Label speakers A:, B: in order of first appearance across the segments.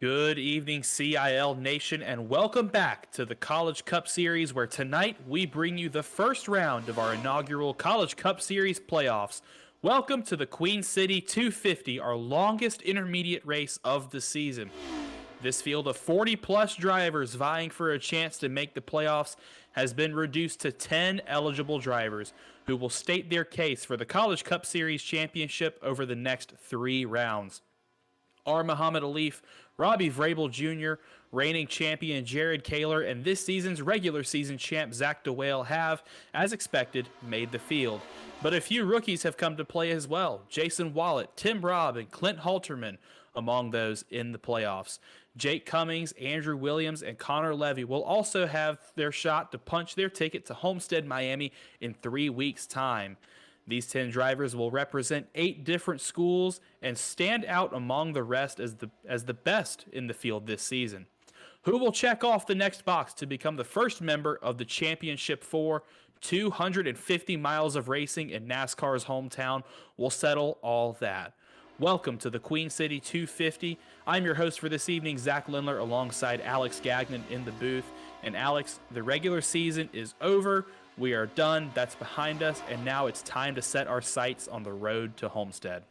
A: Good evening, CIL Nation, and welcome back to the College Cup Series, where tonight we bring you the first round of our inaugural College Cup Series playoffs. Welcome to the Queen City 250, our longest intermediate race of the season. This field of 40-plus drivers vying for a chance to make the playoffs has been reduced to 10 eligible drivers who will state their case for the College Cup Series championship over the next 3 rounds. R. Muhammad Alif, Robbie Vrabel Jr., reigning champion Jared Kaler, and this season's regular season champ Zach DeWale have, as expected, made the field. But a few rookies have come to play as well. Jason Wallet, Tim Robb, and Clint Halterman among those in the playoffs. Jake Cummings, Andrew Williams, and Connor Levy will also have their shot to punch their ticket to Homestead, Miami in 3 weeks' time. These 10 drivers will represent 8 different schools and stand out among the rest as the best in the field this season. Who will check off the next box to become the first member of the Championship 4? 250 miles of racing in NASCAR's hometown will settle all that. Welcome to the Queen City 250. I'm your host for this evening, Zach Lindler, alongside Alex Gagnon in the booth. And Alex, the regular season is over. We are done. That's behind us. And now it's time to set our sights on the road to Homestead.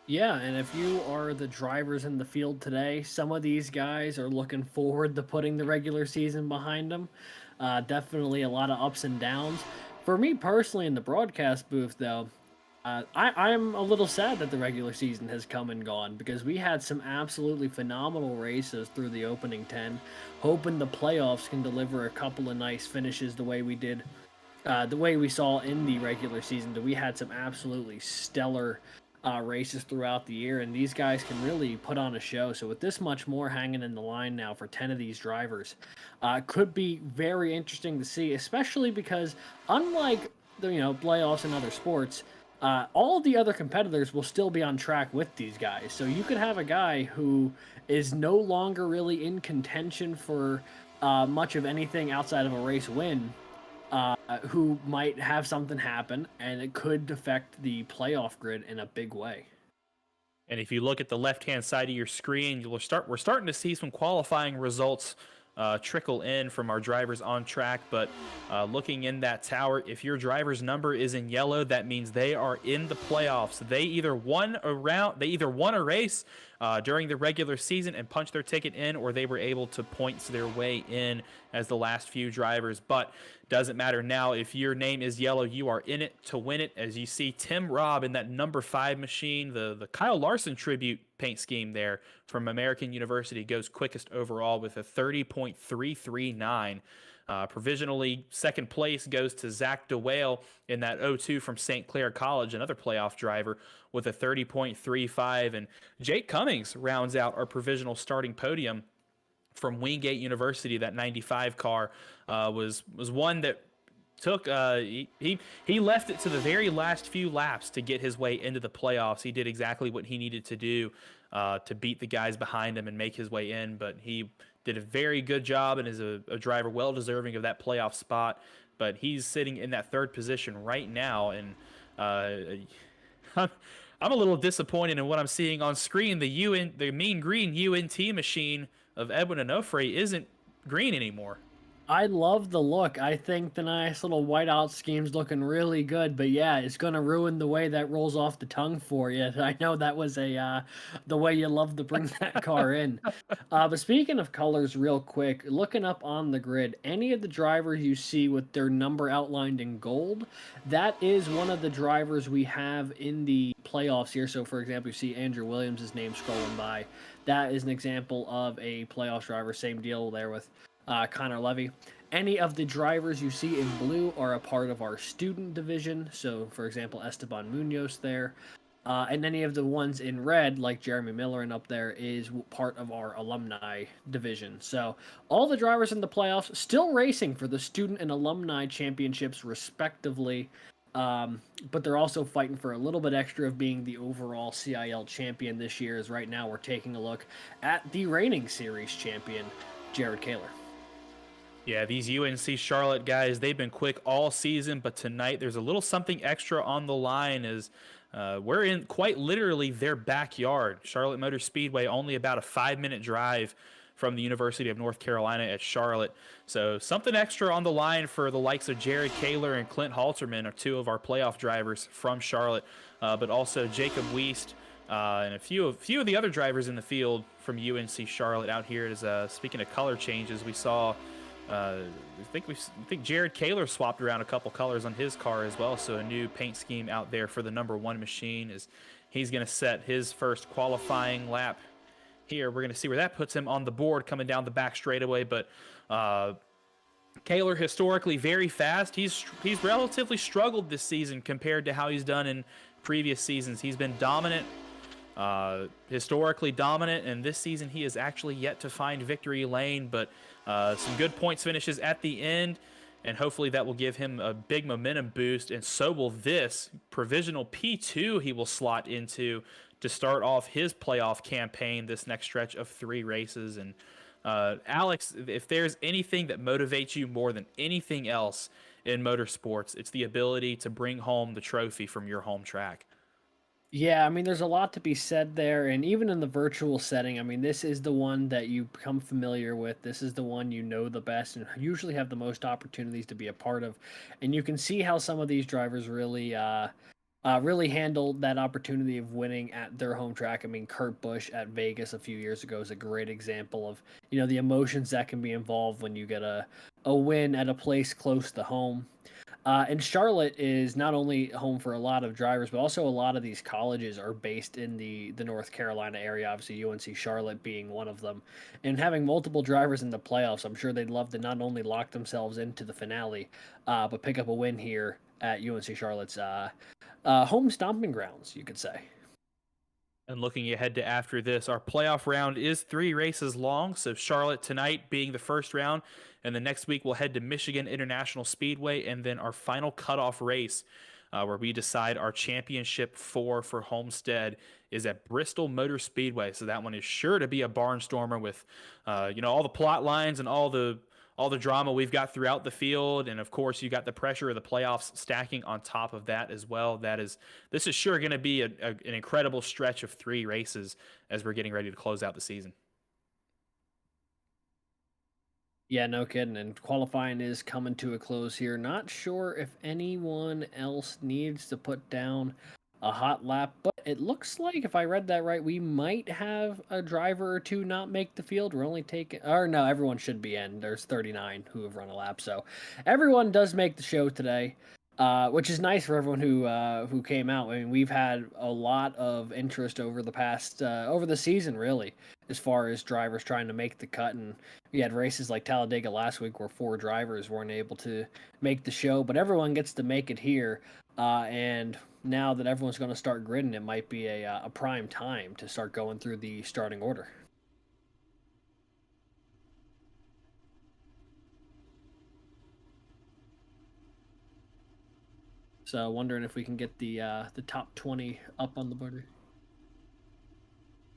B: Yeah, and if you are the drivers in the field today, some of these guys are looking forward to putting the regular season behind them. Definitely a lot of ups and downs. For me personally in the broadcast booth, though, I'm a little sad that the regular season has come and gone because we had some absolutely phenomenal races through the opening 10. Hoping the playoffs can deliver a couple of nice finishes the way we did, the way we saw in the regular season. We had some absolutely stellar races throughout the year, and these guys can really put on a show. So with this much more hanging in the line now for 10 of these drivers, could be very interesting to see, especially because unlike the playoffs in other sports, all the other competitors will still be on track with these guys. So you could have a guy who is no longer really in contention for much of anything outside of a race win, who might have something happen, and it could affect the playoff grid in a big way.
A: And if you look at the left-hand side of your screen, we're starting to see some qualifying results trickle in from our drivers on track. But looking in that tower, if your driver's number is in yellow, that means they are in the playoffs. They either won a race during the regular season and punched their ticket in, or they were able to points their way in as the last few drivers. But doesn't matter now. If your name is yellow, you are in it to win it. As you see Tim Robb in that number 5 machine, the Kyle Larson tribute paint scheme there from American University, goes quickest overall with a 30.339. Provisionally, second place goes to Zach DeWale in that 02 from St. Clair College, another playoff driver, with a 30.35. And Jake Cummings rounds out our provisional starting podium from Wingate University. That 95 car was one that took he left it to the very last few laps to get his way into the playoffs. He did exactly what he needed to do to beat the guys behind him and make his way in, but he did a very good job and is a driver well deserving of that playoff spot. But he's sitting in that 3rd position right now, and I'm a little disappointed in what I'm seeing on screen. The mean green UNT machine of Edwin Onofre isn't green anymore.
B: I love the look. I think the nice little whiteout scheme's looking really good, but yeah, it's going to ruin the way that rolls off the tongue for you. I know that was the way you love to bring that car in. But speaking of colors real quick, looking up on the grid, any of the drivers you see with their number outlined in gold, that is one of the drivers we have in the playoffs here. So for example, you see Andrew Williams' name scrolling by. That is an example of a playoff driver. Same deal there with Connor Levy. Any of the drivers you see in blue are a part of our student division. So, for example, Esteban Munoz there. And any of the ones in red, like Jeremy Miller and up there, is part of our alumni division. So, all the drivers in the playoffs still racing for the student and alumni championships, respectively. But they're also fighting for a little bit extra of being the overall CIL champion this year, as right now we're taking a look at the reigning series champion, Jared Kaler.
A: Yeah, these UNC Charlotte guys, they've been quick all season, but tonight there's a little something extra on the line as we're in quite literally their backyard. Charlotte Motor Speedway, only about a 5-minute drive from the University of North Carolina at Charlotte. So something extra on the line for the likes of Jared Kaler and Clint Halterman are two of our playoff drivers from Charlotte, but also Jacob Weist and a few of the other drivers in the field from UNC Charlotte out here. As speaking of color changes, we saw. I think Jared Kaler swapped around a couple colors on his car as well, so a new paint scheme out there for the number 1 machine is he's going to set his first qualifying lap here. We're going to see where that puts him on the board coming down the back straightaway, but Kaler historically very fast. He's relatively struggled this season compared to how he's done in previous seasons. He's been dominant, historically dominant, and this season he has actually yet to find victory lane, but some good points finishes at the end, and hopefully that will give him a big momentum boost, and so will this provisional P2 he will slot into to start off his playoff campaign this next stretch of 3 races. And Alex, if there's anything that motivates you more than anything else in motorsports, it's the ability to bring home the trophy from your home track.
B: Yeah, I mean, there's a lot to be said there, and even in the virtual setting, I mean, this is the one that you become familiar with. This is the one you know the best and usually have the most opportunities to be a part of. And you can see how some of these drivers really handled that opportunity of winning at their home track. I mean, Kurt Busch at Vegas a few years ago is a great example of, the emotions that can be involved when you get a win at a place close to home. And Charlotte is not only home for a lot of drivers, but also a lot of these colleges are based in the North Carolina area, obviously UNC Charlotte being one of them. And having multiple drivers in the playoffs, I'm sure they'd love to not only lock themselves into the finale, but pick up a win here at UNC Charlotte's home stomping grounds, you could say.
A: And looking ahead to after this, our playoff round is 3 races long. So Charlotte tonight being the first round, and the next week we'll head to Michigan International Speedway, and then our final cutoff race where we decide our championship 4 for Homestead is at Bristol Motor Speedway. So that one is sure to be a barnstormer with, all the plot lines and all the drama we've got throughout the field, and of course you got the pressure of the playoffs stacking on top of that as well. This is sure going to be an incredible stretch of 3 races as we're getting ready to close out the season.
B: Yeah, no kidding. And qualifying is coming to a close here. Not sure if anyone else needs to put down a hot lap, but it looks like, if I read that right, we might have a driver or two not make the field. We're only taking, or no, everyone should be in. There's 39 who have run a lap, so everyone does make the show today, which is nice for everyone who came out. I mean, we've had a lot of interest over the past over the season, really, as far as drivers trying to make the cut. And we had races like Talladega last week where 4 drivers weren't able to make the show, but everyone gets to make it here. And now that everyone's going to start gridding, it might be a prime time to start going through the starting order. So wondering if we can get the top 20 up on the board.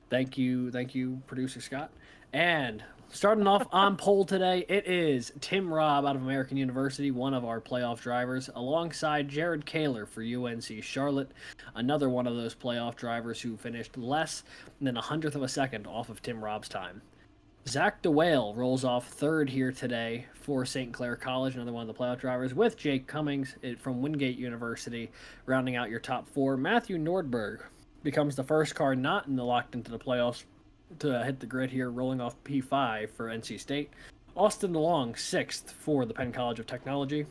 B: Thank you, producer Scott. And starting off on pole today, it is Tim Robb out of American University, one of our playoff drivers, alongside Jared Kaler for UNC Charlotte, another one of those playoff drivers who finished less than 100th of a second off of Tim Robb's time. Zach DeWale rolls off 3rd here today for St. Clair College, another one of the playoff drivers, with Jake Cummings from Wingate University rounding out your top 4. Matthew Nordberg becomes the first car not locked into the playoffs to hit the grid here, rolling off P5 for NC State. Austin DeLong, 6th for the Penn College of Technology.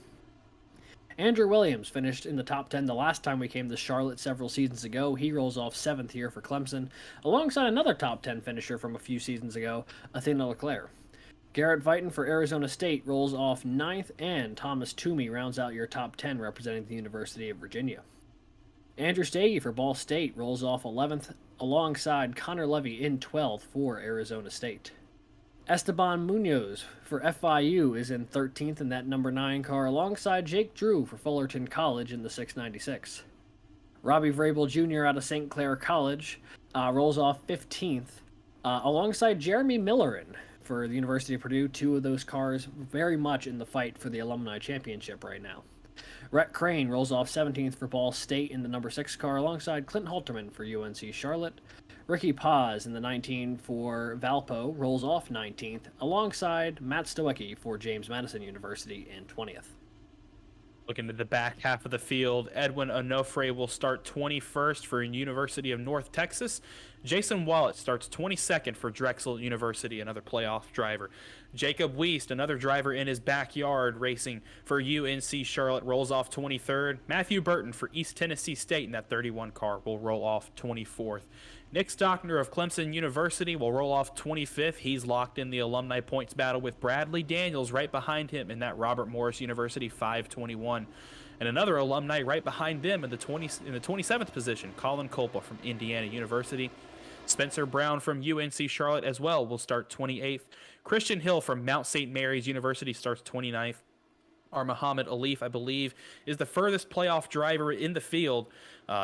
B: Andrew Williams finished in the top 10 the last time we came to Charlotte several seasons ago. He rolls off 7th here for Clemson, alongside another top 10 finisher from a few seasons ago, Athena Leclerc. Garrett Vighton for Arizona State rolls off 9th, and Thomas Toomey rounds out your top 10 representing the University of Virginia. Andrew Stagey for Ball State rolls off 11th, alongside Connor Levy in 12th for Arizona State. Esteban Munoz for FIU is in 13th in that number 9 car, alongside Jake Drew for Fullerton College in the 696. Robbie Vrabel Jr. out of St. Clair College rolls off 15th, alongside Jeremy Millerin for the University of Purdue. 2 of those cars very much in the fight for the alumni championship right now. Rhett Crane rolls off 17th for Ball State in the number 6 car alongside Clint Halterman for UNC Charlotte. Ricky Paz in the 19 for Valpo rolls off 19th alongside Matt Stoecki for James Madison University in 20th.
A: Looking at the back half of the field, Edwin Onofre will start 21st for University of North Texas. Jason Wallet starts 22nd for Drexel University, another playoff driver. Jacob Wiest, another driver in his backyard racing for UNC Charlotte, rolls off 23rd. Matthew Burton for East Tennessee State in that 31 car will roll off 24th. Nick Stockner of Clemson University will roll off 25th. He's locked in the alumni points battle with Bradley Daniels right behind him in that Robert Morris University 521. And another alumni right behind them in the 27th position, Colin Kolpa from Indiana University. Spencer Brown from UNC Charlotte as well will start 28th. Christian Hill from Mount St. Mary's University starts 29th. Our Muhammad Alif, I believe, is the furthest playoff driver in the field.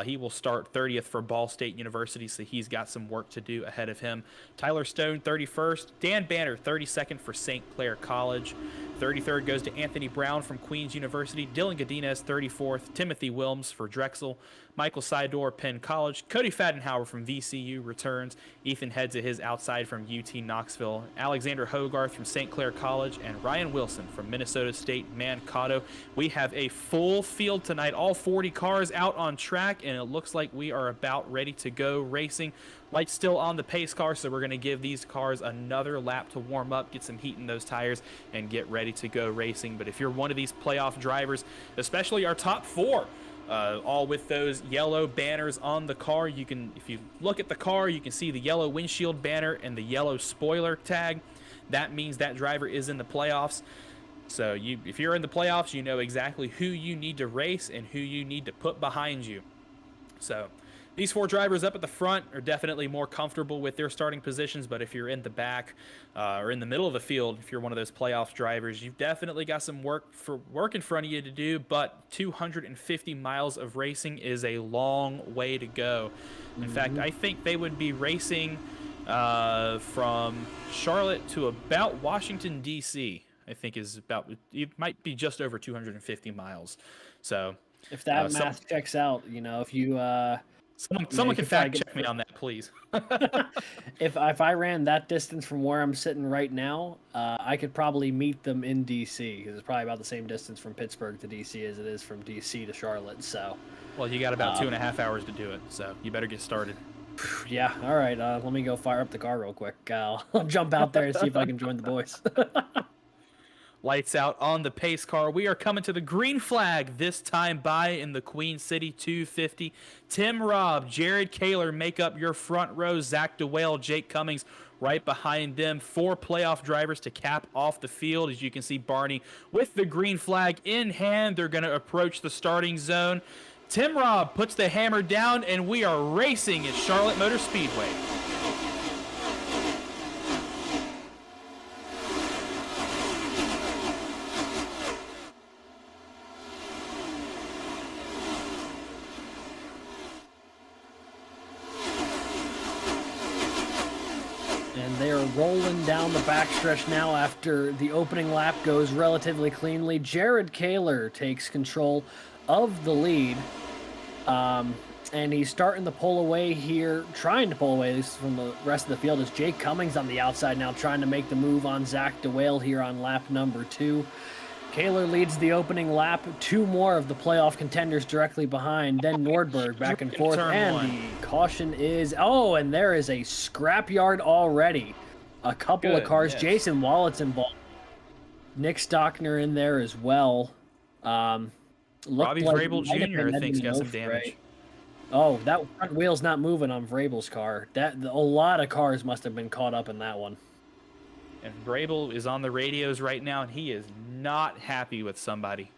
A: He will start 30th for Ball State University, so he's got some work to do ahead of him. Tyler Stone, 31st. Dan Banner, 32nd for St. Clair College. 33rd goes to Anthony Brown from Queens University. Dylan Godinez, 34th. Timothy Wilms for Drexel. Michael Sidor, Penn College. Cody Fadenhauer from VCU returns. Ethan Heads at his outside from UT Knoxville. Alexander Hogarth from St. Clair College. And Ryan Wilson from Minnesota State Mankato. We have a full field tonight. All 40 cars out on track, and it looks like we are about ready to go racing. Lights still on the pace car, so we're going to give these cars another lap to warm up, get some heat in those tires, and get ready to go racing. But if you're one of these playoff drivers, especially our top 4, all with those yellow banners on the car, you can, if you look at the car, you can see the yellow windshield banner and the yellow spoiler tag. That means that driver is in the playoffs. So if you're in the playoffs, you know exactly who you need to race and who you need to put behind you. So these 4 drivers up at the front are definitely more comfortable with their starting positions, but if you're in the back or in the middle of the field, if you're one of those playoff drivers, you've definitely got some work in front of you to do, but 250 miles of racing is a long way to go. In fact, I think they would be racing from Charlotte to about Washington, D.C., I think it might be just over 250 miles. So
B: if that math checks out, if you
A: someone can fact check me on that, please.
B: If I ran that distance from where I'm sitting right now, I could probably meet them in DC, because it's probably about the same distance from Pittsburgh to DC as it is from DC to Charlotte. So,
A: well, you got about 2.5 hours to do it, so you better get started.
B: Yeah. All right. Let me go fire up the car real quick. I'll jump out there and see if I can join the boys.
A: Lights out on the pace car. We are coming to the green flag this time by in the Queen City 250. Tim Robb, Jared Kaler make up your front row. Zach DeWale, Jake Cummings right behind them. 4 playoff drivers to cap off the field. As you can see, Barney with the green flag in hand. They're going to approach the starting zone. Tim Robb puts the hammer down, and we are racing at Charlotte Motor Speedway.
B: They are rolling down the backstretch now after the opening lap goes relatively cleanly. Jared Kaler takes control of the lead, and he's starting to pull away here, trying to pull away at least from the rest of the field, as Jake Cummings on the outside now trying to make the move on Zach DeWale here on lap number 2. Kaler leads the opening lap. 2 more of the playoff contenders directly behind. Then Nordberg back and forth. And the caution is... Oh, and there is a scrapyard already. A couple of cars. Yes. Jason Wallet's involved. Nick Stockner in there as well.
A: Robbie Vrabel Jr. I think's got some damage.
B: Oh, that front wheel's not moving on Vrabel's car. A lot of cars must have been caught up in that one.
A: And Vrabel is on the radios right now, and he is not happy with somebody.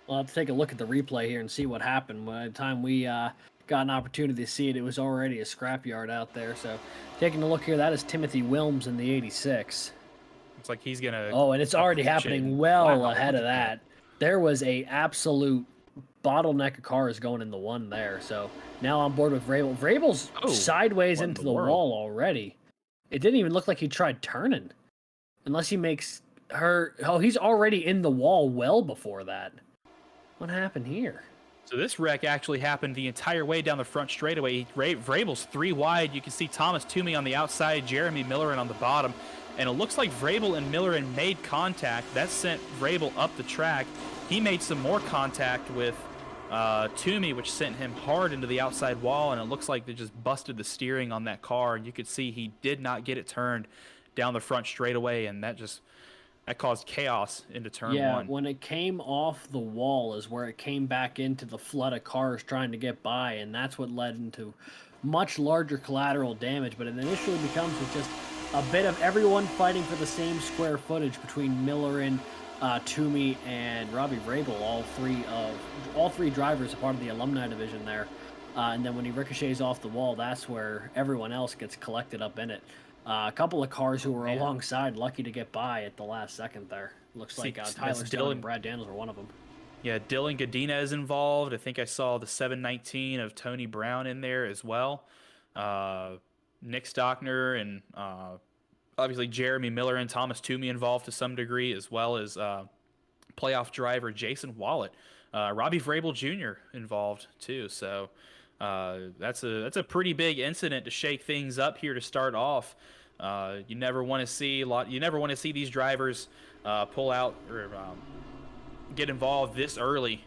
B: We'll have to take a look at the replay here and see what happened. By the time we got an opportunity to see it, it was already a scrapyard out there. So taking a look here, that is Timothy Wilms in the 86.
A: It's like he's going to...
B: Oh, and it's already happening well ahead of that. There was a absolute bottleneck of cars going in the one there. So now on board with Vrabel. Vrabel's
A: Oh,
B: sideways
A: what in
B: into
A: the
B: the
A: world?
B: wall already. It didn't even look like he tried turning. Unless he makes her... Oh, he's already in the wall well before that. What happened here?
A: So this wreck actually happened the entire way down the front straightaway. Vrabel's 3 wide. You can see Thomas Toomey on the outside, Jeremy Millerin on the bottom. And it looks like Vrabel and Millerin made contact. That sent Vrabel up the track. He made some more contact with Toomey, which sent him hard into the outside wall. And it looks like they just busted the steering on that car. You could see he did not get it turned down the front straightaway. And that caused chaos into turn one.
B: When it came off the wall is where it came back into the flood of cars trying to get by, and that's what led into much larger collateral damage. But it initially becomes with just a bit of everyone fighting for the same square footage between Millerin, Toomey, and Robbie Vrabel. All three drivers are part of the alumni division there. And then when he ricochets off the wall, that's where everyone else gets collected up in it. A couple of cars who were alongside, lucky to get by at the last second there. Looks like Tyler Stone and Brad Daniels were one of them.
A: Yeah, Dylan Godina is involved. I think I saw the 719 of Tony Brown in there as well. Nick Stockner and obviously Jeremy Miller and Thomas Toomey involved to some degree, as well as playoff driver Jason Wallet. Robbie Vrabel Jr. involved too. So that's a pretty big incident to shake things up here to start off. You never want to see these drivers pull out or get involved this early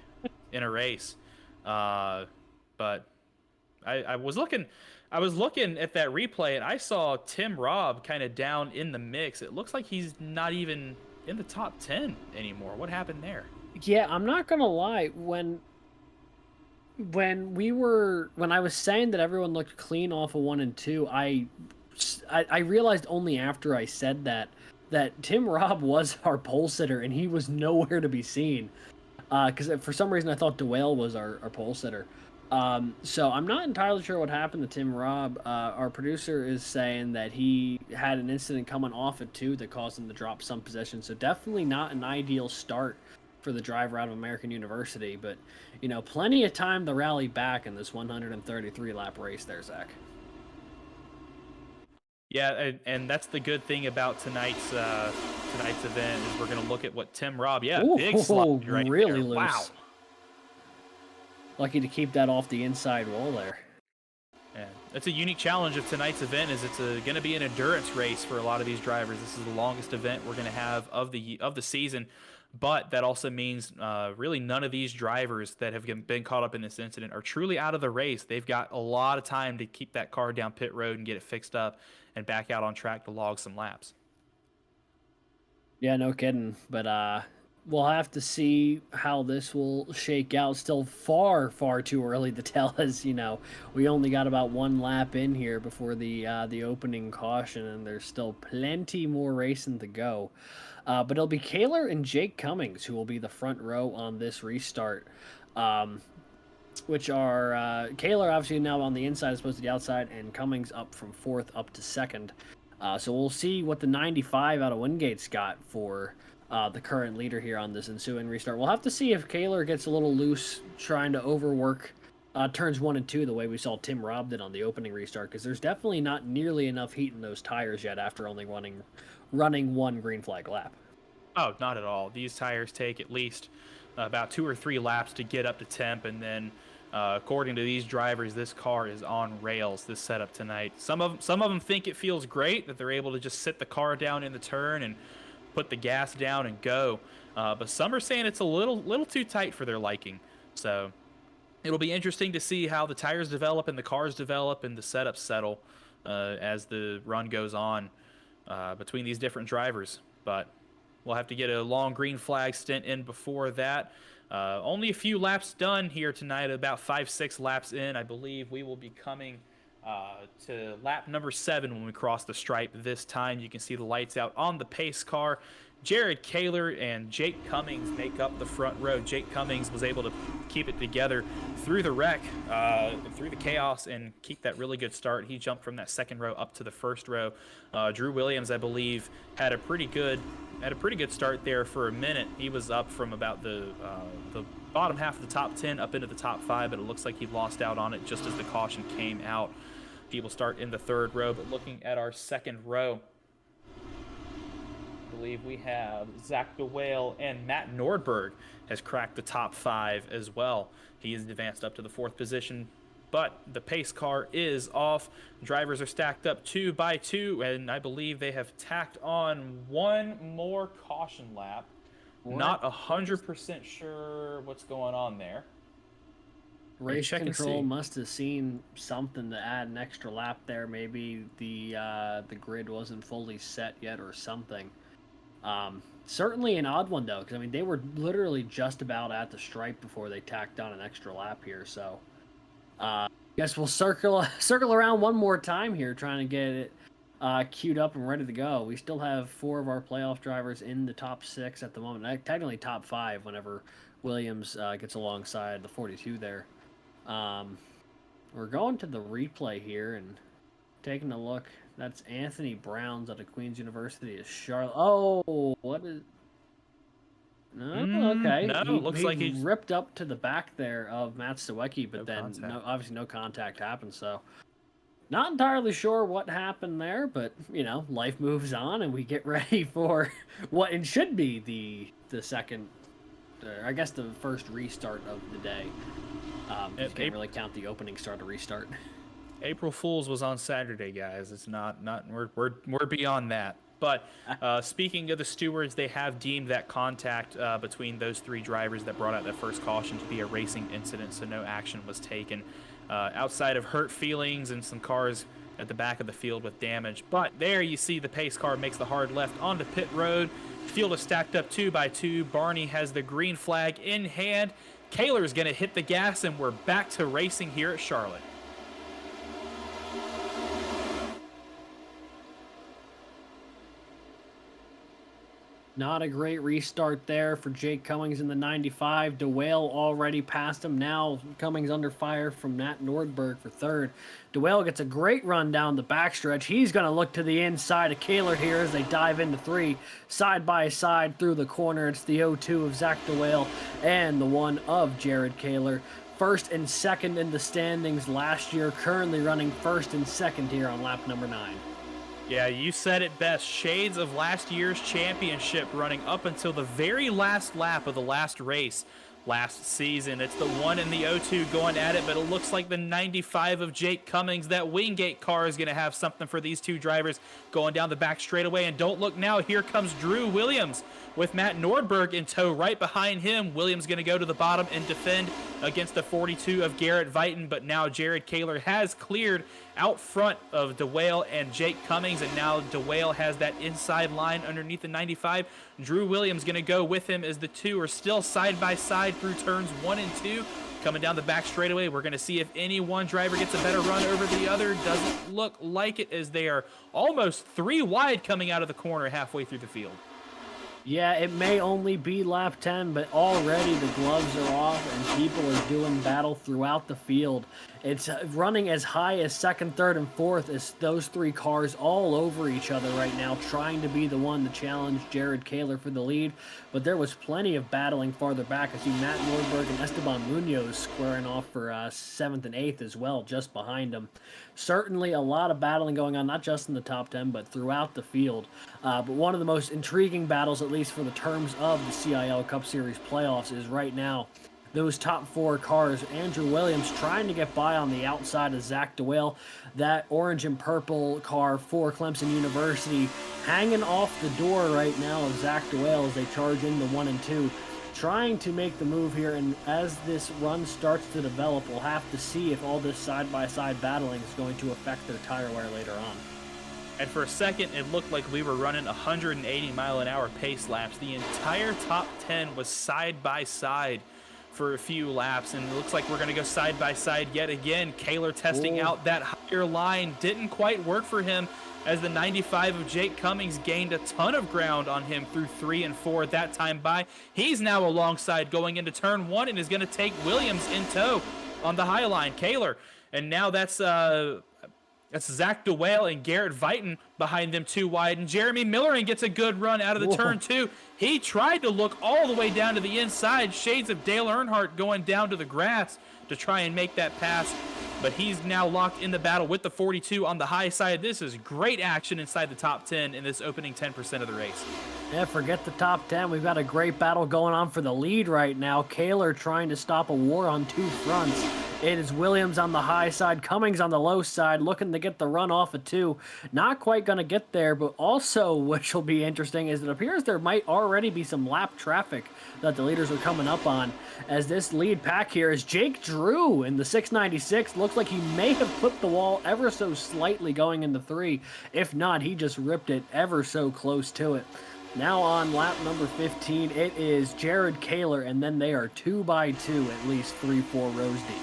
A: in a race. But I was looking at that replay and I saw Tim Robb kind of down in the mix. It looks like he's not even in the top 10 anymore. What happened there?
B: Yeah, I'm not gonna lie. When I was saying that everyone looked clean off of 1 and 2, I realized only after I said that Tim Robb was our pole sitter and he was nowhere to be seen. Because for some reason I thought DeWale was our pole sitter. So I'm not entirely sure what happened to Tim Robb. Our producer is saying that he had an incident coming off at 2 that caused him to drop some position. So definitely not an ideal start for the driver out of American University, but plenty of time to rally back in this 133 lap race there, Zach.
A: Yeah, and that's the good thing about tonight's event is we're going to look at what Tim Robb. Yeah, big slide right
B: really
A: there.
B: loose.
A: Wow.
B: Lucky to keep that off the inside wall there.
A: Yeah, that's a unique challenge of tonight's event. Is it's going to be an endurance race for a lot of these drivers. This is the longest event we're going to have of the season. But that also means really none of these drivers that have been caught up in this incident are truly out of the race. They've got a lot of time to keep that car down pit road and get it fixed up and back out on track to log some laps.
B: Yeah, no kidding. But we'll have to see how this will shake out. Still far, far too early to tell, as we only got about 1 lap in here before the opening caution, and there's still plenty more racing to go. But it'll be Kaler and Jake Cummings who will be the front row on this restart, which are Kaler obviously now on the inside as opposed to the outside, and Cummings up from 4th up to 2nd. So we'll see what the 95 out of Wingate's got for the current leader here on this ensuing restart. We'll have to see if Kaler gets a little loose trying to overwork turns 1 and 2 the way we saw Tim Robb did on the opening restart, because there's definitely not nearly enough heat in those tires yet after only running 1 green flag lap.
A: Oh, not at all. These tires take at least about 2 or 3 laps to get up to temp, and then according to these drivers, this car is on rails, this setup tonight. Some of them think it feels great that they're able to just sit the car down in the turn and put the gas down and go. But some are saying it's a little too tight for their liking. So it'll be interesting to see how the tires develop and the cars develop and the setups settle as the run goes on between these different drivers. But we'll have to get a long green flag stint in before that. Only a few laps done here tonight, about 5-6 laps in. I believe we will be coming to lap number 7 when we cross the stripe this time. You can see the lights out on the pace car. Jared Kaler and Jake Cummings make up the front row. Jake Cummings was able to keep it together through the wreck, through the chaos, and keep that really good start. He jumped from that second row up to the first row. Drew Williams, I believe, had a pretty good start there for a minute. He was up from about the bottom half of the top 10 up into the top 5, but it looks like he lost out on it just as the caution came out. He will start in the third row, but looking at our second row, I believe we have Zach DeWale, and Matt Nordberg has cracked the top 5 as well. He has advanced up to the 4th position, but the pace car is off. Drivers are stacked up 2 by 2, and I believe they have tacked on one more caution lap. Not 100% sure what's going on there.
B: Race control must have seen something to add an extra lap there. Maybe the grid wasn't fully set yet or something. Certainly an odd one though, because I mean they were literally just about at the stripe before they tacked on an extra lap here. So, guess we'll circle around one more time here, trying to get it queued up and ready to go. We still have 4 of our playoff drivers in the top 6 at the moment. Technically top 5 whenever Williams gets alongside the 42 there. We're going to the replay here and taking a look. That's Anthony Browns out of Queen's University. Is Charlotte? Oh, what is? No, okay.
A: No, looks like he's
B: ripped up to the back there of Matt Sawecki, but then obviously no contact happened. So, not entirely sure what happened there, but you know, life moves on, and we get ready for what it should be the second, I guess the first restart of the day. You can't really count the opening start a restart.
A: April Fool's was on Saturday, guys. It's not we're beyond that. But speaking of the stewards, they have deemed that contact between those 3 drivers that brought out that first caution to be a racing incident, so no action was taken outside of hurt feelings and some cars at the back of the field with damage. But there you see the pace car makes the hard left onto pit road. Field is stacked up 2 by 2. Barney has the green flag in hand. Kaler is going to hit the gas, and we're back to racing here at Charlotte.
B: Not a great restart there for Jake Cummings in the 95. DeWale already passed him. Now Cummings under fire from Matt Nordberg for 3rd. DeWale gets a great run down the backstretch. He's going to look to the inside of Kaler here as they dive into 3. Side by side through the corner. It's the 0-2 of Zach DeWale and the 1 of Jared Kaler. 1st and 2nd in the standings last year. Currently running 1st and 2nd here on lap number 9.
A: Yeah, you said it best. Shades of last year's championship running up until the very last lap of the last race last season. It's the 1 and the 0-2 going at it, but it looks like the 95 of Jake Cummings, that Wingate car, is going to have something for these 2 drivers going down the back straightaway. And don't look now, here comes Drew Williams with Matt Nordberg in tow right behind him. Williams going to go to the bottom and defend against the 42 of Garrett Vighton, but now Jared Kaler has cleared out front of DeWale and Jake Cummings, and now DeWale has that inside line underneath the 95. Drew Williams going to go with him as the 2 are still side by side through turns 1 and 2. Coming down the back straightaway, we're going to see if any one driver gets a better run over the other. Doesn't look like it, as they are almost 3 wide coming out of the corner halfway through the field.
B: Yeah, it may only be lap 10, but already the gloves are off and people are doing battle throughout the field. It's running as high as 2nd, 3rd, and 4th as those 3 cars all over each other right now, trying to be the one to challenge Jared Kaler for the lead. But there was plenty of battling farther back. I see Matt Nordberg and Esteban Munoz squaring off for 7th and 8th as well, just behind them. Certainly a lot of battling going on, not just in the top 10, but throughout the field. But one of the most intriguing battles, at least for the terms of the CIL Cup Series playoffs, is right now those top 4 cars. Andrew Williams trying to get by on the outside of Zach DeWale. That orange and purple car for Clemson University hanging off the door right now of Zach DeWale as they charge into 1 and 2. Trying to make the move here, and as this run starts to develop, we'll have to see if all this side-by-side battling is going to affect their tire wear later on.
A: And for a second, it looked like we were running 180-mile-an-hour pace laps. The entire top 10 was side-by-side for a few laps, and it looks like we're going to go side by side yet again. Kaler testing out that higher line. Didn't quite work for him as the 95 of Jake Cummings gained a ton of ground on him through 3 and 4 at that time by. He's now alongside going into turn 1 and is going to take Williams in tow on the high line. Kaler, and now that's Zach DeWale and Garrett Vighton behind them 2 wide, and Jeremy Millerin gets a good run out of the turn 2. He tried to look all the way down to the inside, shades of Dale Earnhardt going down to the grass to try and make that pass, but he's now locked in the battle with the 42 on the high side. This is great action inside the top 10 in this opening 10% of the race.
B: Yeah, forget the top 10. We've got a great battle going on for the lead right now. Kaler trying to stop a war on 2 fronts. It is Williams on the high side, Cummings on the low side, looking to get the run off of 2. Not quite going to get there, but also, which will be interesting, is it appears there might already be some lap traffic that the leaders are coming up on, as this lead pack here is Jake Drew in the 696. Looks like he may have clipped the wall ever so slightly going into 3. If not, he just ripped it ever so close to it. Now on lap number 15, it is Jared Kaler, and then they are 2 by 2, at least 3-4 rows deep.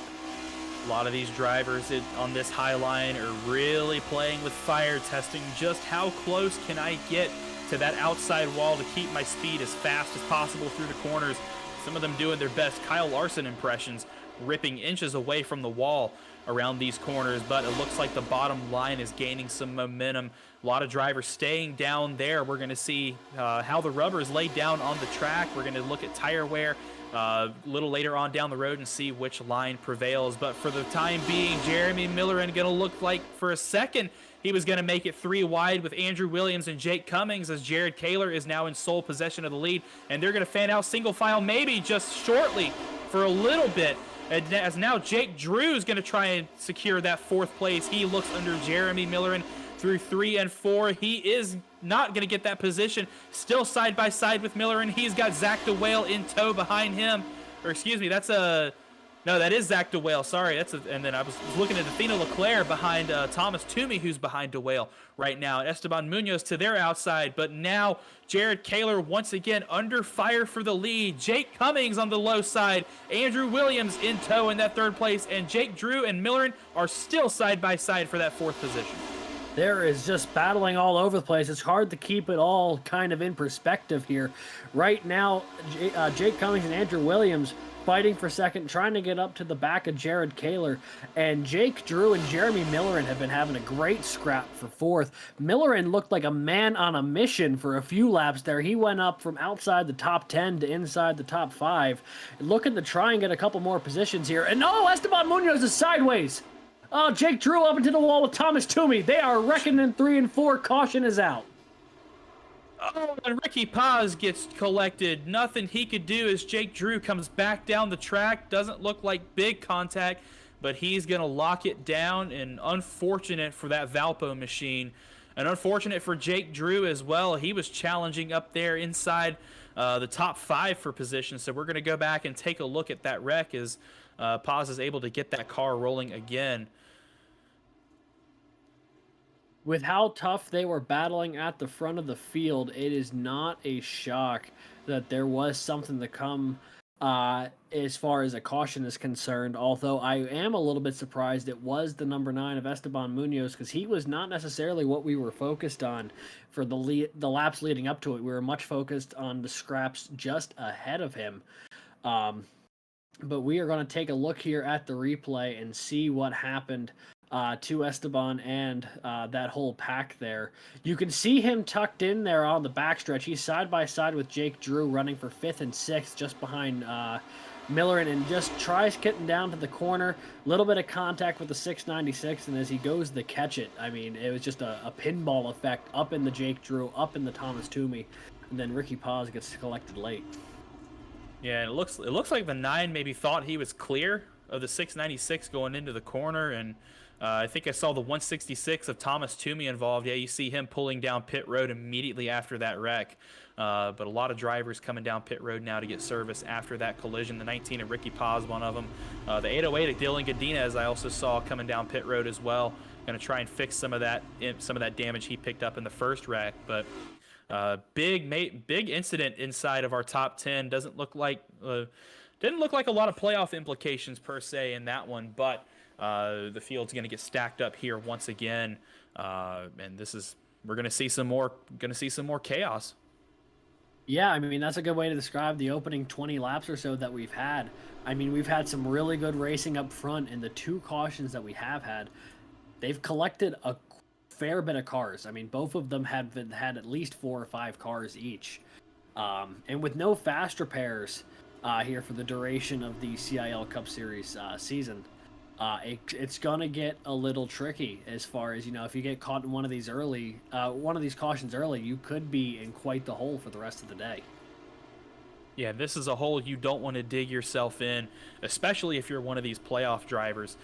A: A lot of these drivers on this high line are really playing with fire, testing just how close can I get to that outside wall to keep my speed as fast as possible through the corners. Some of them doing their best Kyle Larson impressions, ripping inches away from the wall around these corners, but it looks like the bottom line is gaining some momentum. A lot of drivers staying down there. We're going to see how the rubber is laid down on the track. We're going to look at tire wear a little later on down the road and see which line prevails. But for the time being, Jeremy Millerin going to look like for a second he was going to make it 3 wide with Andrew Williams and Jake Cummings, as Jared Kaler is now in sole possession of the lead, and they're going to fan out single file maybe just shortly for a little bit, as now Jake Drew is going to try and secure that 4th place. He looks under Jeremy Millerin through 3 and 4. He is not going to get that position. Still side by side with Millerin. He's got Zach DeWale in tow behind him. Or excuse me, that is Zach DeWale. Sorry, and then I was looking at Athena Leclerc behind Thomas Toomey, who's behind DeWale right now. Esteban Munoz to their outside, but now Jared Kaler once again under fire for the lead. Jake Cummings on the low side. Andrew Williams in tow in that 3rd place, and Jake Drew and Millerin are still side by side for that 4th position.
B: There is just battling all over the place. It's hard to keep it all kind of in perspective here. Right now, Jake Cummings and Andrew Williams fighting for second, trying to get up to the back of Jared Kaler. And Jake Drew and Jeremy Millerin have been having a great scrap for 4th. Millerin looked like a man on a mission for a few laps there. He went up from outside the top 10 to inside the top 5. Looking to try and get a couple more positions here. And Esteban Munoz is sideways. Oh, Jake Drew up into the wall with Thomas Toomey. They are wrecking in 3 and 4. Caution is out.
A: Oh, and Ricky Paz gets collected. Nothing he could do as Jake Drew comes back down the track. Doesn't look like big contact, but he's going to lock it down, and unfortunate for that Valpo machine. And unfortunate for Jake Drew as well. He was challenging up there inside the top 5 for position. So we're going to go back and take a look at that wreck as Paz is able to get that car rolling again.
B: With how tough they were battling at the front of the field, it is not a shock that there was something to come as far as a caution is concerned, although I am a little bit surprised it was the number 9 of Esteban Munoz, because he was not necessarily what we were focused on for the laps leading up to it. We were much focused on the scraps just ahead of him. But we are going to take a look here at the replay and see what happened to Esteban and that whole pack there. You can see him tucked in there on the backstretch. He's side by side with Jake Drew, running for 5th and 6th, just behind Millerin, and just tries getting down to the corner. Little bit of contact with the 696, and as he goes to catch it, I mean, it was just a pinball effect up in the Jake Drew, up in the Thomas Toomey, and then Ricky Paz gets collected late.
A: Yeah, it looks like the 9 maybe thought he was clear of the 696 going into the corner, and I think I saw the 166 of Thomas Toomey involved. Yeah, you see him pulling down pit road immediately after that wreck. But a lot of drivers coming down pit road now to get service after that collision. The 19 of Ricky Paz, one of them. The 808 of Dylan Godinez I also saw coming down pit road as well. Going to try and fix some of that damage he picked up in the first wreck. But big incident inside of our top 10. Didn't look like a lot of playoff implications per se in that one, but the field's going to get stacked up here once again. And we're gonna see some more chaos.
B: Yeah, I mean, that's a good way to describe the opening 20 laps or so that we've had. I mean, we've had some really good racing up front, and the 2 cautions that we have had, they've collected a fair bit of cars. I mean, both of them had at least 4 or 5 cars each. And with no fast repairs here for the duration of the CIL Cup Series season, it's gonna get a little tricky as far as, if you get caught in one of these cautions early, you could be in quite the hole for the rest of the day.
A: Yeah, this is a hole you don't want to dig yourself in, especially if you're one of these playoff drivers.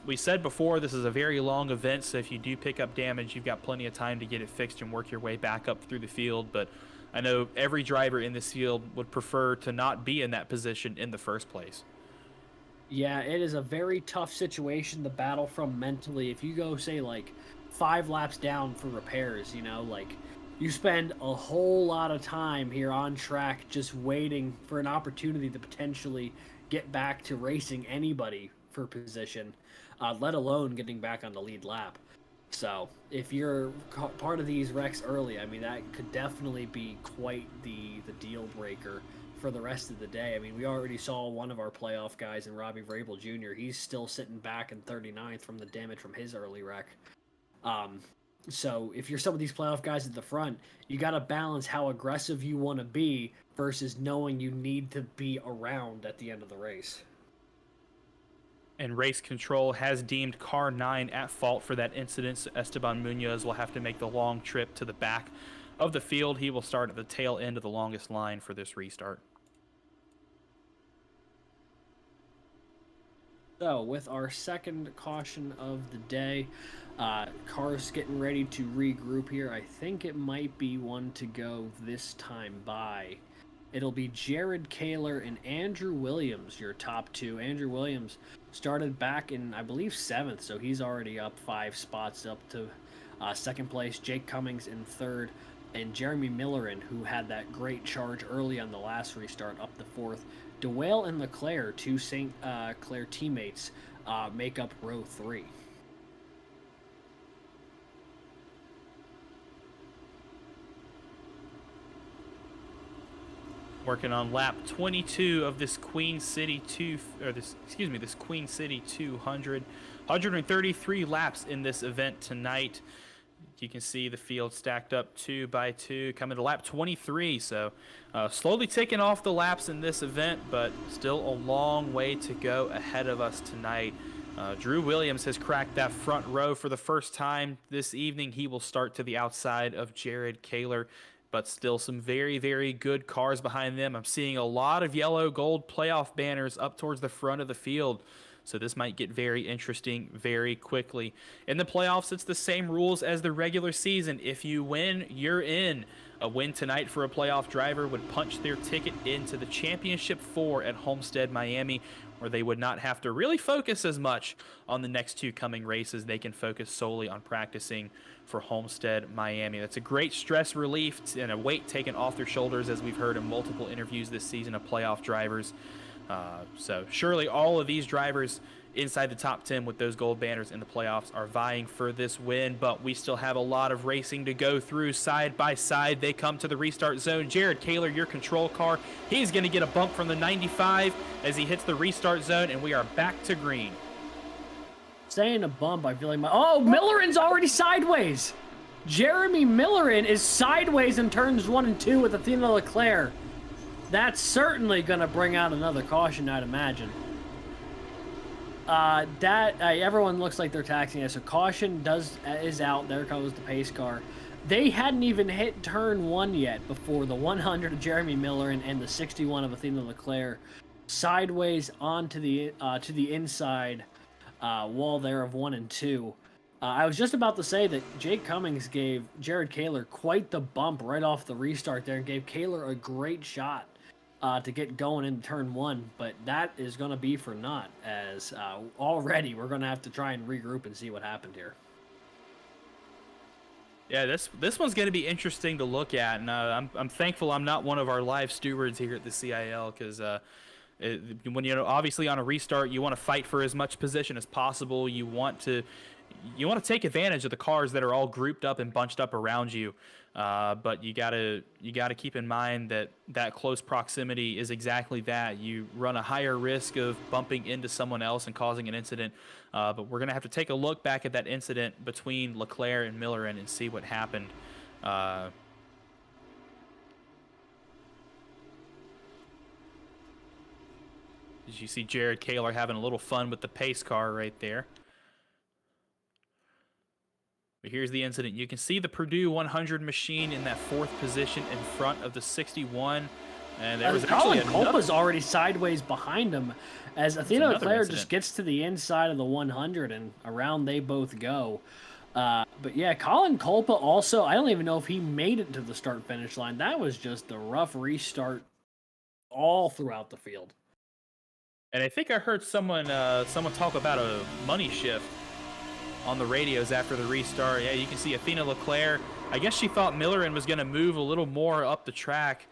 A: We said before this is a very long event, so if you do pick up damage, you've got plenty of time to get it fixed and work your way back up through the field. But I know every driver in this field would prefer to not be in that position in the first place.
B: Yeah, it is a very tough situation to battle from mentally. If you go, say, like 5 laps down for repairs, you spend a whole lot of time here on track just waiting for an opportunity to potentially get back to racing anybody for position, let alone getting back on the lead lap. So if you're part of these wrecks early, I mean, that could definitely be quite the deal breaker for the rest of the day. I mean, we already saw one of our playoff guys in Robbie Vrabel Jr. He's still sitting back in 39th from the damage from his early wreck. So if you're some of these playoff guys at the front, you got to balance how aggressive you want to be versus knowing you need to be around at the end of the race.
A: And race control has deemed car 9 at fault for that incident, so Esteban Munoz will have to make the long trip to the back of the field. He will start at the tail end of the longest line for this restart.
B: So with our second caution of the day, cars getting ready to regroup here. I think it might be one to go this time by. It'll be Jared Kaler and Andrew Williams, your top 2. Andrew Williams started back in, I believe, 7th, so he's already up 5 spots up to 2nd place. Jake Cummings in 3rd, and Jeremy Millerin, who had that great charge early on the last restart, up to 4th. DeWale and Leclerc, 2 St. Clair teammates, make up row 3.
A: Working on lap 22 of this Queen City 200, 133 laps in this event tonight. You can see the field stacked up 2 by 2, coming to lap 23. So slowly taking off the laps in this event, but still a long way to go ahead of us tonight. Drew Williams has cracked that front row for the first time this evening. He will start to the outside of Jared Kaler, but still some very, very good cars behind them. I'm seeing a lot of yellow gold playoff banners up towards the front of the field. So this might get very interesting very quickly. In the playoffs, it's the same rules as the regular season. If you win, you're in. A win tonight for a playoff driver would punch their ticket into the Championship 4 at Homestead, Miami, where they would not have to really focus as much on the next 2 coming races. They can focus solely on practicing for Homestead, Miami. That's a great stress relief and a weight taken off their shoulders, as we've heard in multiple interviews this season of playoff drivers. So surely all of these drivers inside the top 10 with those gold banners in the playoffs are vying for this win, but we still have a lot of racing to go through. Side by side, they come to the restart zone. Jared Kaler, your control car, he's going to get a bump from the 95 as he hits the restart zone, and we are back to green.
B: Saying a bump, I feel like Millerin's already sideways. Jeremy Millerin is sideways in turns 1 and 2 with Athena Leclerc. That's certainly going to bring out another caution, I'd imagine. Everyone looks like they're taxing us. So caution is out. There comes the pace car. They hadn't even hit turn 1 yet before the 100 of Jeremy Millerin and the 61 of Athena Leclerc sideways onto the to the inside wall there of 1 and 2. I was just about to say that Jake Cummings gave Jared Kaler quite the bump right off the restart there and gave Kaler a great shot to get going in turn 1, but that is going to be for naught, as already we're going to have to try and regroup and see what happened here.
A: Yeah, this one's going to be interesting to look at, and I'm thankful I'm not one of our live stewards here at the CIL, because when obviously on a restart you want to fight for as much position as possible. You want to you want to take advantage of the cars that are all grouped up and bunched up around you. But you gotta keep in mind that that close proximity is exactly that. You run a higher risk of bumping into someone else and causing an incident. But we're gonna have to take a look back at that incident between Leclerc and Miller and see what happened. Uh, as you see Jared Kaler having a little fun with the pace car right there. But here's the incident. You can see the Purdue 100 machine in that 4th position in front of the 61. And there was actually
B: Colin Kolpa's already sideways behind him as Athena Leclerc just gets to the inside of the 100 and around they both go. But yeah, Colin Kolpa also, I don't even know if he made it to the start-finish line. That was just a rough restart all throughout the field.
A: And I think I heard someone talk about a money shift on the radios after the restart. Yeah, you can see Athena Leclerc. I guess she thought Millerin was going to move a little more up the track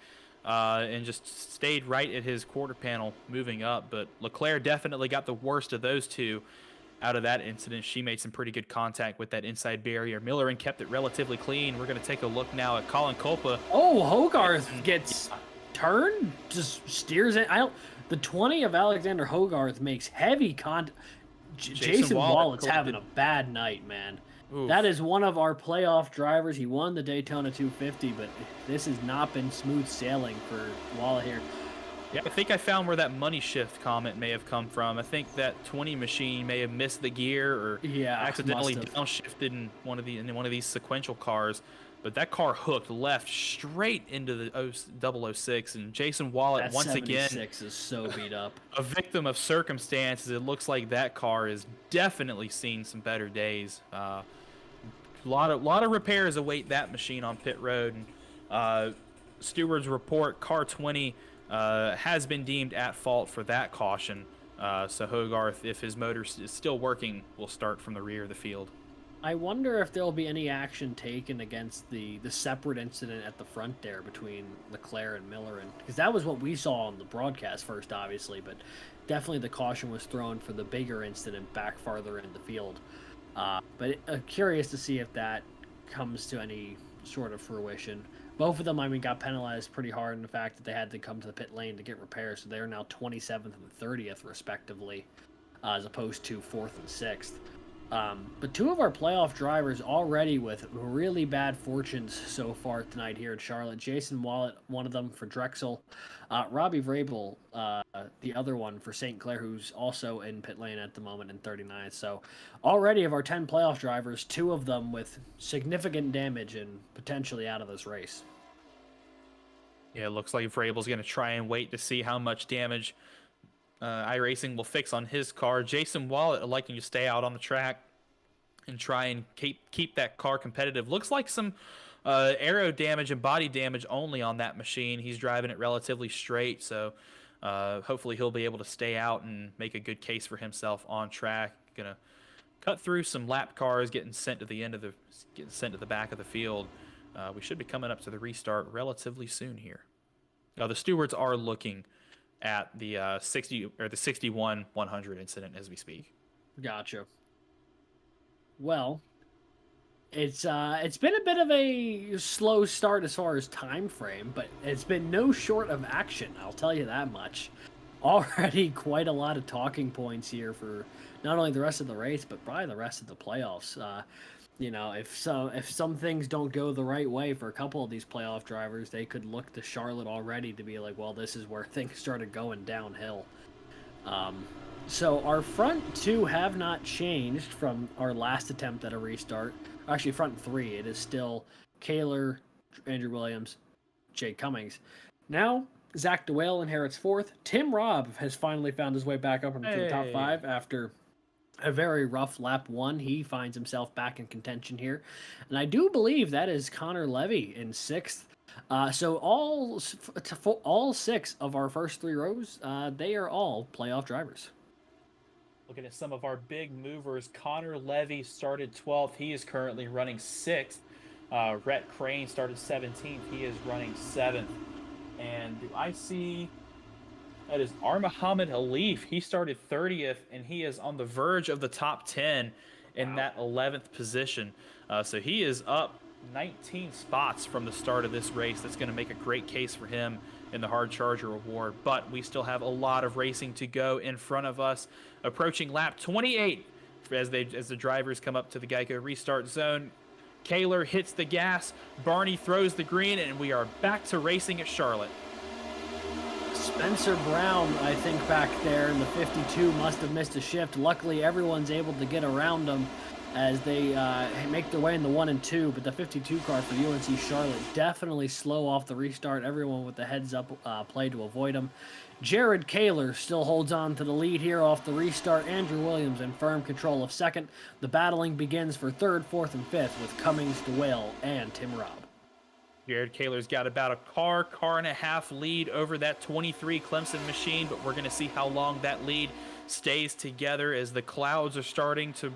A: and just stayed right at his quarter panel moving up. But Leclerc definitely got the worst of those two out of that incident. She made some pretty good contact with that inside barrier. Millerin kept it relatively clean. We're going to take a look now at Colin Kolpa.
B: Oh, Hogarth gets turned, just steers it. The 20 of Alexander Hogarth makes heavy contact. Jason Wallett's having a bad night, man. Oof. That is one of our playoff drivers. He won the Daytona 250, but this has not been smooth sailing for Wallett here.
A: Yeah, I think I found where that money shift comment may have come from. I think that 20 machine may have missed the gear or accidentally downshifted in one of these sequential cars. But that car hooked left straight into the 006, and Jason Wallett once again
B: is so beat up.
A: A victim of circumstances. It looks like that car has definitely seen some better days. A lot of repairs await that machine on pit road. And stewards report car 20 has been deemed at fault for that caution. So Hogarth, if his motor is still working, will start from the rear of the field.
B: I wonder if there'll be any action taken against the separate incident at the front there between Leclerc and Miller, because that was what we saw on the broadcast first, obviously, but definitely the caution was thrown for the bigger incident back farther in the field. But curious to see if that comes to any sort of fruition. Both of them, I mean, got penalized pretty hard in the fact that they had to come to the pit lane to get repairs, so they're now 27th and 30th respectively, as opposed to 4th and 6th. But two of our playoff drivers already with really bad fortunes so far tonight here at Charlotte. Jason Wallett, one of them for Drexel. Robbie Vrabel, the other one for St. Clair, who's also in pit lane at the moment in 39th. So already of our 10 playoff drivers, 2 of them with significant damage and potentially out of this race.
A: Yeah, it looks like Vrabel's going to try and wait to see how much damage iRacing will fix on his car. Jason Wallett liking to stay out on the track and try and keep that car competitive. Looks like some aero damage and body damage only on that machine. He's driving it relatively straight, so hopefully he'll be able to stay out and make a good case for himself on track. Gonna cut through some lap cars, getting sent to the back of the field. We should be coming up to the restart relatively soon here. The stewards are looking at the 61 100 incident as we speak.
B: Gotcha. Well, it's been a bit of a slow start as far as time frame, but it's been no short of action, I'll tell you that much. Already quite a lot of talking points here for not only the rest of the race, but probably the rest of the playoffs. You know, if some things don't go the right way for a couple of these playoff drivers, they could look to Charlotte already to be like, well, this is where things started going downhill. So our front 2 have not changed from our last attempt at a restart. Actually, front 3, it is still Kaler, Andrew Williams, Jake Cummings. Now, Zach DeWale inherits 4th. Tim Robb has finally found his way back up into the top 5 after a very rough lap 1. He finds himself back in contention here. And I do believe that is Connor Levy in 6th. So all 6 of our first 3 rows, they are all playoff drivers.
A: Looking at some of our big movers, Connor Levy started 12th. He is currently running 6th. Rhett Crane started 17th. He is running 7th. And do I see... That is Muhammad Alif. He started 30th, and he is on the verge of the top 10 in that 11th position. So he is up 19 spots from the start of this race. That's going to make a great case for him in the Hard Charger Award. But we still have a lot of racing to go in front of us. Approaching lap 28 as the drivers come up to the Geico restart zone. Kaler hits the gas, Barney throws the green, and we are back to racing at Charlotte.
B: Spencer Brown, I think, back there in the 52 must have missed a shift. Luckily, everyone's able to get around him as they make their way in the 1 and 2, but the 52 car for UNC Charlotte definitely slow off the restart. Everyone with the heads-up play to avoid him. Jared Kaler still holds on to the lead here off the restart. Andrew Williams in firm control of second. The battling begins for third, fourth, and fifth with Cummings, DeWale, and Tim Robb.
A: Jared Kaler's got about a car and a half lead over that 23 Clemson machine, but we're going to see how long that lead stays together as the clouds are starting to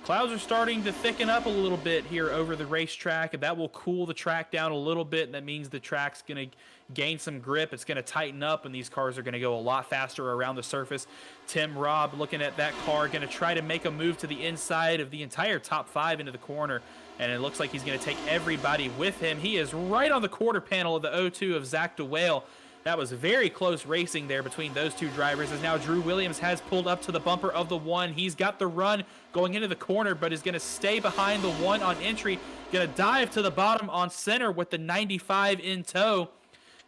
A: thicken up a little bit here over the racetrack, and that will cool the track down a little bit, and that means the track's going to gain some grip. It's going to tighten up, and these cars are going to go a lot faster around the surface. Tim Robb, looking at that car, going to try to make a move to the inside of the entire top 5 into the corner, and it looks like he's going to take everybody with him. He is right on the quarter panel of the 0-2 of Zach DeWale. That was very close racing there between those two drivers, as now Drew Williams has pulled up to the bumper of the 1. He's got the run going into the corner, but is going to stay behind the 1 on entry. Going to dive to the bottom on center with the 95 in tow.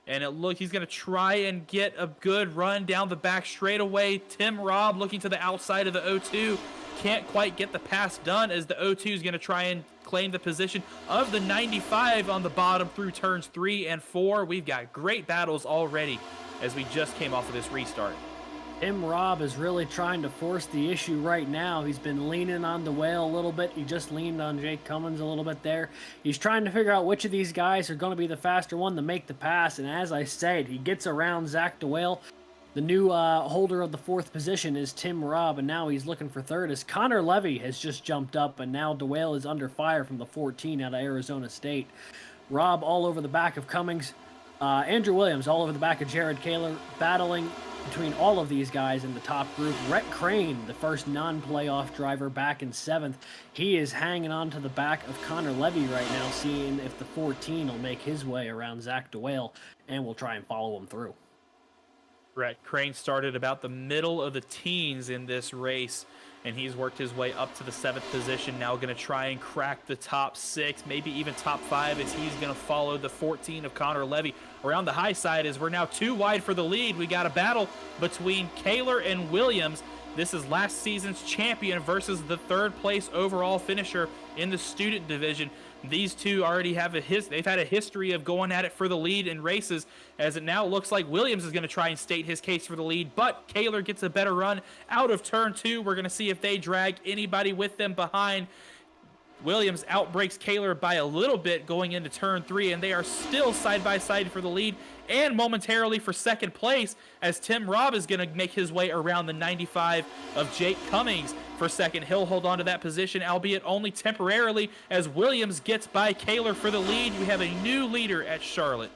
A: And he's going to try and get a good run down the back straightaway. Tim Robb looking to the outside of the 0-2. Can't quite get the pass done as the 0-2 is going to try and claim the position of the 95 on the bottom through turns 3 and 4. We've got great battles already as we just came off of this restart.
B: Tim Robb is really trying to force the issue right now. He's been leaning on DeWale a little bit. He just leaned on Jake Cummins a little bit there. He's trying to figure out which of these guys are going to be the faster one to make the pass. And as I said, he gets around Zach DeWale. The new holder of the 4th position is Tim Robb, and now he's looking for 3rd as Connor Levy has just jumped up, and now DeWale is under fire from the 14 out of Arizona State. Robb all over the back of Cummings. Andrew Williams all over the back of Jared Kaler, battling between all of these guys in the top group. Rhett Crane, the first non-playoff driver, back in 7th. He is hanging on to the back of Connor Levy right now, seeing if the 14 will make his way around Zach DeWale, and will try and follow him through.
A: Rhett Crane started about the middle of the teens in this race, and he's worked his way up to the 7th position. Now going to try and crack the top 6, maybe even top 5, as he's going to follow the 14 of Connor Levy around the high side, as we're now 2 wide for the lead. We got a battle between Kaler and Williams. This is last season's champion versus the 3rd place overall finisher in the student division. These two already have they've had a history of going at it for the lead in races, as it now looks like Williams is going to try and state his case for the lead, but Kaler gets a better run out of turn 2. We're going to see if they drag anybody with them behind. Williams outbreaks Kaler by a little bit going into turn 3, and they are still side by side for the lead and momentarily for 2nd place, as Tim Robb is going to make his way around the 95 of Jake Cummings for 2nd. He'll hold on to that position, albeit only temporarily, as Williams gets by Kaler for the lead. We have a new leader at Charlotte.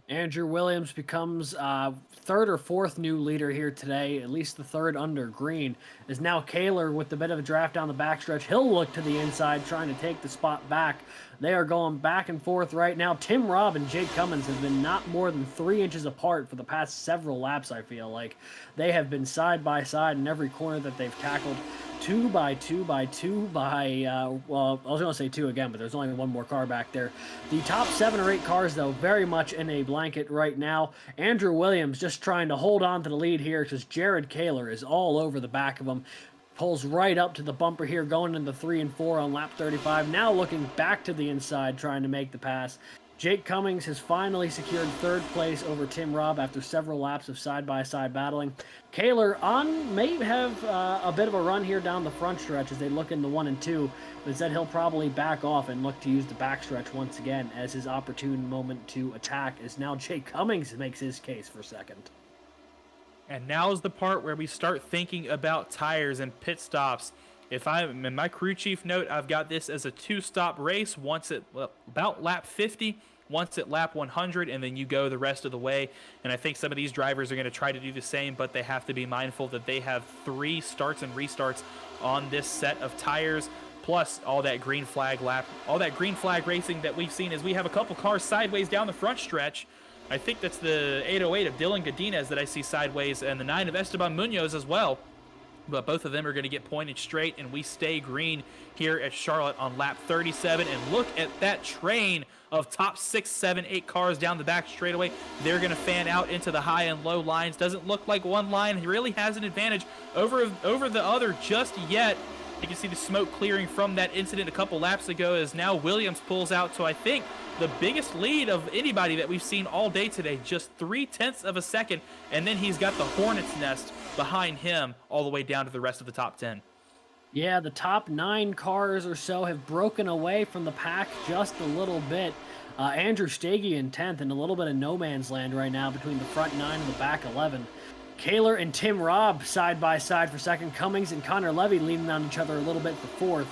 B: Andrew Williams becomes 3rd or 4th new leader here today, at least the 3rd under green, is now Kaler with a bit of a draft down the backstretch. He'll look to the inside, trying to take the spot back. They are going back and forth right now. Tim Robb and Jake Cummins have been not more than 3 inches apart for the past several laps, I feel like. They have been side by side in every corner that they've tackled. 2 by 2 by 2 by, well, I was going to say 2 again, but there's only one more car back there. The top 7 or 8 cars, though, very much in a blanket right now. Andrew Williams just trying to hold on to the lead here, because Jared Kaler is all over the back of him. Pulls right up to the bumper here, going into 3 and 4 on lap 35. Now looking back to the inside, trying to make the pass. Jake Cummings has finally secured 3rd place over Tim Robb after several laps of side-by-side battling. Kaler may have a bit of a run here down the front stretch as they look in the 1 and 2, but instead he'll probably back off and look to use the backstretch once again as his opportune moment to attack, as now Jake Cummings makes his case for 2nd.
A: And now is the part where we start thinking about tires and pit stops. If I'm in my crew chief note, I've got this as a 2-stop race. Once at about lap 50, once at lap 100, and then you go the rest of the way. And I think some of these drivers are going to try to do the same, but they have to be mindful that they have 3 starts and restarts on this set of tires, plus all that green flag racing that we've seen, as we have a couple cars sideways down the front stretch. I think that's the 808 of Dylan Godinez that I see sideways, and the 9 of Esteban Munoz as well. But both of them are going to get pointed straight, and we stay green here at Charlotte on lap 37. And look at that train of top 6, 7, 8 cars down the back straightaway. They're going to fan out into the high and low lines. Doesn't look like one line really has an advantage over the other just yet. You can see the smoke clearing from that incident a couple laps ago, as now Williams pulls out to, I think, the biggest lead of anybody that we've seen all day today, just 0.3 of a second, and then he's got the Hornet's Nest behind him all the way down to the rest of the top 10.
B: Yeah, the top 9 cars or so have broken away from the pack just a little bit. Andrew Stagey in 10th, and a little bit of no man's land right now between the front 9 and the back 11. Kaler and Tim Robb side by side for second. Cummings and Connor Levy leaning on each other a little bit for fourth.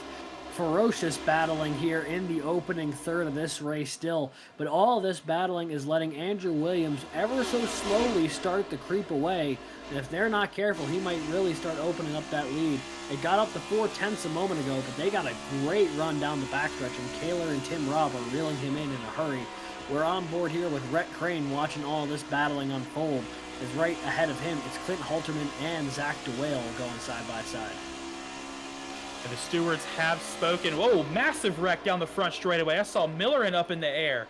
B: Ferocious battling here in the opening third of this race still, but all this battling is letting Andrew Williams ever so slowly start to creep away, and if they're not careful, he might really start opening up that lead. It got up to 0.4 a moment ago, but they got a great run down the backstretch, and Kaler and Tim Robb are reeling him in a hurry. We're on board here with Rhett Crane watching all this battling unfold, as right ahead of him it's Clint Halterman and Zach DeWale going side by side.
A: And the stewards have spoken. Whoa, massive wreck down the front straightaway. I saw Millerin up in the air.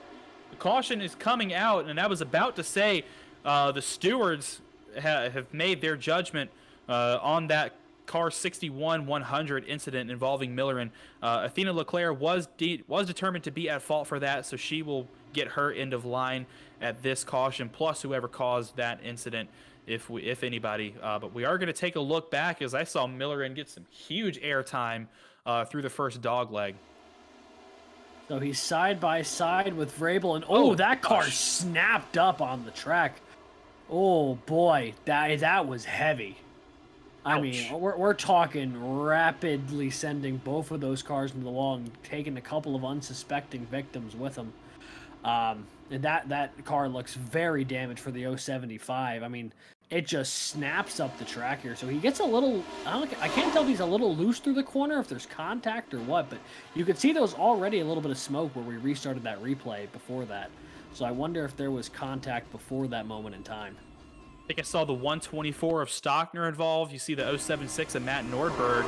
A: The caution is coming out, and I was about to say the stewards have made their judgment on that car 61-100 incident involving Millerin. Athena Leclerc was determined to be at fault for that, so she will get her end of line at this caution, plus whoever caused that incident, if anybody. But we are going to take a look back, as I saw Millerin get some huge airtime through the first dog leg.
B: So he's side by side with Vrabel, and that car snapped up on the track. Oh boy, that was heavy. I mean, we're talking rapidly sending both of those cars into the wall and taking a couple of unsuspecting victims with them. And that car looks very damaged for the 075. I mean, it just snaps up the track here. So he gets a little, I can't tell if he's a little loose through the corner, if there's contact or what, but you could see there was already a little bit of smoke where we restarted that replay before that. So I wonder if there was contact before that moment in time.
A: I think I saw the 124 of Stockner involved. You see the 076 of Matt Nordberg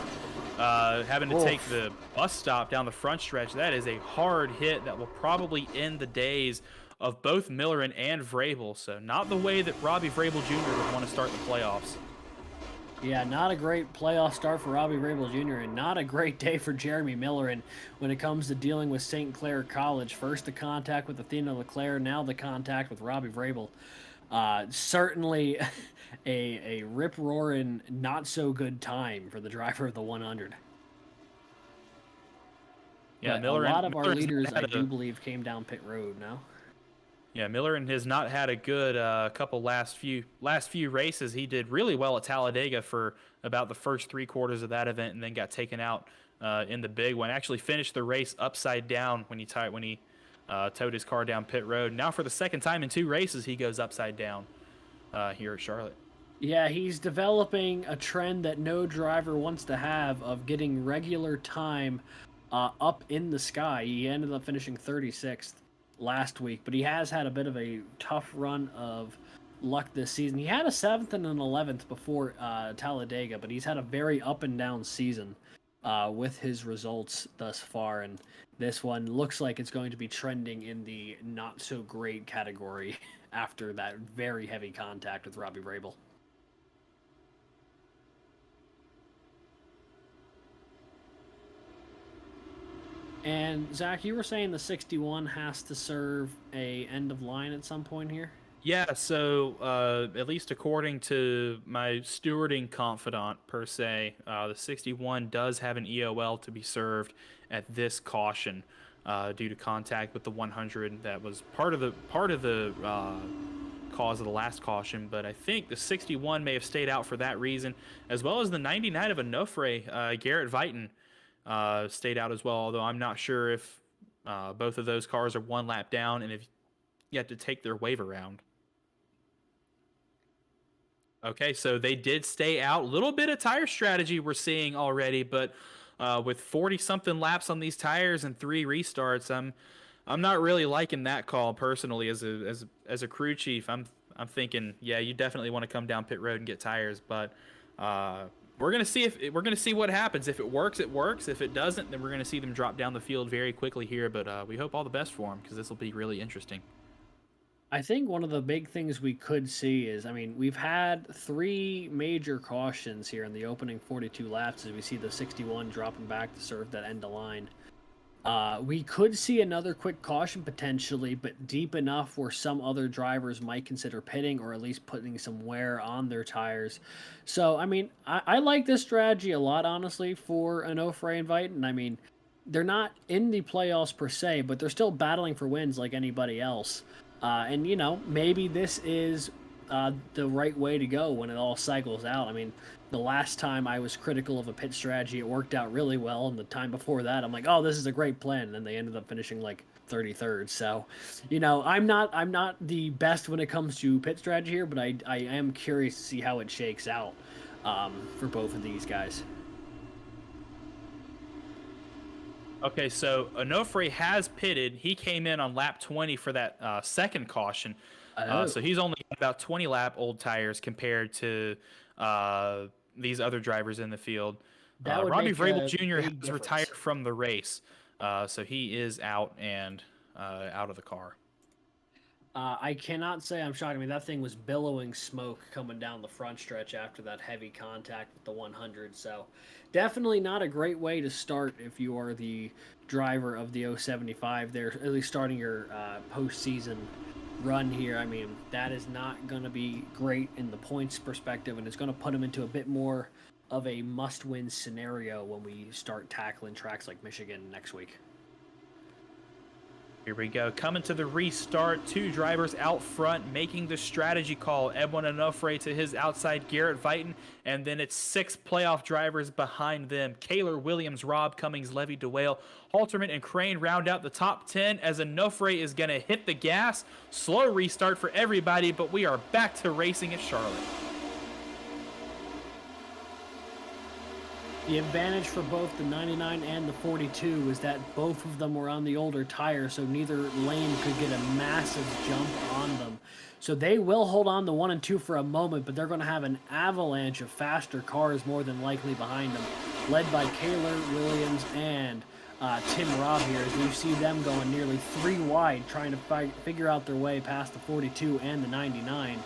A: having to take the bus stop down the front stretch. That is a hard hit that will probably end the days of both Millerin and Vrabel. So not the way that Robbie Vrabel Jr. would want to start the playoffs.
B: Yeah, not a great playoff start for Robbie Vrabel Jr. and not a great day for Jeremy Millerin when it comes to dealing with St. Clair College. First the contact with Athena Leclerc, now the contact with Robbie Vrabel. Certainly a rip-roaring, not-so-good time for the driver of the 100.
A: Yeah,
B: a lot of our leaders, I do believe, came down pit road now.
A: Yeah, Millerin has not had a good couple last few races. He did really well at Talladega for about the first 3/4 of that event, and then got taken out in the big one. Actually finished the race upside down when he towed his car down pit road. Now for the second time in 2 races, he goes upside down here at Charlotte.
B: Yeah, he's developing a trend that no driver wants to have of getting regular time up in the sky. He ended up finishing 36th last week, but he has had a bit of a tough run of luck this season. He had a 7th and an 11th before Talladega, but he's had a very up and down season with his results thus far, and this one looks like it's going to be trending in the not so great category after that very heavy contact with Robbie Vrabel. And Zach, you were saying the 61 has to serve a end of line at some point here?
A: Yeah, so at least according to my stewarding confidant per se, the 61 does have an EOL to be served at this caution due to contact with the 100. That was part of the cause of the last caution, but I think the 61 may have stayed out for that reason, as well as the 99 of Onofre, Garrett Vighton, stayed out as well, although I'm not sure if Both of those cars are 1 lap down, and if you have to take their wave around. Okay, so they did stay out. Little bit of tire strategy we're seeing already, but with 40 something laps on these tires and 3 restarts, I'm not really liking that call personally as a crew chief. I'm thinking, yeah, you definitely want to come down pit road and get tires, but we're gonna see what happens. If it works, it works. If it doesn't, then we're gonna see them drop down the field very quickly here. But we hope all the best for them because this will be really interesting.
B: I think one of the big things we could see is, I mean, we've had 3 major cautions here in the opening 42 laps as we see the 61 dropping back to serve that end of line. We could see another quick caution potentially, but deep enough where some other drivers might consider pitting or at least putting some wear on their tires. So, I mean, I like this strategy a lot, honestly, for an Onofre and Viton. I mean, they're not in the playoffs per se, but they're still battling for wins like anybody else. And, you know, maybe this is the right way to go when it all cycles out. I mean, the last time I was critical of a pit strategy, it worked out really well. And the time before that, I'm like, oh, this is a great plan. And then they ended up finishing like 33rd. So, you know, I'm not the best when it comes to pit strategy here, but I am curious to see how it shakes out for both of these guys.
A: Okay, so Onofre has pitted. He came in on lap 20 for that second caution. So he's only got about 20 lap old tires compared to these other drivers in the field. Robbie Vrabel Jr. has retired from the race, so he is out and out of the car.
B: I cannot say I'm shocked. I mean, that thing was billowing smoke coming down the front stretch after that heavy contact with the 100. So definitely not a great way to start if you are the driver of the 075 there, at least starting your postseason run here. I mean, that is not going to be great in the points perspective, and it's going to put them into a bit more of a must-win scenario when we start tackling tracks like Michigan next week.
A: Here we go. Coming to the restart. 2 drivers out front making the strategy call. Edwin Onofre to his outside, Garrett Viton, and then it's 6 playoff drivers behind them. Kaylor Williams, Rob Cummings, Levy DeWale, Halterman, and Crane round out the top 10 as Onofre is going to hit the gas. Slow restart for everybody, but we are back to racing at Charlotte.
B: The advantage for both the 99 and the 42 is that both of them were on the older tire, so neither lane could get a massive jump on them. So they will hold on to 1 and 2 for a moment, but they're going to have an avalanche of faster cars more than likely behind them, led by Kaylor Williams and Tim Robb here, as you see them going nearly 3 wide, trying to figure out their way past the 42 and the 99.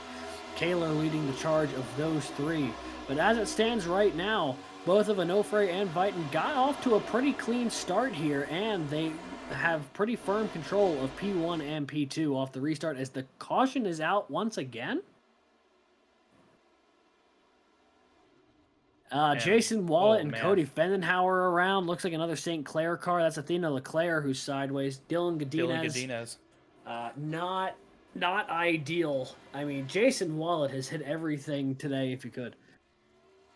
B: Kaylor leading the charge of those 3. But as it stands right now, both of Onofre and Viton got off to a pretty clean start here, and they have pretty firm control of P1 and P2 off the restart as the caution is out once again. Jason Wallet and Cody Fendenhauer around. Looks like another St. Clair car. That's Athena Leclerc who's sideways. Dylan Godinez. Not ideal. I mean, Jason Wallet has hit everything today if you could.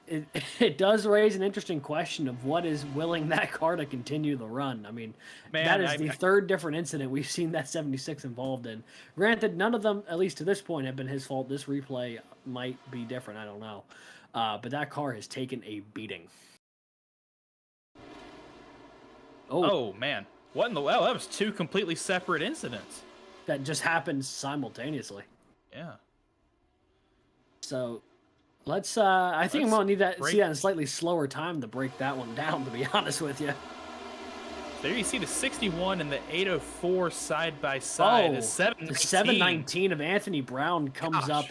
B: It does raise an interesting question of what is willing that car to continue the run. I mean, that is the 3rd different incident we've seen that 76 involved in. Granted, none of them, at least to this point, have been his fault. This replay might be different. I don't know. But that car has taken a beating.
A: Oh man. What in the hell? That was 2 completely separate incidents.
B: That just happened simultaneously.
A: Yeah.
B: So... I think I'm going to need that, see that in a slightly slower time to break that one down, to be honest with you.
A: There you see the 61 and the 804 side by side.
B: The 719 of Anthony Brown comes up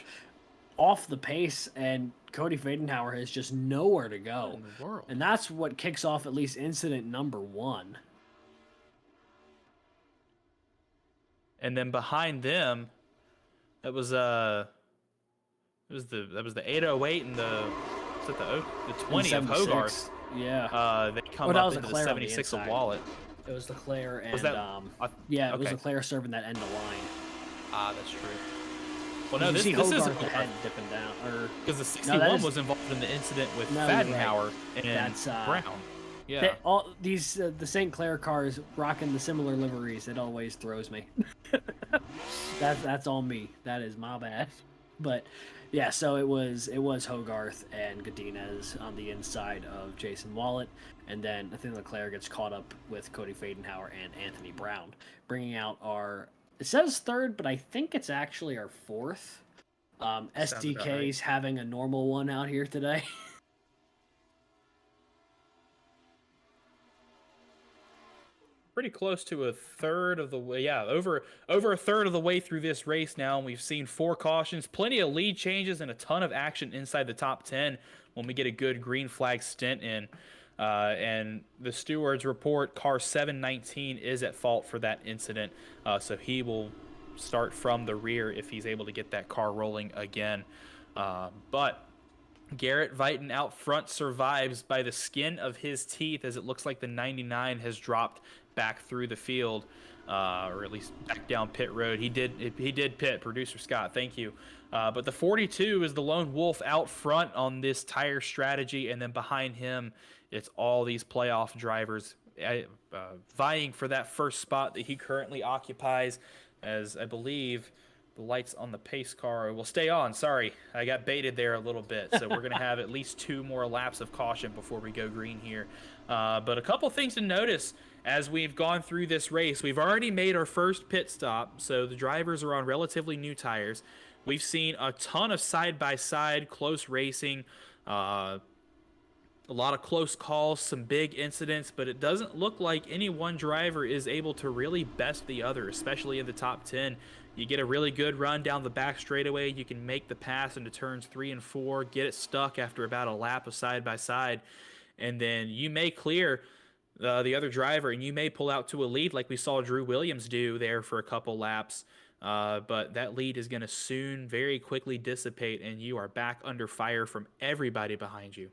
B: off the pace, and Cody Fendenhauer has just nowhere to go. And that's what kicks off at least incident number 1.
A: And then behind them, that was the 808 and the 20 of Hogarth.
B: Yeah.
A: They come up into the 76 of Wallet.
B: It was Leclerc and
A: was that,
B: it was Leclerc serving that end of line.
A: That's true. Well, no, this is
B: the head dipping down,
A: because the 61 was involved in the incident with Fendenhauer and Brown. Yeah.
B: All these the St. Clair cars rocking the similar liveries. It always throws me. That's all me. That is my bad. But yeah, so it was Hogarth and Godinez on the inside of Jason Wallet, and then I think Leclerc gets caught up with Cody Fadenhauer and Anthony Brown, bringing out our. It says third, but I think it's actually our fourth. SDK's having a normal one out here today.
A: Pretty close to a third of the way. Yeah, over a third of the way through this race now, and we've seen 4 cautions, plenty of lead changes, and a ton of action inside the top 10 when we get a good green flag stint in. And the stewards report car 719 is at fault for that incident, so he will start from the rear if he's able to get that car rolling again. But Garrett Vighton out front survives by the skin of his teeth, as it looks like the 99 has dropped back through the field, or at least back down pit road. He did pit, producer Scott, thank you. But the 42 is the lone wolf out front on this tire strategy, and then behind him it's all these playoff drivers vying for that first spot that he currently occupies, as I believe the lights on the pace car will stay on. Sorry, I got baited there a little bit. So we're going to have at least 2 more laps of caution before we go green here. But a couple things to notice as we've gone through this race. We've already made our first pit stop, so the drivers are on relatively new tires. We've seen a ton of side-by-side close racing, a lot of close calls, some big incidents, but it doesn't look like any one driver is able to really best the other, especially in the top 10. You get a really good run down the back straightaway. You can make the pass into turns 3 and 4, get it stuck after about a lap of side-by-side, and then you may clear the other driver, and you may pull out to a lead like we saw Drew Williams do there for a couple laps. But that lead is going to soon very quickly dissipate, and you are back under fire from everybody behind you.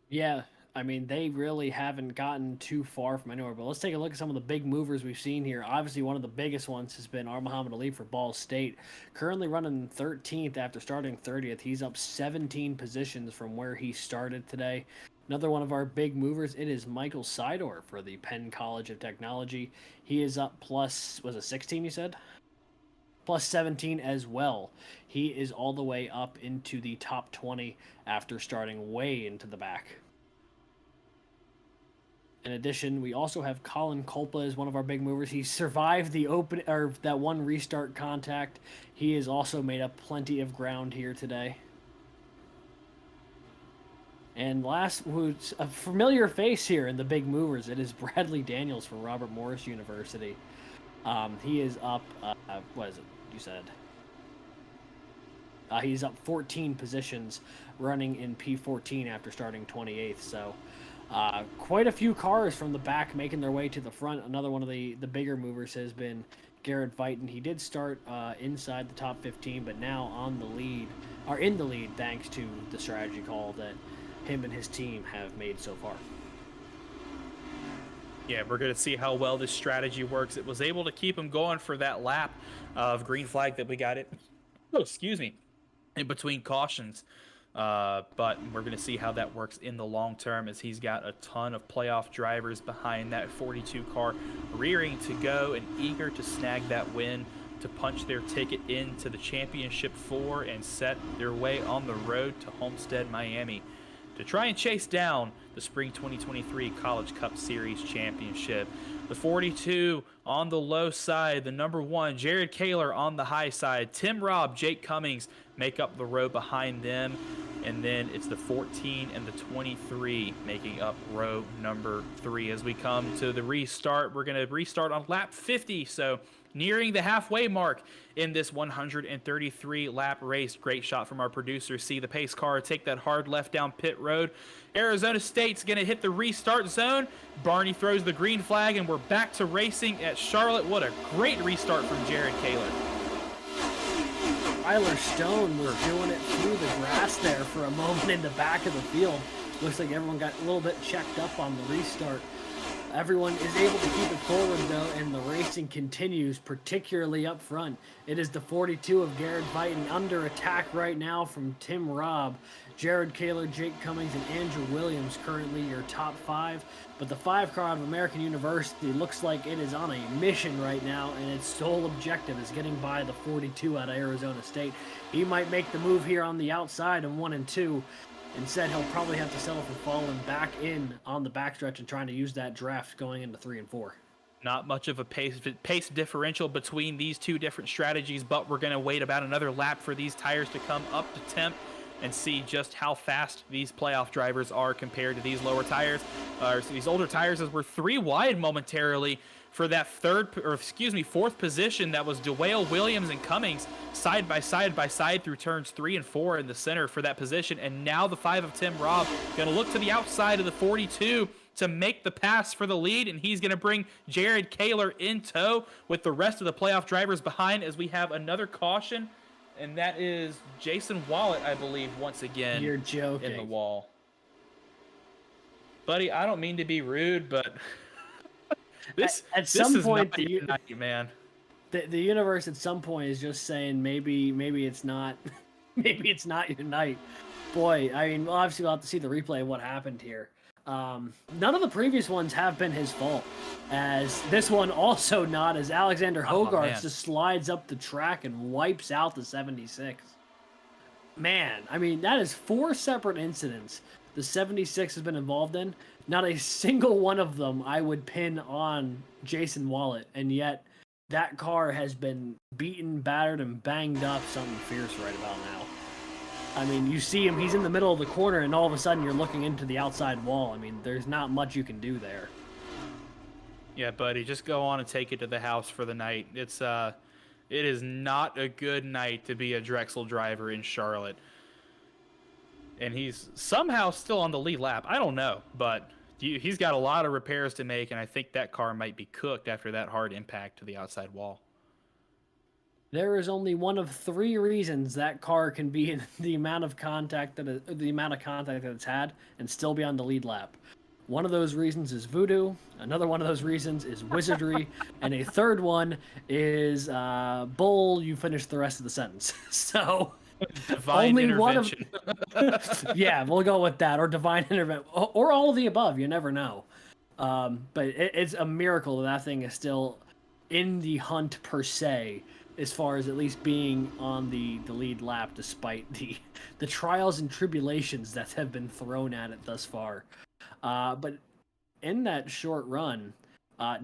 B: Yeah, I mean, they really haven't gotten too far from anywhere. But let's take a look at some of the big movers we've seen here. Obviously, one of the biggest ones has been Muhammad Ali for Ball State. Currently running 13th after starting 30th. He's up 17 positions from where he started today. Another one of our big movers, it is Michael Sidor for the Penn College of Technology. He is up plus, was it 16 you said? Plus 17 as well. He is all the way up into the top 20 after starting way into the back. In addition, we also have Colin Kolpa as one of our big movers. He survived the that one restart contact. He has also made up plenty of ground here today. And last, who's a familiar face here in the big movers, it is Bradley Daniels from Robert Morris University. He is up, what is it you said? He's up 14 positions, running in P14 after starting 28th. So quite a few cars from the back making their way to the front. Another one of the bigger movers has been Garrett Vighton. He did start inside the top 15, but now on the lead, or in the lead, thanks to the strategy call that him and his team have made so far.
A: Yeah, we're going to see how well this strategy works. It was able to keep him going for that lap of green flag that we got it. Oh, excuse me. In between cautions. But we're going to see how that works in the long term, as he's got a ton of playoff drivers behind that 42 car, rearing to go and eager to snag that win, to punch their ticket into the championship 4 and set their way on the road to Homestead, Miami, to try and chase down the Spring 2023 College Cup Series Championship. The 42 on the low side, the number 1, Jared Kaler on the high side. Tim Robb, Jake Cummings make up the row behind them. And then it's the 14 and the 23 making up row number 3. As we come to the restart, we're going to restart on lap 50. So nearing the halfway mark in this 133 lap race. Great shot from our producer. See the pace car take that hard left down pit road. Arizona State's going to hit the restart zone. Barney throws the green flag, and we're back to racing at Charlotte. What a great restart from Jared Kaler.
B: Tyler Stone was doing it through the grass there for a moment in the back of the field. Looks like everyone got a little bit checked up on the restart. Everyone is able to keep it forward, though, and the racing continues, particularly up front. It is the 42 of Garrett Vighton under attack right now from Tim Robb. Jared Kaler, Jake Cummings, and Andrew Williams currently your top 5. But the 5 car out of American University looks like it is on a mission right now, and its sole objective is getting by the 42 out of Arizona State. He might make the move here on the outside in 1 and 2. Instead, he'll probably have to settle for falling back in on the backstretch and trying to use that draft going into 3 and 4.
A: Not much of a pace differential between these two different strategies, but we're going to wait about another lap for these tires to come up to temp and see just how fast these playoff drivers are compared to these lower tires, these older tires, as we're 3 wide momentarily for that fourth position. That was DeWale, Williams, and Cummings side by side through turns 3 and 4 in the center for that position. And now the 5 of Tim Robb going to look to the outside of the 42 to make the pass for the lead, and he's going to bring Jared Kaler in tow with the rest of the playoff drivers behind, as we have another caution, and that is Jason Wallet, I believe, once again.
B: You're joking.
A: In the wall. Buddy, I don't mean to be rude, but this is not your night, man.
B: The universe at some point is just saying maybe it's not maybe it's not your night. Boy, I mean, obviously we'll have to see the replay of what happened here. None of the previous ones have been his fault, as this one also not, as Alexander Hogarth just slides up the track and wipes out the 76. Man, I mean, that is 4 separate incidents the 76 has been involved in. Not a single one of them I would pin on Jason Wallet, and yet that car has been beaten, battered, and banged up something fierce right about now. I mean, you see him, he's in the middle of the corner, and all of a sudden you're looking into the outside wall. I mean, there's not much you can do there.
A: Yeah, buddy, just go on and take it to the house for the night. It is not a good night to be a Drexel driver in Charlotte. And he's somehow still on the lead lap. I don't know, but he's got a lot of repairs to make, and I think that car might be cooked after that hard impact to the outside wall.
B: There is only one of 3 reasons that car can be in the amount of contact that it's had and still be on the lead lap. One of those reasons is voodoo. Another one of those reasons is wizardry, and a third one is bull. You finish the rest of the sentence. So
A: divine
B: only
A: intervention.
B: One of yeah, we'll go with that, or divine intervention, or all of the above. You never know. But it's a miracle that thing is still in the hunt per se, as far as at least being on the lead lap, despite the trials and tribulations that have been thrown at it thus far. But in that short run,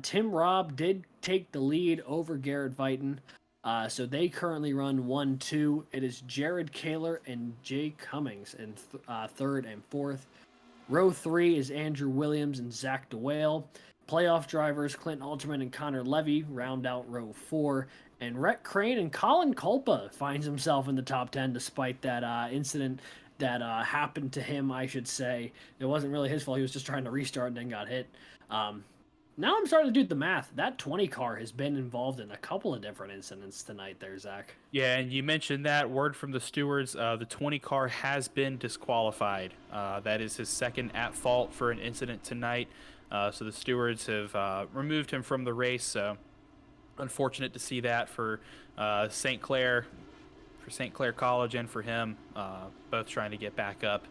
B: Tim Robb did take the lead over Garrett Vighton. So they currently run 1-2. It is Jared Kaler and Jay Cummings in 3rd and 4th. Row 3 is Andrew Williams and Zach DeWale. Playoff drivers Clinton Alterman and Connor Levy round out row 4. And Rhett Crane and Colin Culpa finds himself in the top 10 despite that incident that happened to him, I should say. It wasn't really his fault. He was just trying to restart and then got hit. Now I'm starting to do the math. That 20 car has been involved in a couple of different incidents tonight there, Zach.
A: Yeah, and you mentioned that word from the stewards. The 20 car has been disqualified. That is his second at fault for an incident tonight. So the stewards have removed him from the race. So unfortunate to see that for St. Clair College and for him, both trying to get back up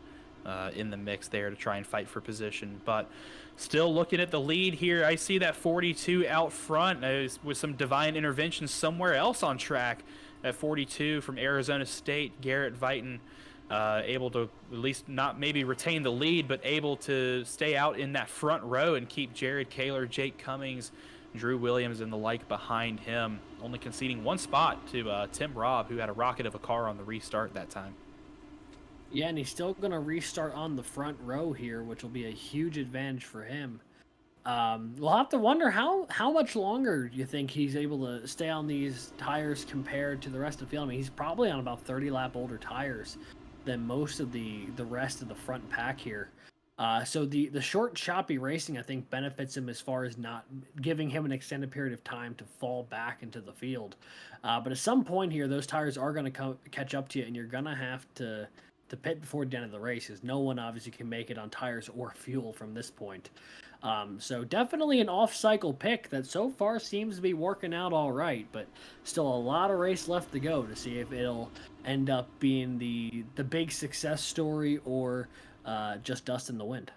A: in the mix there to try and fight for position. But still looking at the lead here, I see that 42 out front with some divine intervention somewhere else on track. At 42 from Arizona State, Garrett Vighton able to at least not maybe retain the lead, but able to stay out in that front row and keep Jared Kaler, Jake Cummings, Drew Williams, and the like behind him, only conceding 1 spot to Tim Robb, who had a rocket of a car on the restart that time.
B: Yeah, and he's still going to restart on the front row here, which will be a huge advantage for him. We'll have to wonder how much longer you think he's able to stay on these tires compared to the rest of the field. I mean, he's probably on about 30 lap older tires than most of the rest of the front pack here. So the short, choppy racing, I think, benefits him as far as not giving him an extended period of time to fall back into the field. But at some point here, those tires are going to catch up to you, and you're going to have to pit before the end of the race, because no one obviously can make it on tires or fuel from this point. So definitely an off-cycle pick that so far seems to be working out all right, but still a lot of race left to go to see if it'll end up being the big success story or just dust in the wind.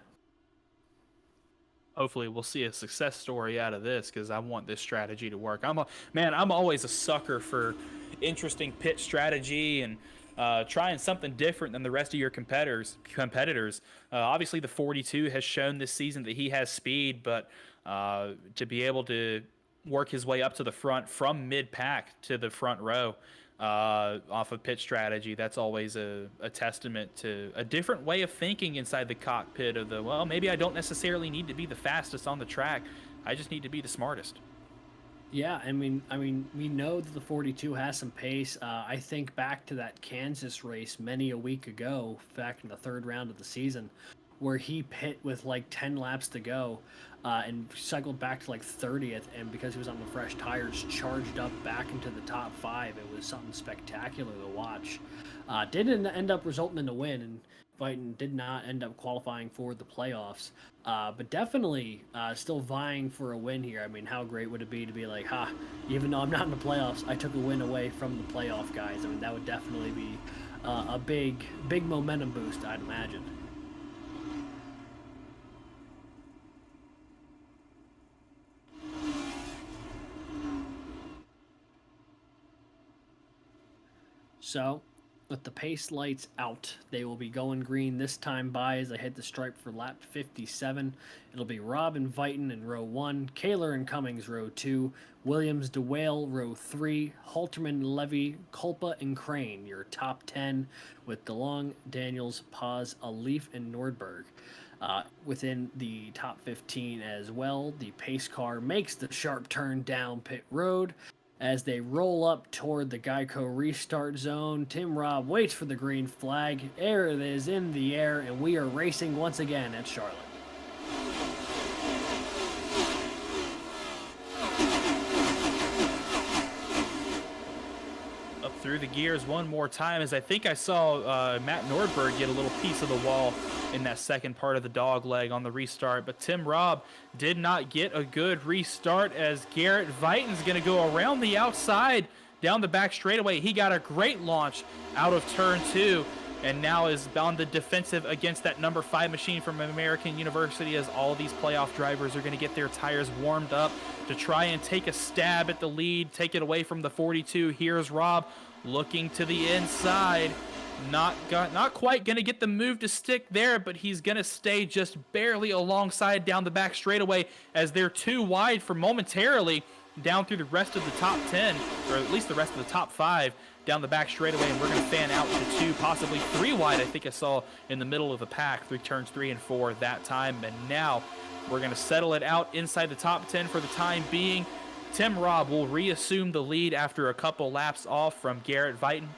A: Hopefully we'll see a success story out of this because I want this strategy to work. I'm always a sucker for interesting pit strategy and trying something different than the rest of your competitors. Obviously the 42 has shown this season that he has speed, but to be able to work his way up to the front from mid pack to the front row off of pit strategy, that's always a testament to a different way of thinking inside the cockpit of well, maybe I don't necessarily need to be the fastest on the track. I just need to be the smartest.
B: Yeah, I mean, we know that the 42 has some pace. I think back to that Kansas race many a week ago, back in the third round of the season, where he pit with like 10 laps to go, and cycled back to like 30th, and because he was on the fresh tires, charged up back into the top five. It was something spectacular to watch. Didn't end up resulting in a win, and Viton did not end up qualifying for the playoffs. But definitely still vying for a win here. I mean, how great would it be to be like, even though I'm not in the playoffs, I took a win away from the playoff guys. I mean, that would definitely be a big momentum boost, I'd imagine. So, with the pace lights out, they will be going green this time by as they hit the stripe for lap 57. It'll be Rob and Viton in row 1, Kaler and Cummings row 2, Williams, DeWale row 3, Halterman, Levy, Culpa, and Crane your top 10, with DeLong, Daniels, Paz, Alif, and Nordberg. Within the top 15 as well, the pace car makes the sharp turn down pit road. As they roll up toward the Geico restart zone, Tim Robb waits for the green flag. Air it is in the air, and we are racing once again at Charlotte.
A: Up through the gears one more time, as I think I saw Matt Nordberg get a little piece of the wall in that second part of the dog leg on the restart, but Tim Robb did not get a good restart as Garrett Viton's going to go around the outside down the back straightaway. He got a great launch out of turn 2 and now is on the defensive against that number 5 machine from American University, as all of these playoff drivers are going to get their tires warmed up to try and take a stab at the lead, take it away from the 42. Here's Robb looking to the inside. Not quite going to get the move to stick there, but he's going to stay just barely alongside down the back straightaway as they're too wide for momentarily down through the rest of the top 10, or at least the rest of the top 5 down the back straightaway, and we're going to fan out to 2, possibly 3 wide. I think I saw in the middle of the pack through turns 3 and 4 that time, and now we're going to settle it out inside the top 10 for the time being. Tim Robb will reassume the lead after a couple laps off from Garrett Viton.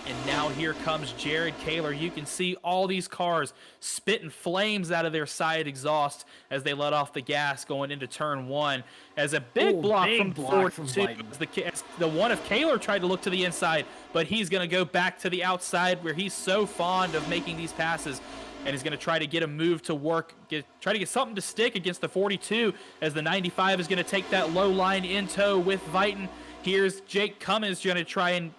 A: And now here comes Jared Kaler. You can see all these cars spitting flames out of their side exhaust as they let off the gas going into turn 1. As a big block from 42, as the one of Kaler tried to look to the inside, but he's going to go back to the outside where he's so fond of making these passes. And he's going to try to get a move to work, try to get something to stick against the 42 as the 95 is going to take that low line in tow with Viton. Here's Jake Cummins going to try and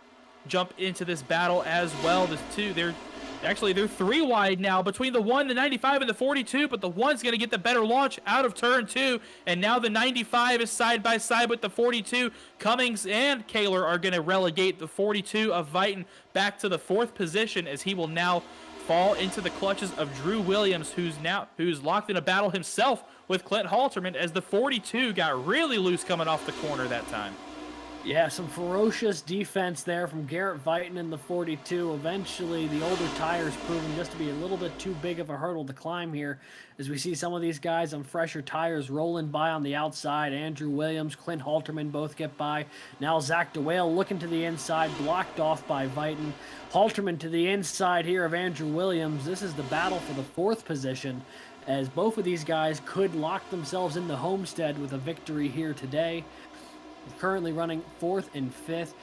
A: jump into this battle as well. They're 3 wide now between the 1, the 95, and the 42, but the 1's going to get the better launch out of turn 2, and now the 95 is side by side with the 42. Cummings and Kaler are going to relegate the 42 of Viton back to the 4th position, as he will now fall into the clutches of Drew Williams, who's locked in a battle himself with Clint Halterman, as the 42 got really loose coming off the corner that time.
B: Yeah, some ferocious defense there from Garrett Viton in the 42. Eventually, the older tires proving just to be a little bit too big of a hurdle to climb here, as we see some of these guys on fresher tires rolling by on the outside. Andrew Williams, Clint Halterman both get by. Now Zach DeWale looking to the inside, blocked off by Viton. Halterman to the inside here of Andrew Williams. This is the battle for the 4th position, as both of these guys could lock themselves in the homestead with a victory here today. Currently running 4th and 5th.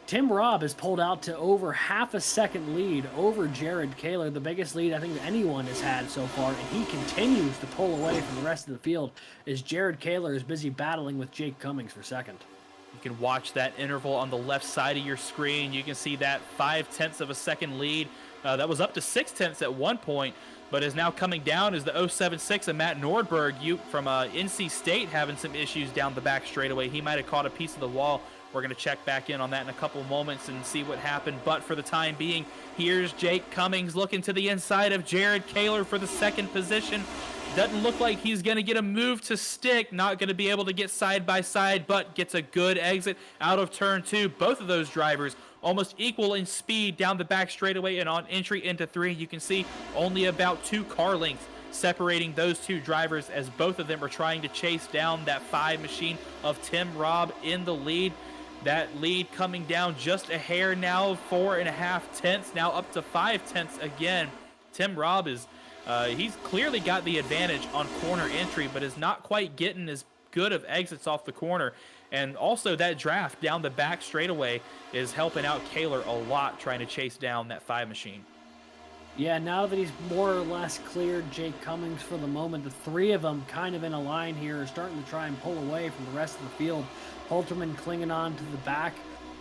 B: Tim Robb has pulled out to over half a second lead over Jared Kaler, the biggest lead I think that anyone has had so far, and he continues to pull away from the rest of the field as Jared Kaler is busy battling with Jake Cummings for second.
A: You can watch that interval on the left side of your screen. You can see that 0.5 of a second lead. That was up to 0.6 at one point, but is now coming down as the 0.76 of Matt Nordberg from NC State having some issues down the back straightaway. He might have caught a piece of the wall. We're going to check back in on that in a couple moments and see what happened. But for the time being, here's Jake Cummings looking to the inside of Jared Kaler for the second position. Doesn't look like he's going to get a move to stick. Not going to be able to get side by side, but gets a good exit out of turn 2. Both of those drivers almost equal in speed down the back straightaway, and on entry into 3, you can see only about 2 car lengths separating those 2 drivers as both of them are trying to chase down that 5 machine of Tim Robb in the lead. That lead coming down just a hair now, 4.5 now up to 0.5 again. Tim Robb is, he's clearly got the advantage on corner entry, but is not quite getting as good of exits off the corner. And also that draft down the back straightaway is helping out Kaler a lot, trying to chase down that 5 machine.
B: Yeah, now that he's more or less cleared Jake Cummings for the moment, the 3 of them kind of in a line here are starting to try and pull away from the rest of the field. Halterman clinging on to the back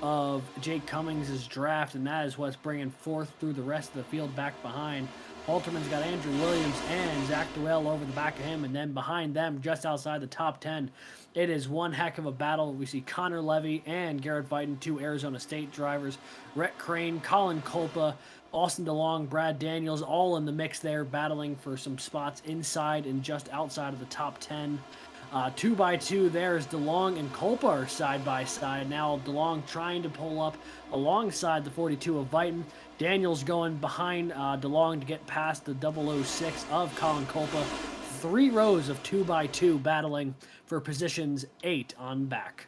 B: of Jake Cummings' draft, and that is what's bringing forth through the rest of the field back behind. Halterman's got Andrew Williams and Zach Doyle over the back of him, and then behind them, just outside the top 10, it is one heck of a battle. We see Connor Levy and Garrett Vighton, 2 Arizona State drivers, Rhett Crane, Colin Kolpa, Austin DeLong, Brad Daniels, all in the mix there, battling for some spots inside and just outside of the top 10. 2 by 2 there as DeLong and Kolpa are side by side. Now DeLong trying to pull up alongside the 42 of Vighton. Daniels going behind DeLong to get past the 006 of Colin Kolpa. 3 rows of 2 by 2 battling for positions 8 on back.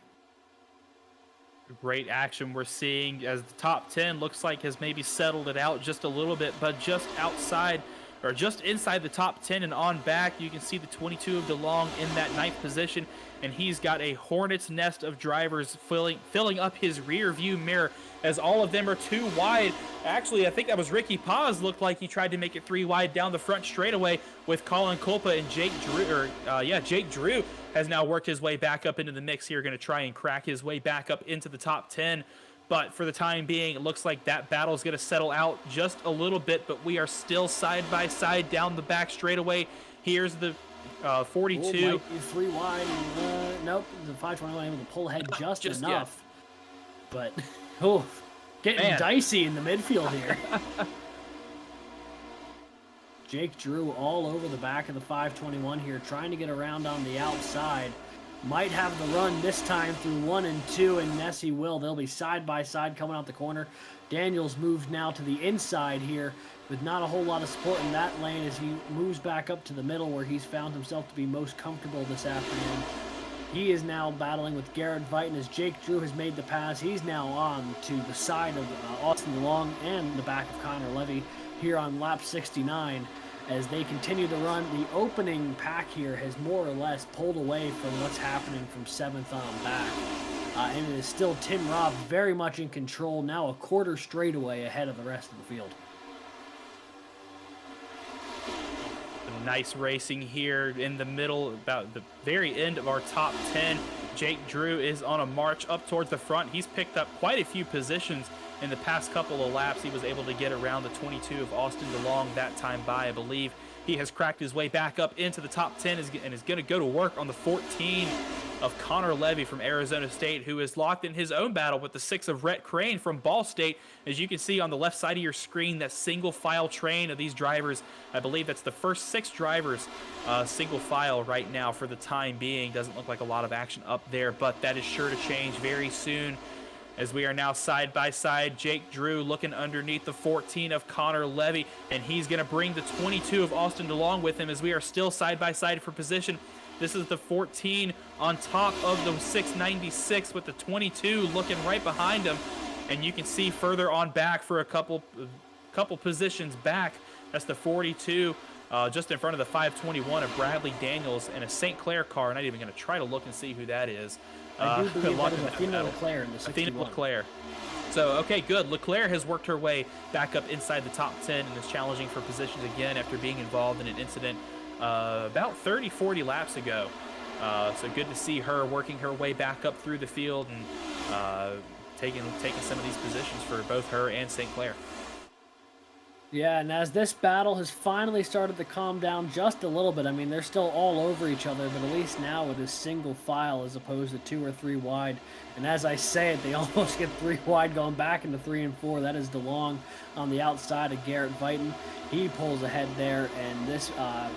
A: Great action we're seeing as the top 10 looks like has maybe settled it out just a little bit, but just outside or just inside the top 10 and on back, you can see the 22 of DeLong in that 9th position, and he's got a hornet's nest of drivers filling up his rear view mirror as all of them are 2 wide. Actually, I think that was Ricky Paz, looked like he tried to make it 3 wide down the front straightaway with Colin Kolpa, and Jake Drew has now worked his way back up into the mix here, going to try and crack his way back up into the top 10. But for the time being, it looks like that battle is going to settle out just a little bit, but we are still side by side down the back straightaway. Here's the 42.
B: Might be 3 wide. Nope, the 521 able to pull ahead just enough. Yet. But, getting dicey in the midfield here. Jake Drew all over the back of the 521 here, trying to get around on the outside. Might have the run this time through 1 and 2, and yes, he will. They'll be side by side coming out the corner. Daniels moves now to the inside here with not a whole lot of support in that lane as he moves back up to the middle where he's found himself to be most comfortable this afternoon. He is now battling with Garrett Vighton as Jake Drew has made the pass. He's now on to the side of Austin DeLong and the back of Connor Levy here on lap 69. As they continue to run, the opening pack here has more or less pulled away from what's happening from 7th on back. And it is still Tim Robb very much in control, now a quarter straightaway ahead of the rest of the field.
A: Nice racing here in the middle, about the very end of our top 10. Jake Drew is on a march up towards the front. He's picked up quite a few positions in the past couple of laps. He was able to get around the 22 of Austin DeLong that time by, I believe. He has cracked his way back up into the top 10 and is going to go to work on the 14 of Connor Levy from Arizona State, who is locked in his own battle with the 6 of Rhett Crane from Ball State. As you can see on the left side of your screen, that single file train of these drivers, I believe that's the first 6 drivers single file right now for the time being. Doesn't look like a lot of action up there, but that is sure to change very soon. As we are now side by side, Jake Drew looking underneath the 14 of Connor Levy, and he's going to bring the 22 of Austin DeLong with him as we are still side by side for position. This is the 14 on top of the 696 with the 22 looking right behind him, and you can see further on back for a couple positions back. That's the 42 just in front of the 521 of Bradley Daniels and a St. Clair car. Not even going to try to look and see who that is.
B: I do believe that is Athena Leclerc in the 61.
A: Athena Leclerc. So, okay, good. Leclerc has worked her way back up inside the top 10 and is challenging for positions again after being involved in an incident about 30, 40 laps ago. So good to see her working her way back up through the field and taking some of these positions for both her and St. Clair.
B: Yeah, and as this battle has finally started to calm down just a little bit, I mean, they're still all over each other, but at least now it is single file as opposed to 2 or 3 wide. And as I say it, they almost get 3 wide going back into 3 and 4. That is DeLong on the outside of Garrett Vighton. He pulls ahead there, and this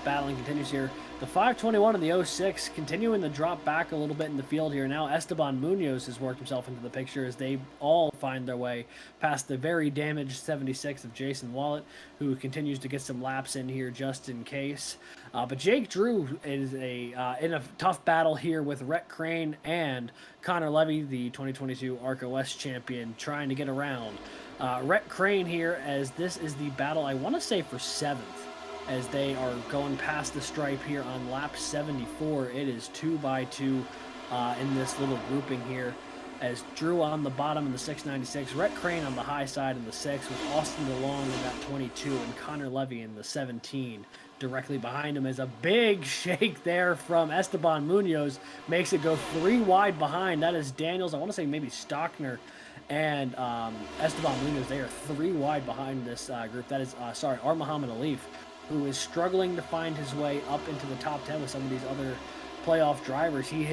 B: battling continues here. The 521 and the 06 continuing to drop back a little bit in the field here. Now Esteban Munoz has worked himself into the picture as they all find their way past the very damaged 76 of Jason Wallet, who continues to get some laps in here just in case. But Jake Drew is in a tough battle here with Rhett Crane and Connor Levy, the 2022 ARCA West champion, trying to get around. Rhett Crane here, as this is the battle, I want to say, for 7th. As they are going past the stripe here on lap 74. It is 2 by 2 in this little grouping here. As Drew on the bottom in the 696, Rhett Crane on the high side in the 6, with Austin DeLong in that 22, and Connor Levy in the 17. Directly behind him is a big shake there from Esteban Munoz. Makes it go 3 wide behind. That is Daniels, I want to say maybe Stockner, and Esteban Munoz. They are 3 wide behind this group. That is, R. Muhammad Alif, who is struggling to find his way up into the top 10 with some of these other playoff drivers. He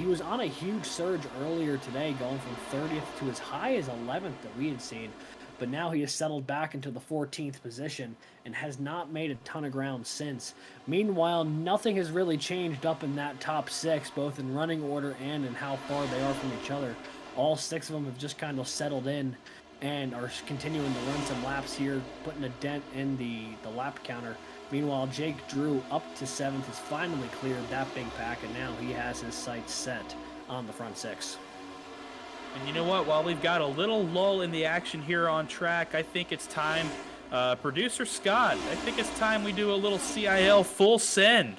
B: was on a huge surge earlier today, going from 30th to as high as 11th that we had seen. But now he has settled back into the 14th position and has not made a ton of ground since. Meanwhile, nothing has really changed up in that top 6, both in running order and in how far they are from each other. All 6 of them have just kind of settled in and are continuing to run some laps here, putting a dent in the lap counter. Meanwhile, Jake Drew, up to 7th, has finally cleared that big pack, and now he has his sights set on the front 6.
A: And you know what? While we've got a little lull in the action here on track, I think it's time, Producer Scott, I think it's time we do a little CIL full send.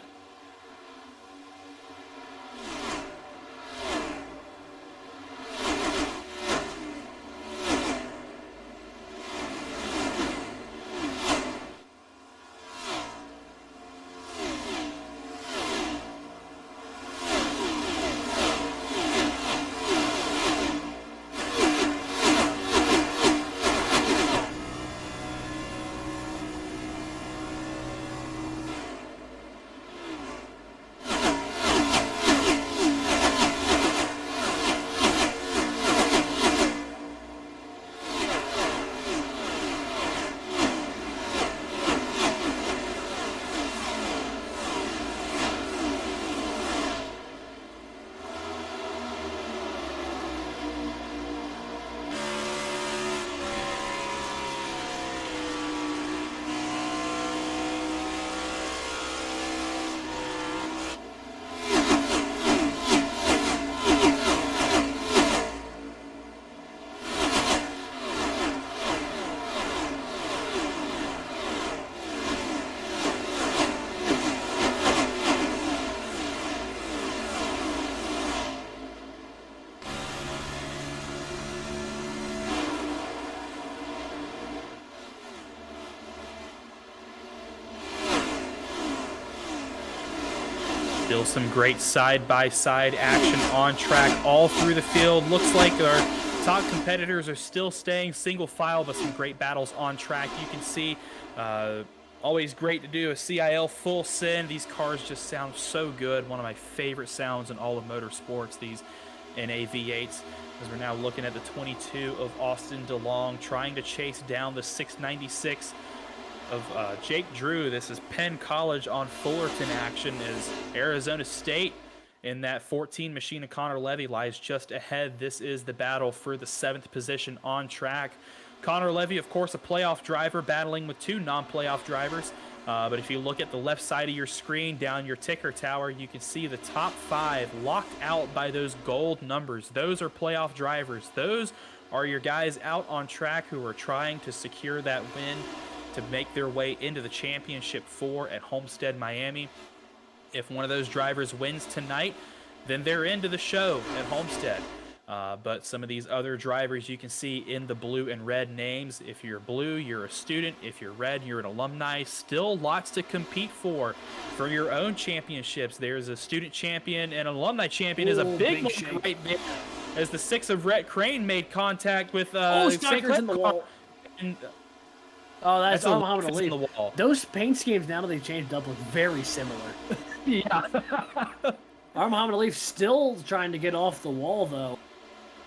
A: Still some great side-by-side action on track all through the field. Looks like our top competitors are still staying single file, but some great battles on track. You can see always great to do a CIL full send. These cars just sound so good. One of my favorite sounds in all of motorsports, these NA V8s. As we're now looking at the 22 of Austin DeLong trying to chase down the 696 of Jake Drew. This is Penn College on Fullerton action as Arizona State in that 14 machine of Connor Levy lies just ahead. This is the battle for the 7th position on track. Connor Levy, of course, a playoff driver battling with 2 non-playoff drivers. But if you look at the left side of your screen down your ticker tower, you can see the top 5 locked out by those gold numbers. Those are playoff drivers. Those are your guys out on track who are trying to secure that win to make their way into the championship 4 at Homestead, Miami. If one of those drivers wins tonight, then they're into the show at Homestead. But some of these other drivers you can see in the blue and red names. If you're blue, you're a student. If you're red, you're an alumni. Still lots to compete for your own championships. There's a student champion and an alumni champion. Is a big one right there. As the 6 of Rhett Crane made contact with
B: Stacker's in the wall.
A: And,
B: that's Muhammad Ali. Those paint schemes, now that they've changed up, look very similar.
A: Yeah.
B: Muhammad Ali still trying to get off the wall, though.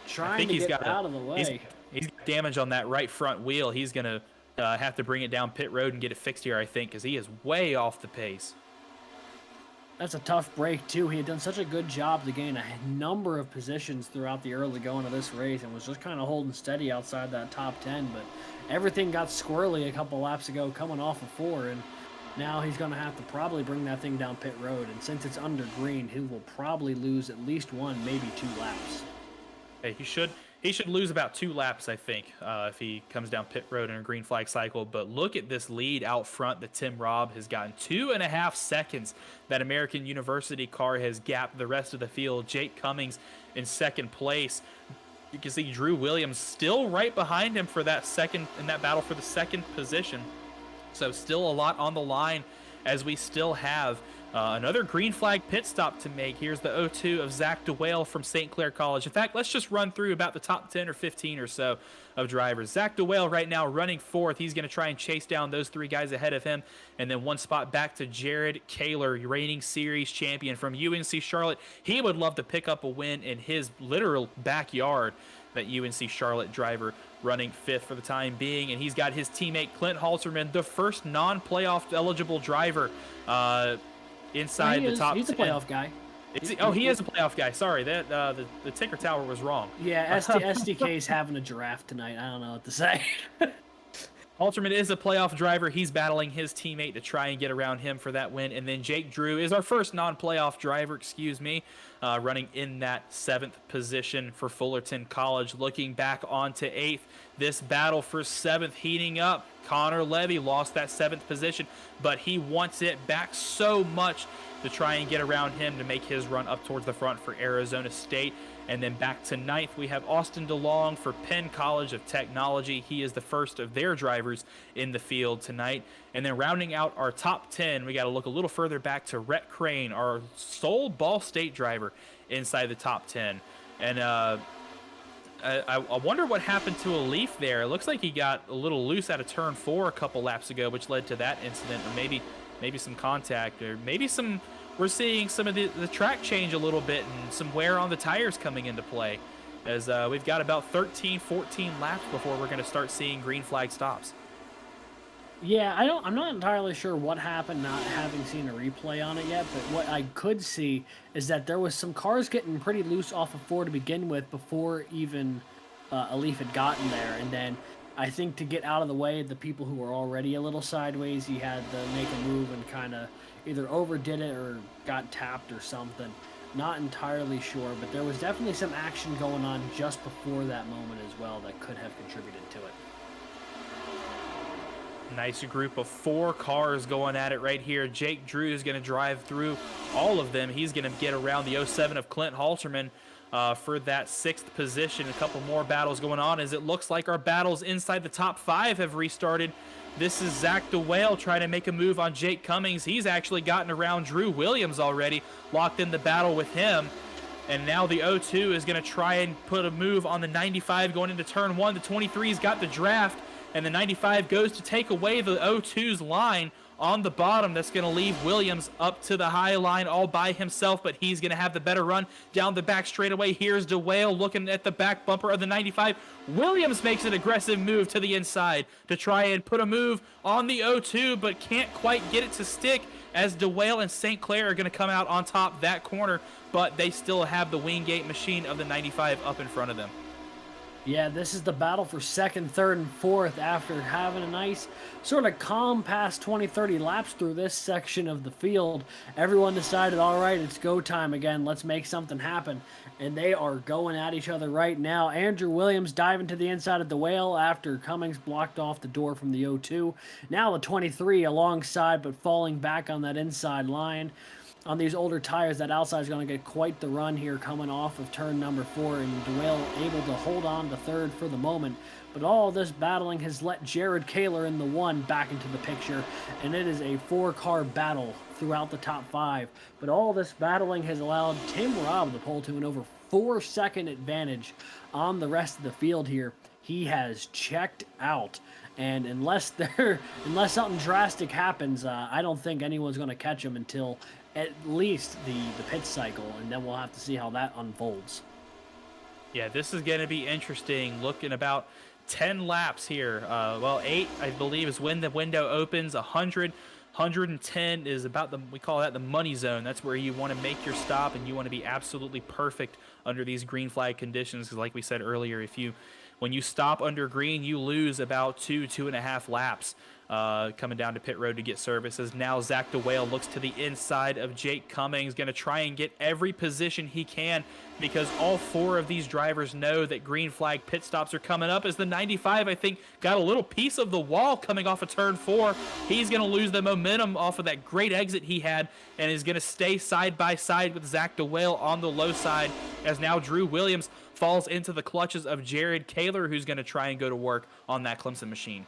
B: Trying to get out of the way.
A: He's got damage on that right front wheel. He's going to have to bring it down pit road and get it fixed here, I think, because he is way off the pace.
B: That's a tough break, too. He had done such a good job to gain a number of positions throughout the early going of this race and was just kind of holding steady outside that top 10. But everything got squirrely a couple laps ago coming off of 4, and now he's going to have to probably bring that thing down pit road. And since it's under green, he will probably lose at least 1, maybe 2 laps.
A: Hey, he should lose about 2 laps, I think, if he comes down pit road in a green flag cycle. But look at this lead out front that Tim Robb has gotten. 2.5 seconds. That American University car has gapped the rest of the field. Jake Cummings in second place. You can see Drew Williams still right behind him for that battle for the second position. So still a lot on the line as we still have another green flag pit stop to make. Here's the 0-2 of Zach DeWale from St. Clair College. In fact, let's just run through about the top 10 or 15 or so of drivers. Zach DeWale right now running 4th. He's going to try and chase down those 3 guys ahead of him. And then 1 spot back to Jared Kaler, reigning series champion from UNC Charlotte. He would love to pick up a win in his literal backyard. That UNC Charlotte driver running 5th for the time being. And he's got his teammate Clint Halterman, the first non-playoff eligible driver inside the top 10.
B: He's a playoff guy.
A: He is a playoff guy. Sorry, that the ticker tower was wrong.
B: Yeah, SDK's having a giraffe tonight. I don't know what to say.
A: Halterman is a playoff driver. He's battling his teammate to try and get around him for that win. And then Jake Drew is our first non-playoff driver, running in that 7th position for Fullerton College. Looking back onto 8th, this battle for 7th heating up. Connor Levy lost that 7th position, but he wants it back so much to try and get around him to make his run up towards the front for Arizona State. And then back to 9th, we have Austin DeLong for Penn College of Technology. He is the first of their drivers in the field tonight. And then rounding out our top 10, we got to look a little further back to Rhett Crane, our sole Ball State driver inside the top 10. And I wonder what happened to a Leaf there. It looks like he got a little loose out of turn 4 a couple laps ago, which led to that incident, or maybe some contact, or maybe some... We're seeing some of the track change a little bit and some wear on the tires coming into play, as we've got about 13, 14 laps before we're going to start seeing green flag stops.
B: Yeah, I'm not entirely sure what happened, not having seen a replay on it yet, but what I could see is that there was some cars getting pretty loose off of 4 to begin with before even a Leaf had gotten there, and then I think to get out of the way of the people who were already a little sideways, he had to make a move and kind of either overdid it or got tapped or something. Not entirely sure, but there was definitely some action going on just before that moment as well that could have contributed to it.
A: Nice group of 4 cars going at it right here. Jake Drew is going to drive through all of them. He's going to get around the 07 of Clint Halterman for that 6th position. A couple more battles going on as it looks like our battles inside the top 5 have restarted. This is Zach DeWale trying to make a move on Jake Cummings. He's actually gotten around Drew Williams already, locked in the battle with him. And now the 0-2 is going to try and put a move on the 95 going into turn 1. The 23's got the draft, and the 95 goes to take away the 0-2's line on the bottom. That's going to leave Williams up to the high line all by himself, but he's going to have the better run down the back straightaway. Here's DeWale looking at the back bumper of the 95. Williams makes an aggressive move to the inside to try and put a move on the 0-2, but can't quite get it to stick as DeWale and St. Clair are going to come out on top that corner, but they still have the Wingate machine of the 95 up in front of them.
B: Yeah, this is the battle for 2nd, 3rd, and 4th after having a nice sort of calm past 20, 30 laps through this section of the field. Everyone decided, all right, it's go time again. Let's make something happen. And they are going at each other right now. Andrew Williams diving to the inside of the whale after Cummings blocked off the door from the 0-2. Now the 23 alongside, but falling back on that inside line. on these older tires, that outside is going to get quite the run here coming off of turn number 4, and Doyle able to hold on to third for the moment. But all this battling has let Jared Kaler in the 1 back into the picture, and it is a 4-car battle throughout the top 5. But all this battling has allowed Tim Robb to pull to an over 4-second advantage on the rest of the field here. He has checked out. And unless something drastic happens, I don't think anyone's going to catch him until at least the pit cycle, and then we'll have to see how that unfolds.
A: Yeah, this is going to be interesting. Looking about 10 laps here. Well, 8, I believe, is when the window opens. 110 is about we call that the money zone. That's where you want to make your stop, and you want to be absolutely perfect under these green flag conditions. Because like we said earlier, when you stop under green, you lose about 2.5 laps coming down to pit road to get service. As now Zach DeWale looks to the inside of Jake Cummings, going to try and get every position he can, because all 4 of these drivers know that green flag pit stops are coming up. As the 95, I think, got a little piece of the wall coming off of turn 4. He's going to lose the momentum off of that great exit he had, and is going to stay side by side with Zach DeWale on the low side, as now Drew Williams falls into the clutches of Jared Kaler, who's going to try and go to work on that Clemson machine.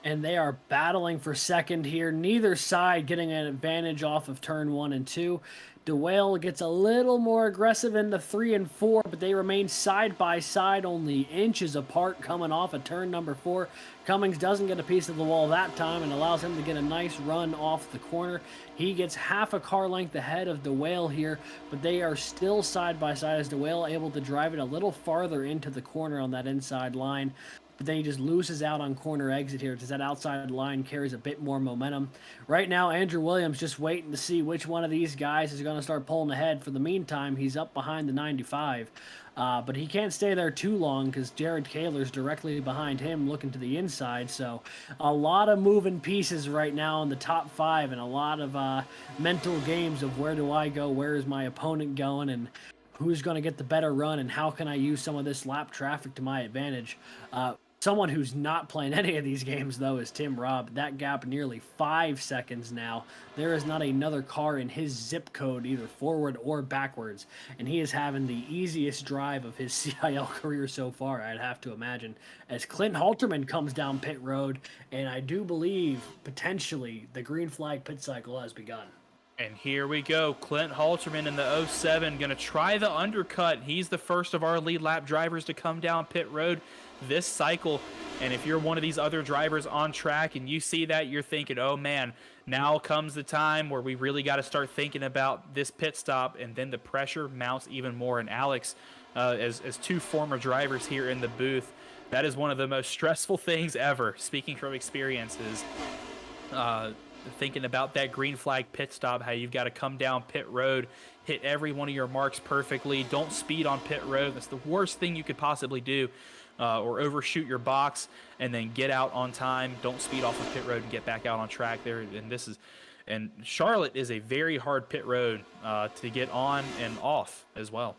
B: And they are battling for second here. Neither side getting an advantage off of turn 1 and 2. DeWale gets a little more aggressive into 3 and 4, but they remain side by side, only inches apart coming off of turn number 4. Cummings doesn't get a piece of the wall that time and allows him to get a nice run off the corner. He gets half a car length ahead of DeWale here, but they are still side by side, as DeWale able to drive it a little farther into the corner on that inside line. But then he just loses out on corner exit here, because that outside line carries a bit more momentum. Right now, Andrew Williams just waiting to see which one of these guys is going to start pulling ahead. For the meantime, he's up behind the 95. But he can't stay there too long, because Jared Kaler's directly behind him looking to the inside. So a lot of moving pieces right now in the top 5, and a lot of mental games of where do I go, where is my opponent going, and who's going to get the better run, and how can I use some of this lap traffic to my advantage. Someone who's not playing any of these games, though, is Tim Robb. That gap nearly 5 seconds now. There is not another car in his zip code, either forward or backwards, and he is having the easiest drive of his CIL career so far, I'd have to imagine, as Clint Halterman comes down pit road, and I do believe, potentially, the green flag pit cycle has begun.
A: And here we go. Clint Halterman in the 07 going to try the undercut. He's the first of our lead lap drivers to come down pit road this cycle. And if you're one of these other drivers on track and you see that, you're thinking, oh man, now comes the time where we really got to start thinking about this pit stop. And then the pressure mounts even more. And Alex, as 2 former drivers here in the booth, that is one of the most stressful things ever, speaking from experiences. Thinking about that green flag pit stop, how you've got to come down pit road, hit every one of your marks perfectly, don't speed on pit road. That's the worst thing you could possibly do, or overshoot your box and then get out on time. Don't speed off of pit road and get back out on track there. And Charlotte is a very hard pit road to get on and off as well.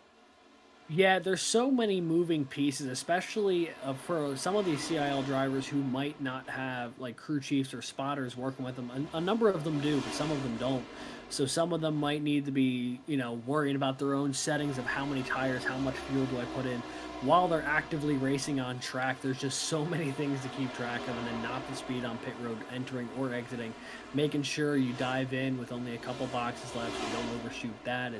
B: Yeah, there's so many moving pieces, especially for some of these CIL drivers who might not have like crew chiefs or spotters working with them. A number of them do, but some of them don't. So some of them might need to be, worrying about their own settings of how many tires, how much fuel do I put in. While they're actively racing on track, there's just so many things to keep track of, and then not the speed on pit road, entering or exiting, making sure you dive in with only a couple boxes left, so you don't overshoot that.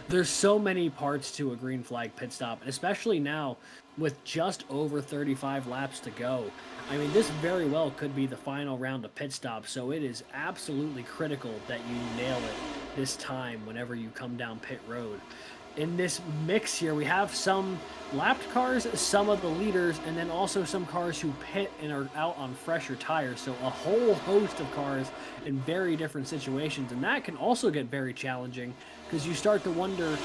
B: There's so many parts to a green flag pit stop, and especially now with just over 35 laps to go. I mean, this very well could be the final round of pit stops, so it is absolutely critical that you nail it this time whenever you come down pit road. In this mix here, we have some lapped cars, some of the leaders, and then also some cars who pit and are out on fresher tires. So a whole host of cars in very different situations, and that can also get very challenging, because you start to wonder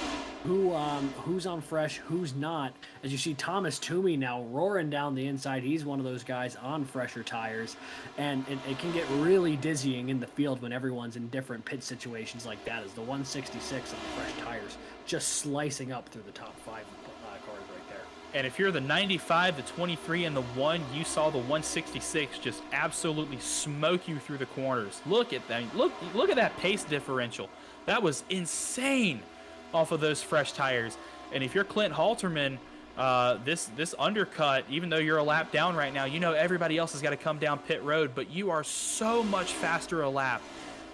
B: who's on fresh, who's not. As you see Thomas Toomey now roaring down the inside, he's one of those guys on fresher tires, and it can get really dizzying in the field when everyone's in different pit situations like that, as the 166 on the fresh tires just slicing up through the top 5 cars right there.
A: And if you're the 95, the 23, and the 1, you saw the 166 just absolutely smoke you through the corners. Look at that. Look at that pace differential. That was insane off of those fresh tires. And if you're Clint Halterman, this undercut, even though you're a lap down right now, you know everybody else has got to come down pit road, but you are so much faster a lap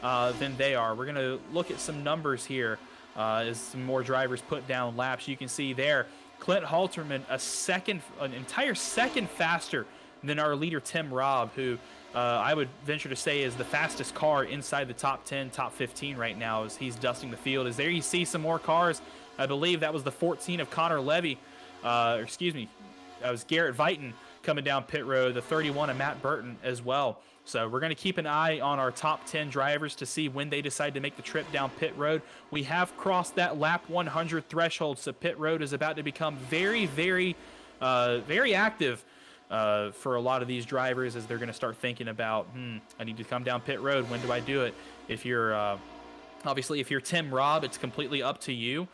A: than they are. We're going to look at some numbers here as some more drivers put down laps. You can see there, Clint Halterman, an entire second faster than our leader Tim Robb, who I would venture to say is the fastest car inside the top 10, top 15 right now as he's dusting the field. As there you see some more cars. I believe that was the 14 of Connor Levy. Excuse me, that was Garrett Vighton coming down pit road, the 31 of Matt Burton as well. So we're going to keep an eye on our top 10 drivers to see when they decide to make the trip down pit road. We have crossed that lap 100 threshold, so pit road is about to become very, very active for a lot of these drivers as they're going to start thinking about, I need to come down pit road. When do I do it? If you're obviously, if you're Tim Robb, it's completely up to you.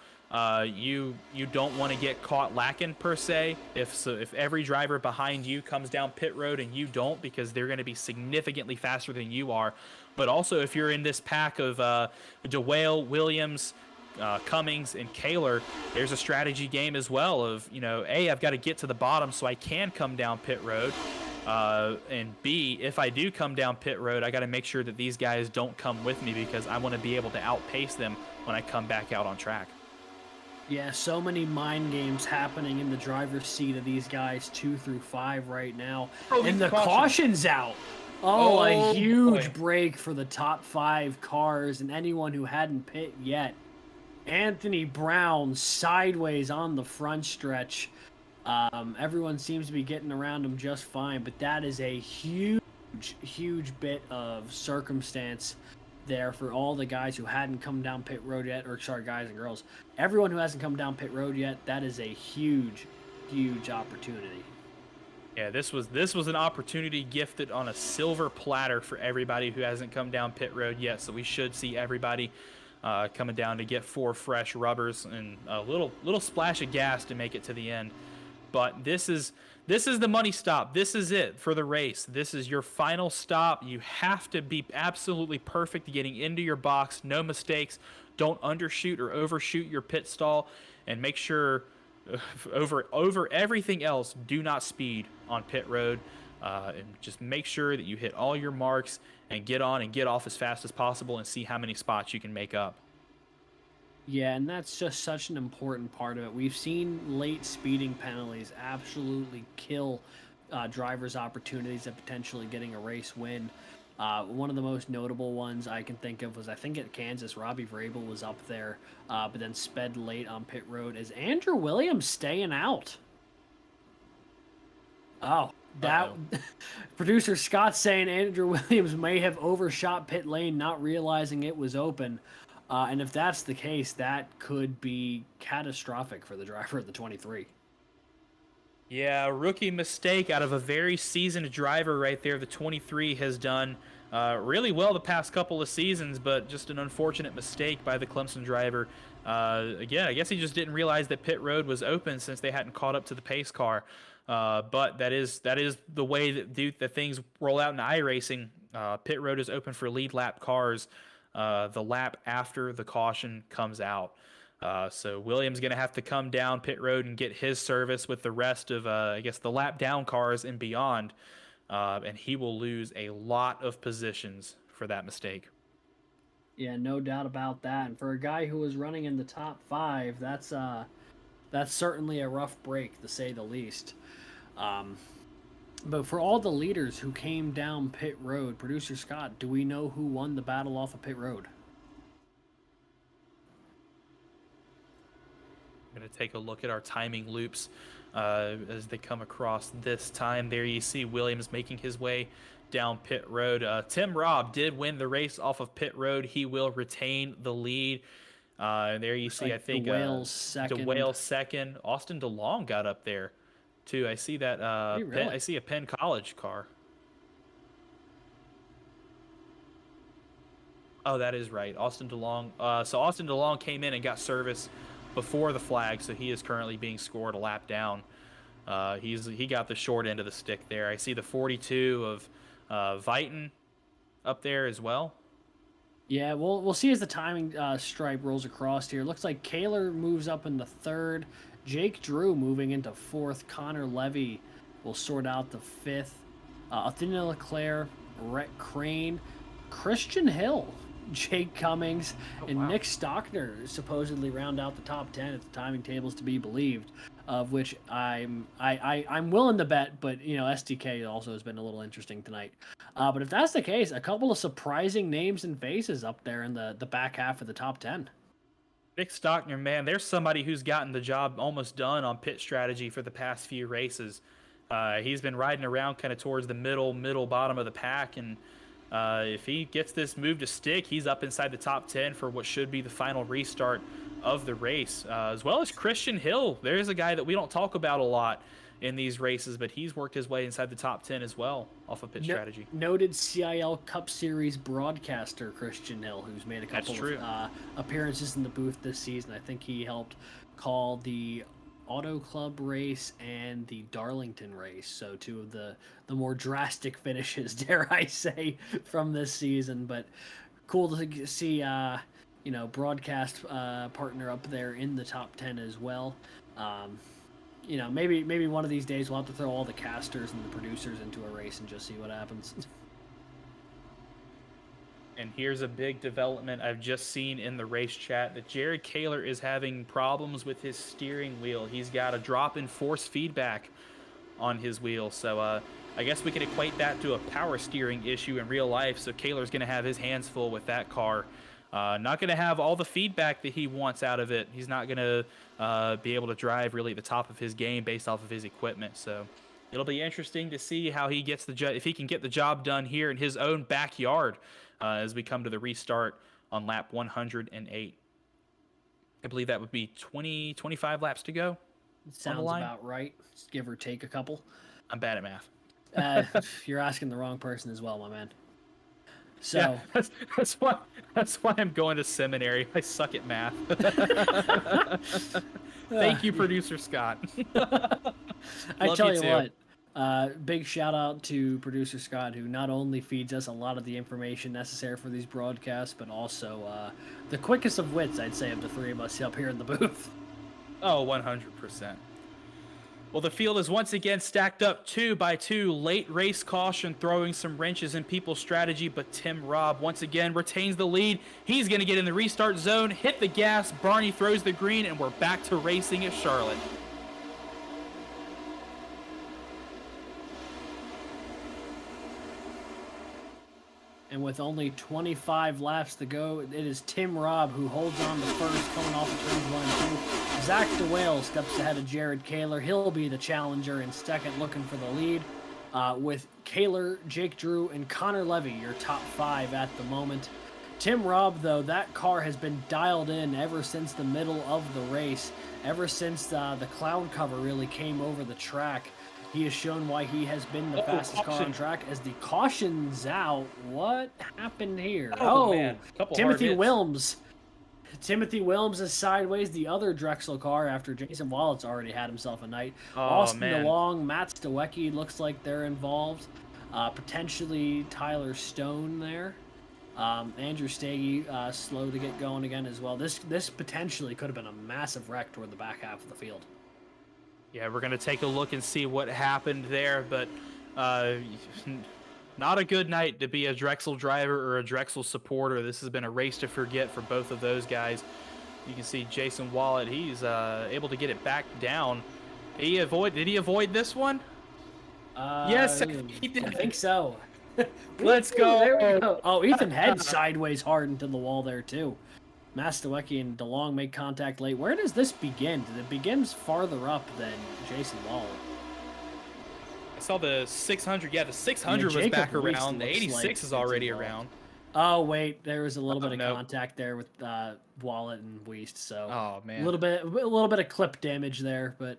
A: You don't want to get caught lacking per se if every driver behind you comes down pit road and you don't, because they're going to be significantly faster than you are. But also if you're in this pack of DeWale, Williams, Cummings, and Kaler, there's a strategy game as well of, A, I've got to get to the bottom so I can come down pit road. And B, if I do come down pit road, I got to make sure that these guys don't come with me because I want to be able to outpace them when I come back out on track.
B: Yeah, so many mind games happening in the driver's seat of these guys 2 through 5 right now. And the caution's out. Oh, a huge break for the top 5 cars and anyone who hadn't pit yet. Anthony Brown sideways on the front stretch. Everyone seems to be getting around him just fine, but that is a huge bit of circumstance there for all the guys who hadn't come down pit road yet, or sorry, guys and girls. Everyone who hasn't come down pit road yet, that is a huge opportunity.
A: Yeah, this was an opportunity gifted on a silver platter for everybody who hasn't come down pit road yet. So we should see everybody coming down to get 4 fresh rubbers and a little splash of gas to make it to the end. But this is the money stop. This is it for the race. This is your final stop. You have to be absolutely perfect getting into your box. No mistakes. Don't undershoot or overshoot your pit stall, and make sure over everything else, do not speed on pit road. And just make sure that you hit all your marks and get on and get off as fast as possible and see how many spots you can make up.
B: Yeah, and that's just such an important part of it. We've seen late speeding penalties absolutely kill drivers' opportunities of potentially getting a race win. One of the most notable ones I can think of was, I think at Kansas, Robbie Vrabel was up there, but then sped late on pit road. Is Andrew Williams staying out? Oh, that producer Scott saying Andrew Williams may have overshot pit lane, not realizing it was open. And if that's the case, that could be catastrophic for the driver of the 23.
A: Yeah, rookie mistake out of a very seasoned driver right there. The 23 has done really well the past couple of seasons, but just an unfortunate mistake by the Clemson driver. Again, I guess he just didn't realize that pit road was open since they hadn't caught up to the pace car. But that is the way that things roll out in iRacing. Pit road is open for lead lap cars the lap after the caution comes out. So Williams going to have to come down pit road and get his service with the rest of, I guess, the lap down cars and beyond. And he will lose a lot of positions for that mistake.
B: Yeah, no doubt about that. And for a guy who was running in the top 5, that's certainly a rough break, to say the least. But for all the leaders who came down pit road, producer Scott, do we know who won the battle off of pit road?
A: I'm going to take a look at our timing loops as they come across this time. There you see Williams making his way down pit road. Tim Robb did win the race off of pit road. He will retain the lead. There you see, I think, DeWale second. Austin DeLong got up there, too. I see that.
B: Really?
A: I see a Penn College car. Oh, that is right. Austin DeLong. So Austin DeLong came in and got service before the flag, so he is currently being scored a lap down. He got the short end of the stick there. I see the 42 of Viton up there as well.
B: Yeah, we'll see as the timing stripe rolls across here. Looks like Kaler moves up into third. Jake Drew moving into fourth. Connor Levy will sort out the fifth. Athena Leclerc, Rhett Crane, Christian Hill, Jake Cummings, and Nick Stockner supposedly round out the top 10 if the timing tables to be believed. Of which I'm willing to bet, but SDK also has been a little interesting tonight. But if that's the case, a couple of surprising names and faces up there in the back half of the top 10.
A: Nick Stockner, man, there's somebody who's gotten the job almost done on pit strategy for the past few races. He's been riding around kind of towards the middle bottom of the pack, and if he gets this move to stick, he's up inside the top 10 for what should be the final restart of the race, as well as Christian Hill. There's a guy that we don't talk about a lot in these races, but he's worked his way inside the top 10 as well off of pit strategy.
B: Noted CIL Cup Series broadcaster Christian Hill, who's made a couple of appearances in the booth this season. I think he helped call the Auto Club race and the Darlington race, so two of the more drastic finishes, dare I say, from this season. But cool to see broadcast partner up there in the top 10 as well. Maybe one of these days we'll have to throw all the casters and the producers into a race and just see what happens.
A: And here's a big development I've just seen in the race chat, that Jared Kaler is having problems with his steering wheel. He's got a drop in force feedback on his wheel. So I guess we can equate that to a power steering issue in real life. So Kaler's going to have his hands full with that car. Not going to have all the feedback that he wants out of it. He's not going to be able to drive really at the top of his game based off of his equipment. So it'll be interesting to see how he gets if he can get the job done here in his own backyard as we come to the restart on lap 108. I believe that would be 25 laps to go.
B: Sounds about right. Just give or take a couple.
A: I'm bad at math.
B: You're asking the wrong person as well, my man. So
A: yeah, that's why I'm going to seminary. I suck at math. Thank you, producer Scott.
B: I tell you what, big shout out to producer Scott, who not only feeds us a lot of the information necessary for these broadcasts, but also the quickest of wits, I'd say, of the three of us up here in the booth.
A: Oh, 100%. Well, the field is once again stacked up 2 by 2. Late race caution throwing some wrenches in people's strategy, but Tim Robb once again retains the lead. He's going to get in the restart zone, hit the gas. Barney throws the green, and we're back to racing at Charlotte.
B: And with only 25 laps to go, it is Tim Robb who holds on to first, coming off of turns 1 and 2. Zach DeWale steps ahead of Jared Kaler. He'll be the challenger in second, looking for the lead. With Kaler, Jake Drew, and Connor Levy, your top 5 at the moment. Tim Robb, though, that car has been dialed in ever since the middle of the race, ever since the cloud cover really came over the track. He has shown why he has been the fastest car on track as the caution's out. What happened here?
A: Man.
B: Timothy Wilms. Timothy Wilms is sideways, the other Drexel car, after Jason Wallett's already had himself a night. Austin DeLong, Matt Stawecki looks like they're involved. Potentially Tyler Stone there. Andrew Stagey slow to get going again as well. This potentially could have been a massive wreck toward the back half of the field.
A: Yeah, we're going to take a look and see what happened there, but not a good night to be a Drexel driver or a Drexel supporter. This has been a race to forget for both of those guys. You can see Jason Wallett, he's able to get it back down. Did he avoid this one? Yes, he did.
B: I think so.
A: Let's go.
B: There we go. Oh, Ethan heads sideways hard into the wall there, too. Mastawecki and DeLong make contact late. Where does this begin? It begins farther up than Jason Wallet.
A: I saw the 600. Yeah, the 600 was back around. The 86 is already around.
B: Oh, wait. There was a little bit of contact there with Wallet and Weist. So a little bit of clip damage there. But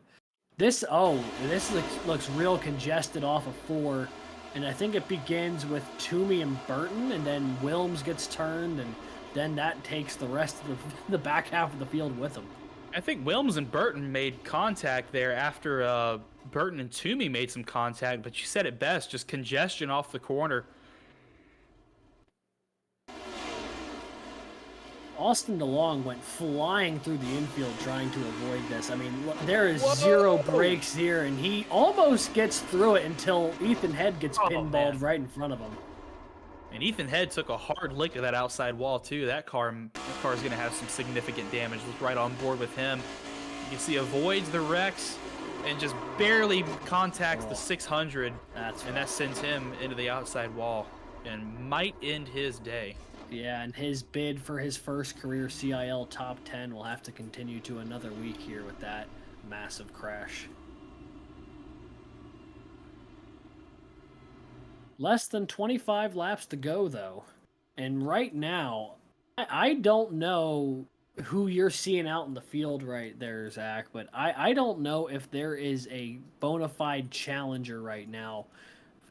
B: this looks real congested off of 4. And I think it begins with Toomey and Burton, and then Wilms gets turned, and then that takes the rest of the back half of the field with them.
A: I think Wilms and Burton made contact there after Burton and Toomey made some contact, but you said it best, just congestion off the corner.
B: Austin DeLong went flying through the infield trying to avoid this. I mean, there is zero brakes here, and he almost gets through it until Ethan Head gets pinballed right in front of him.
A: And Ethan Head took a hard lick of that outside wall, too. That car is going to have some significant damage. Was right on board with him. You can see avoids the wrecks and just barely contacts the 600. And that sends him into the outside wall and might end his day.
B: Yeah, and his bid for his first career CIL top 10 will have to continue to another week here with that massive crash. Less than 25 laps to go, though. And right now, I don't know who you're seeing out in the field right there, Zach, but I don't know if there is a bona fide challenger right now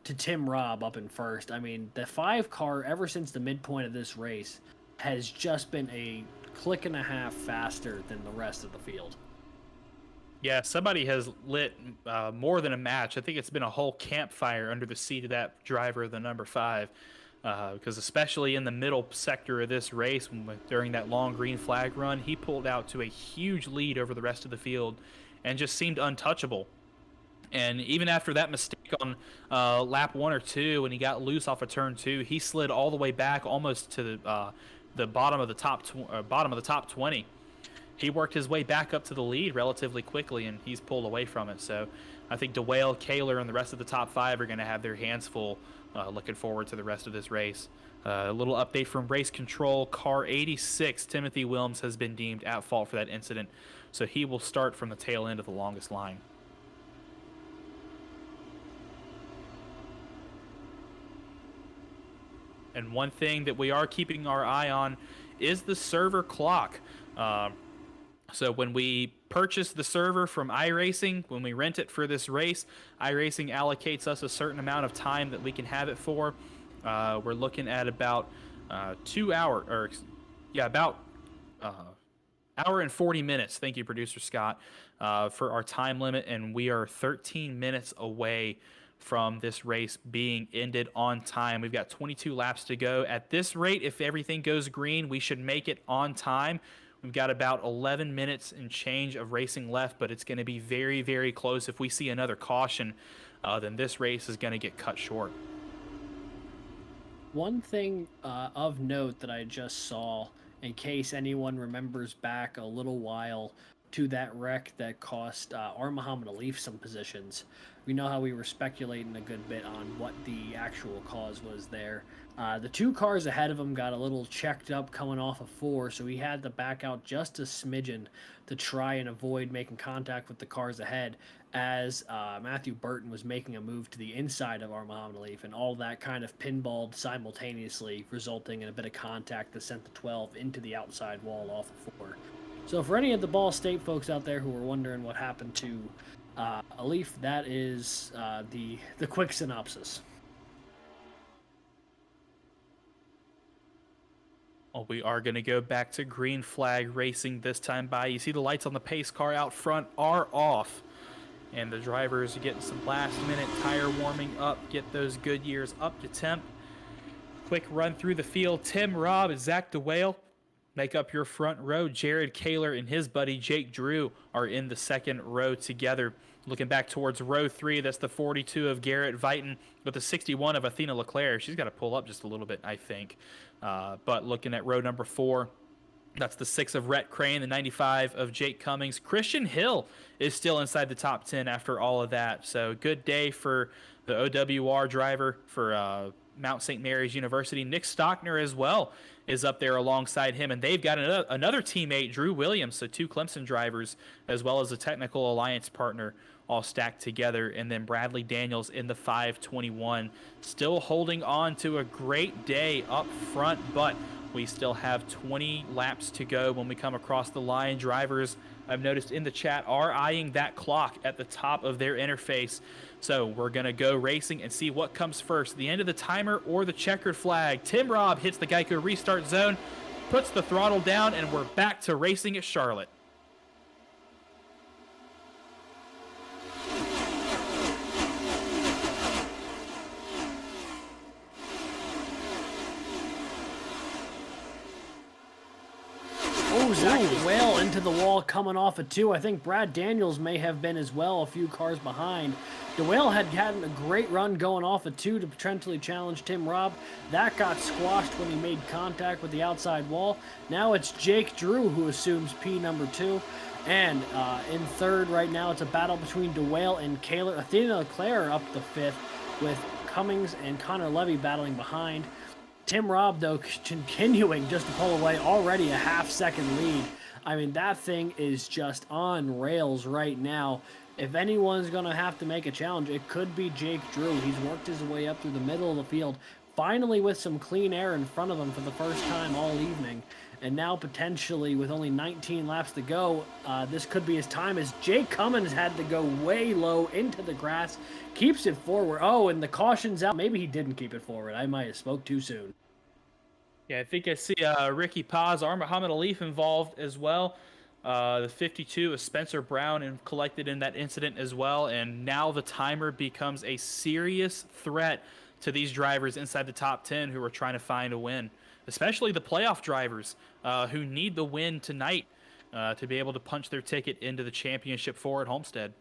B: to Tim Robb up in first. I mean, the 5 car, ever since the midpoint of this race, has just been a click and a half faster than the rest of the field.
A: Yeah, somebody has lit more than a match. I think it's been a whole campfire under the seat of that driver, the number 5, because especially in the middle sector of this race, during that long green flag run, he pulled out to a huge lead over the rest of the field and just seemed untouchable. And even after that mistake on lap 1 or 2, when he got loose off of turn 2, he slid all the way back almost to the bottom of the top 20. He worked his way back up to the lead relatively quickly, and he's pulled away from it. So I think DeWale, Kaler, and the rest of the top 5 are going to have their hands full looking forward to the rest of this race. A little update from race control. Car 86, Timothy Wilms, has been deemed at fault for that incident, so he will start from the tail end of the longest line. And one thing that we are keeping our eye on is the server clock. So when we purchase the server from iRacing, when we rent it for this race, iRacing allocates us a certain amount of time that we can have it for. We're looking at about hour and 40 minutes. Thank you, producer Scott, for our time limit, and we are 13 minutes away from this race being ended on time. We've got 22 laps to go. At this rate, if everything goes green, we should make it on time. We've got about 11 minutes and change of racing left, but it's going to be very, very close. If we see another caution, then this race is going to get cut short.
B: One thing of note that I just saw, in case anyone remembers back a little while to that wreck that cost R. Muhammad Alif some positions. We know how we were speculating a good bit on what the actual cause was there. The 2 cars ahead of him got a little checked up coming off of 4, so he had to back out just a smidgen to try and avoid making contact with the cars ahead as Matthew Burton was making a move to the inside of R. Muhammad Alif, and all that kind of pinballed simultaneously, resulting in a bit of contact that sent the 12 into the outside wall off of 4. So for any of the Ball State folks out there who were wondering what happened to Alif, that is the quick synopsis.
A: Well, we are going to go back to green flag racing this time by. You see the lights on the pace car out front are off, and the drivers are getting some last-minute tire warming up, get those Goodyears up to temp. Quick run through the field. Tim Robb and Zach DeWale make up your front row. Jared Kaler and his buddy Jake Drew are in the second row together. Looking back towards row 3, that's the 42 of Garrett Vighton with the 61 of Athena Leclerc. She's got to pull up just a little bit, I think. But looking at row number 4, that's the 6 of Rhett Crane, the 95 of Jake Cummings. Christian Hill is still inside the top 10 after all of that. So good day for the OWR driver for Mount St. Mary's University. Nick Stockner as well is up there alongside him, and they've got another teammate, Drew Williams, so 2 Clemson drivers as well as a technical alliance partner all stacked together. And then Bradley Daniels in the 521, still holding on to a great day up front, but we still have 20 laps to go when we come across the line. Drivers, I've noticed in the chat, are eyeing that clock at the top of their interface. So we're going to go racing and see what comes first, the end of the timer or the checkered flag. Tim Robb hits the Geico restart zone, puts the throttle down, and we're back to racing at Charlotte.
B: Oh, Zach Whale into the wall coming off a 2. I think Brad Daniels may have been as well, a few cars behind. DeWale had a great run going off a 2 to potentially challenge Tim Robb. That got squashed when he made contact with the outside wall. Now it's Jake Drew who assumes P number 2. And in third right now, it's a battle between DeWale and Kaler. Athena Leclerc up the 5th with Cummings and Connor Levy battling behind. Tim Robb, though, continuing just to pull away, already a half-second lead. I mean, that thing is just on rails right now. If anyone's going to have to make a challenge, it could be Jake Drew. He's worked his way up through the middle of the field, finally with some clean air in front of him for the first time all evening. And now potentially with only 19 laps to go, this could be his time as Jake Cummins had to go way low into the grass, keeps it forward. Oh, and the caution's out. Maybe he didn't keep it forward. I might have spoke too soon.
A: Yeah, I think I see Ricky Paz, Muhammad Alif involved as well. The 52 is Spencer Brown and collected in that incident as well. And now the timer becomes a serious threat to these drivers inside the top 10 who are trying to find a win, especially the playoff drivers who need the win tonight to be able to punch their ticket into the championship 4 at Homestead.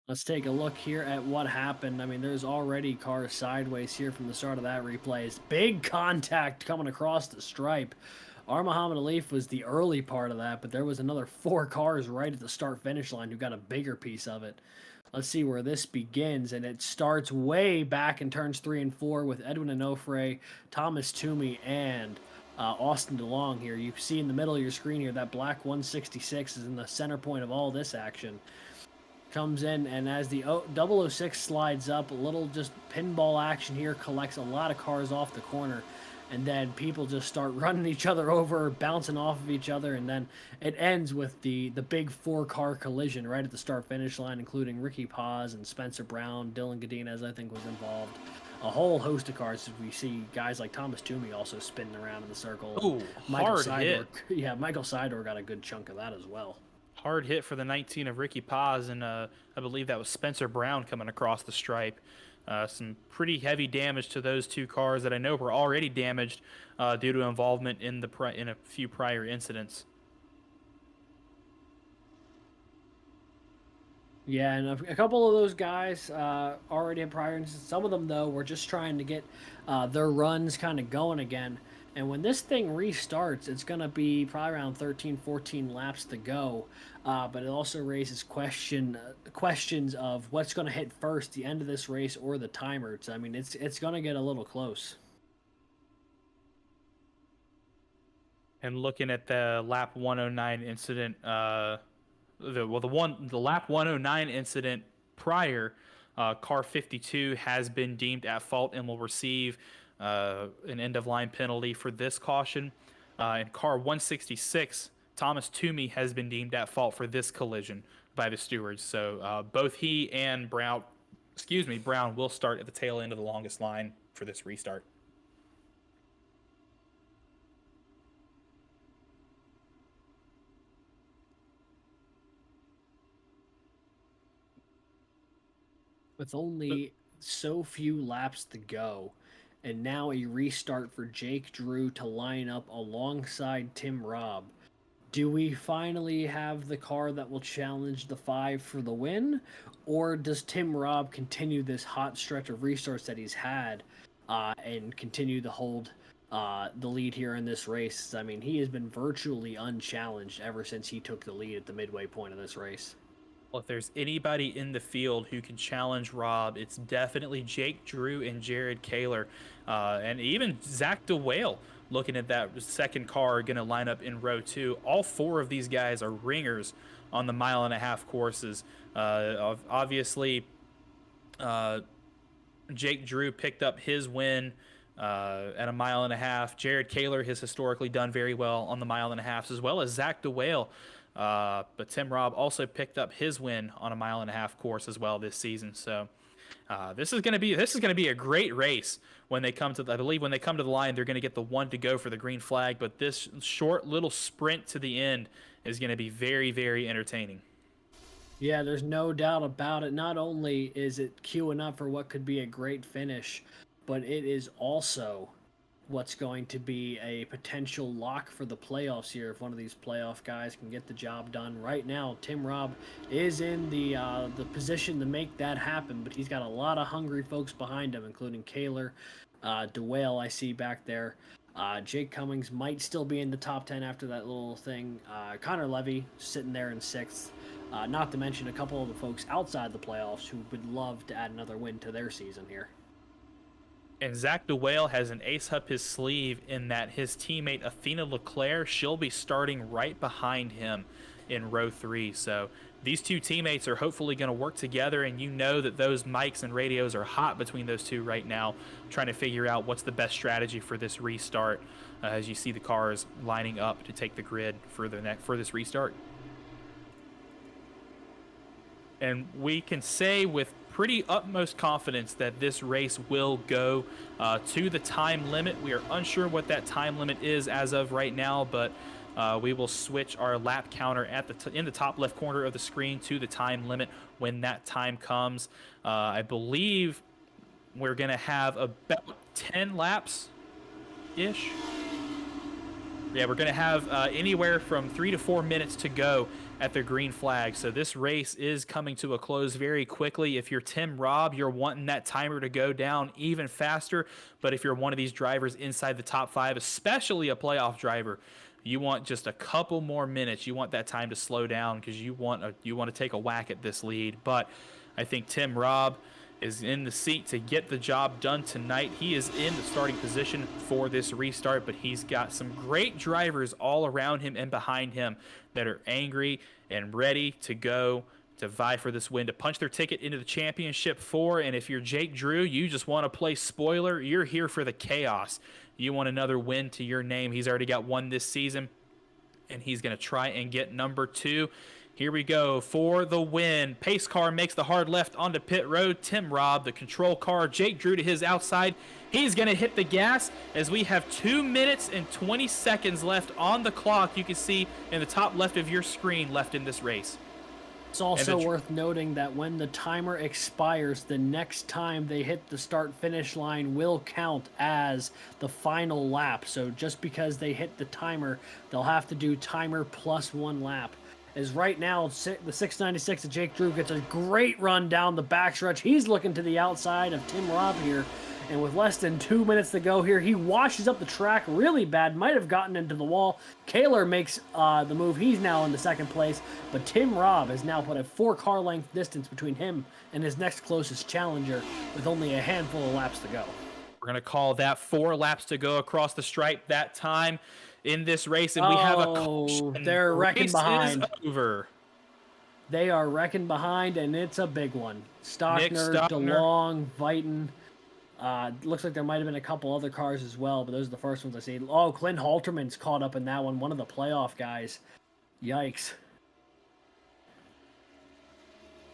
B: Let's take a look here at what happened. I mean, there's already cars sideways here from the start of that replay. It's big contact coming across the stripe. Muhammad Alif was the early part of that, but there was another 4 cars right at the start-finish line who got a bigger piece of it. Let's see where this begins, and it starts way back in turns 3 and 4 with Edwin Onofre, Thomas Toomey, and Austin DeLong here. You see in the middle of your screen here, that black 166 is in the center point of all this action. Comes in, and as the 006 slides up, a little just pinball action here, collects a lot of cars off the corner, and then people just start running each other over, bouncing off of each other, and then it ends with the big 4-car collision right at the start-finish line, including Ricky Paz and Spencer Brown, Dylan Godinez, I think, was involved. A whole host of cars. We see guys like Thomas Toomey also spinning around in the circle.
A: Ooh, hard hit.
B: Yeah, Michael Sidor got a good chunk of that as well.
A: Hard hit for the 19 of Ricky Paz, and I believe that was Spencer Brown coming across the stripe. Some pretty heavy damage to those 2 cars that I know were already damaged due to involvement in a few prior incidents.
B: Yeah, and a couple of those guys already had prior incidents. Some of them, though, were just trying to get their runs kind of going again. And when this thing restarts, it's going to be probably around 13, 14 laps to go. But it also raises questions of what's going to hit first, the end of this race or the timer. So, I mean, it's going to get a little close.
A: And looking at the lap 109 incident, the lap 109 incident prior, car 52 has been deemed at fault and will receive an end-of-line penalty for this caution. And car 166, Thomas Toomey, has been deemed at fault for this collision by the stewards. So both he and Brown will start at the tail end of the longest line for this restart.
B: With only so few laps to go, and now a restart for Jake Drew to line up alongside Tim Robb. Do we finally have the car that will challenge the 5 for the win? Or does Tim Robb continue this hot stretch of restarts that he's had and continue to hold the lead here in this race? I mean, he has been virtually unchallenged ever since he took the lead at the midway point of this race.
A: Well, if there's anybody in the field who can challenge Robb, it's definitely Jake Drew and Jared Kaler. And even Zach DeWale, looking at that second car, going to line up in row 2. All 4 of these guys are ringers on the 1.5-mile courses. Obviously, Jake Drew picked up his win at 1.5 miles. Jared Kaler has historically done very well on the 1.5 miles, as well as Zach DeWale. But Tim Robb also picked up his win on a 1.5 mile course as well this season. So this is going to be a great race when they come to I believe when they come to the line, they're going to get the 1 to go for the green flag. But this short little sprint to the end is going to be very, very entertaining.
B: Yeah, there's no doubt about it. Not only is it queuing up for what could be a great finish, but it is also what's going to be a potential lock for the playoffs here if one of these playoff guys can get the job done. Right now, Tim Robb is in the position to make that happen, but he's got a lot of hungry folks behind him, including Kaler, DeWale I see back there. Jake Cummings might still be in the top 10 after that little thing. Connor Levy sitting there in 6th. Not to mention a couple of the folks outside the playoffs who would love to add another win to their season here.
A: And Zach DeWale has an ace up his sleeve in that his teammate Athena Leclerc, she'll be starting right behind him in row 3. So these two teammates are hopefully going to work together, and you know that those mics and radios are hot between those two right now, trying to figure out what's the best strategy for this restart as you see the cars lining up to take the grid for this restart. And we can say with pretty utmost confidence that this race will go to the time limit. We are unsure what that time limit is as of right now, but we will switch our lap counter at in the top left corner of the screen to the time limit when that time comes. I believe we're going to have about 10 laps-ish. Yeah, we're going to have anywhere from 3 to 4 minutes to go at the green flag. So this race is coming to a close very quickly. If you're Tim Robb, you're wanting that timer to go down even faster. But if you're one of these drivers inside the top 5, especially a playoff driver, you want just a couple more minutes. You want that time to slow down because you want to take a whack at this lead. But I think Tim Robb is in the seat to get the job done tonight. He is in the starting position for this restart, but he's got some great drivers all around him and behind him that are angry and ready to go to vie for this win, to punch their ticket into the championship 4. And if you're Jake Drew, you just want to play spoiler, you're here for the chaos. You want another win to your name. He's already got 1 this season, and he's going to try and get number 2. Here we go for the win. Pace car makes the hard left onto pit road. Tim Robb, the control car. Jake Drew to his outside. He's going to hit the gas as we have 2 minutes and 20 seconds left on the clock. You can see in the top left of your screen left in this race.
B: It's also worth noting that when the timer expires, the next time they hit the start-finish line will count as the final lap. So just because they hit the timer, they'll have to do timer plus 1 lap. As right now, the 696 of Jake Drew gets a great run down the backstretch. He's looking to the outside of Tim Robb here. And with less than 2 minutes to go here, he washes up the track really bad. Might have gotten into the wall. Kaler makes the move. He's now in the 2nd place. But Tim Robb has now put a 4-car length distance between him and his next closest challenger with only a handful of laps to go.
A: We're going to call that 4 laps to go across the stripe that time in this race, and we have a caution.
B: They're wrecking behind.
A: Is over.
B: They are wrecking behind, and it's a big one. Stockner, DeLong, Viton. Looks like there might have been a couple other cars as well, but those are the first ones I see. Oh, Clint Halterman's caught up in that one of the playoff guys. Yikes.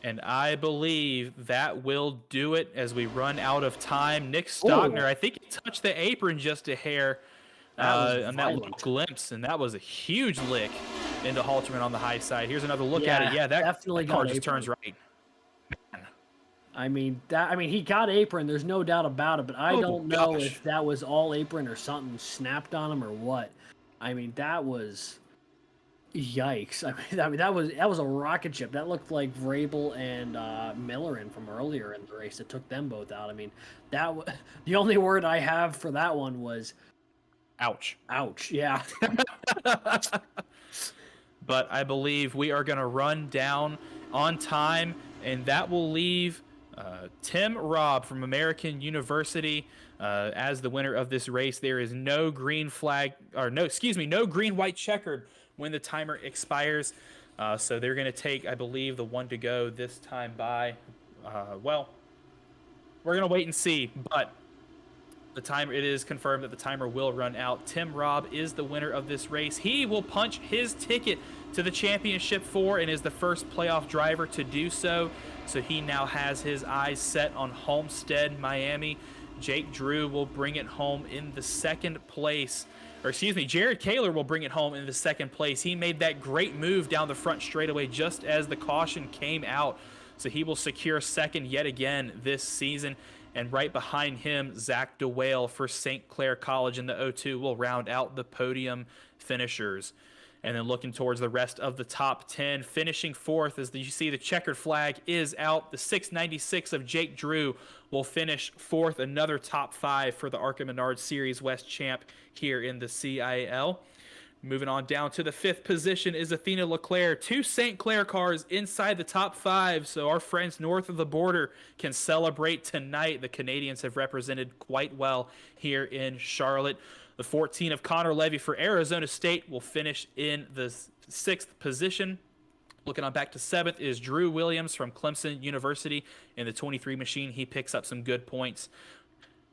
A: And I believe that will do it as we run out of time. Nick Stockner, I think he touched the apron just a hair on that little glimpse, and that was a huge lick into Halterman on the high side. Here's another look at it. Yeah, that car just turns right.
B: I mean, he got apron. There's no doubt about it, but I don't know if that was all apron or something snapped on him or what. I mean, that was yikes. I mean, that was a rocket ship. That looked like Vrabel and Millerin from earlier in the race that took them both out. I mean, the only word I have for that one was
A: ouch.
B: Ouch. Yeah.
A: But I believe we are going to run down on time, and that will leave Tim Robb from American University as the winner of this race. There is no green flag, or no green, white checkered when the timer expires. So they're going to take, I believe, the 1 to go this time by. Well, we're going to wait and see, but it is confirmed that the timer will run out. Tim Robb is the winner of this race. He will punch his ticket to the championship 4 and is the first playoff driver to do so. So he now has his eyes set on Homestead, Miami. Jake Drew will bring it home in the 2nd place. Or excuse me, Jared Kaler will bring it home in the 2nd place. He made that great move down the front straightaway just as the caution came out. So he will secure 2nd yet again this season. And right behind him, Zach DeWale for St. Clair College in the O2 will round out the podium finishers. And then looking towards the rest of the top 10, finishing fourth, as you see the checkered flag is out. The 696 of Jake Drew will finish fourth, another top 5 for the ARCA Menard Series West champ here in the CIL. Moving on down to the 5th position is Athena Leclerc. 2 St. Clair cars inside the top 5, so our friends north of the border can celebrate tonight. The Canadians have represented quite well here in Charlotte. The 14 of Connor Levy for Arizona State will finish in the 6th position. Looking on back to 7th is Drew Williams from Clemson University in the 23 machine. He picks up some good points.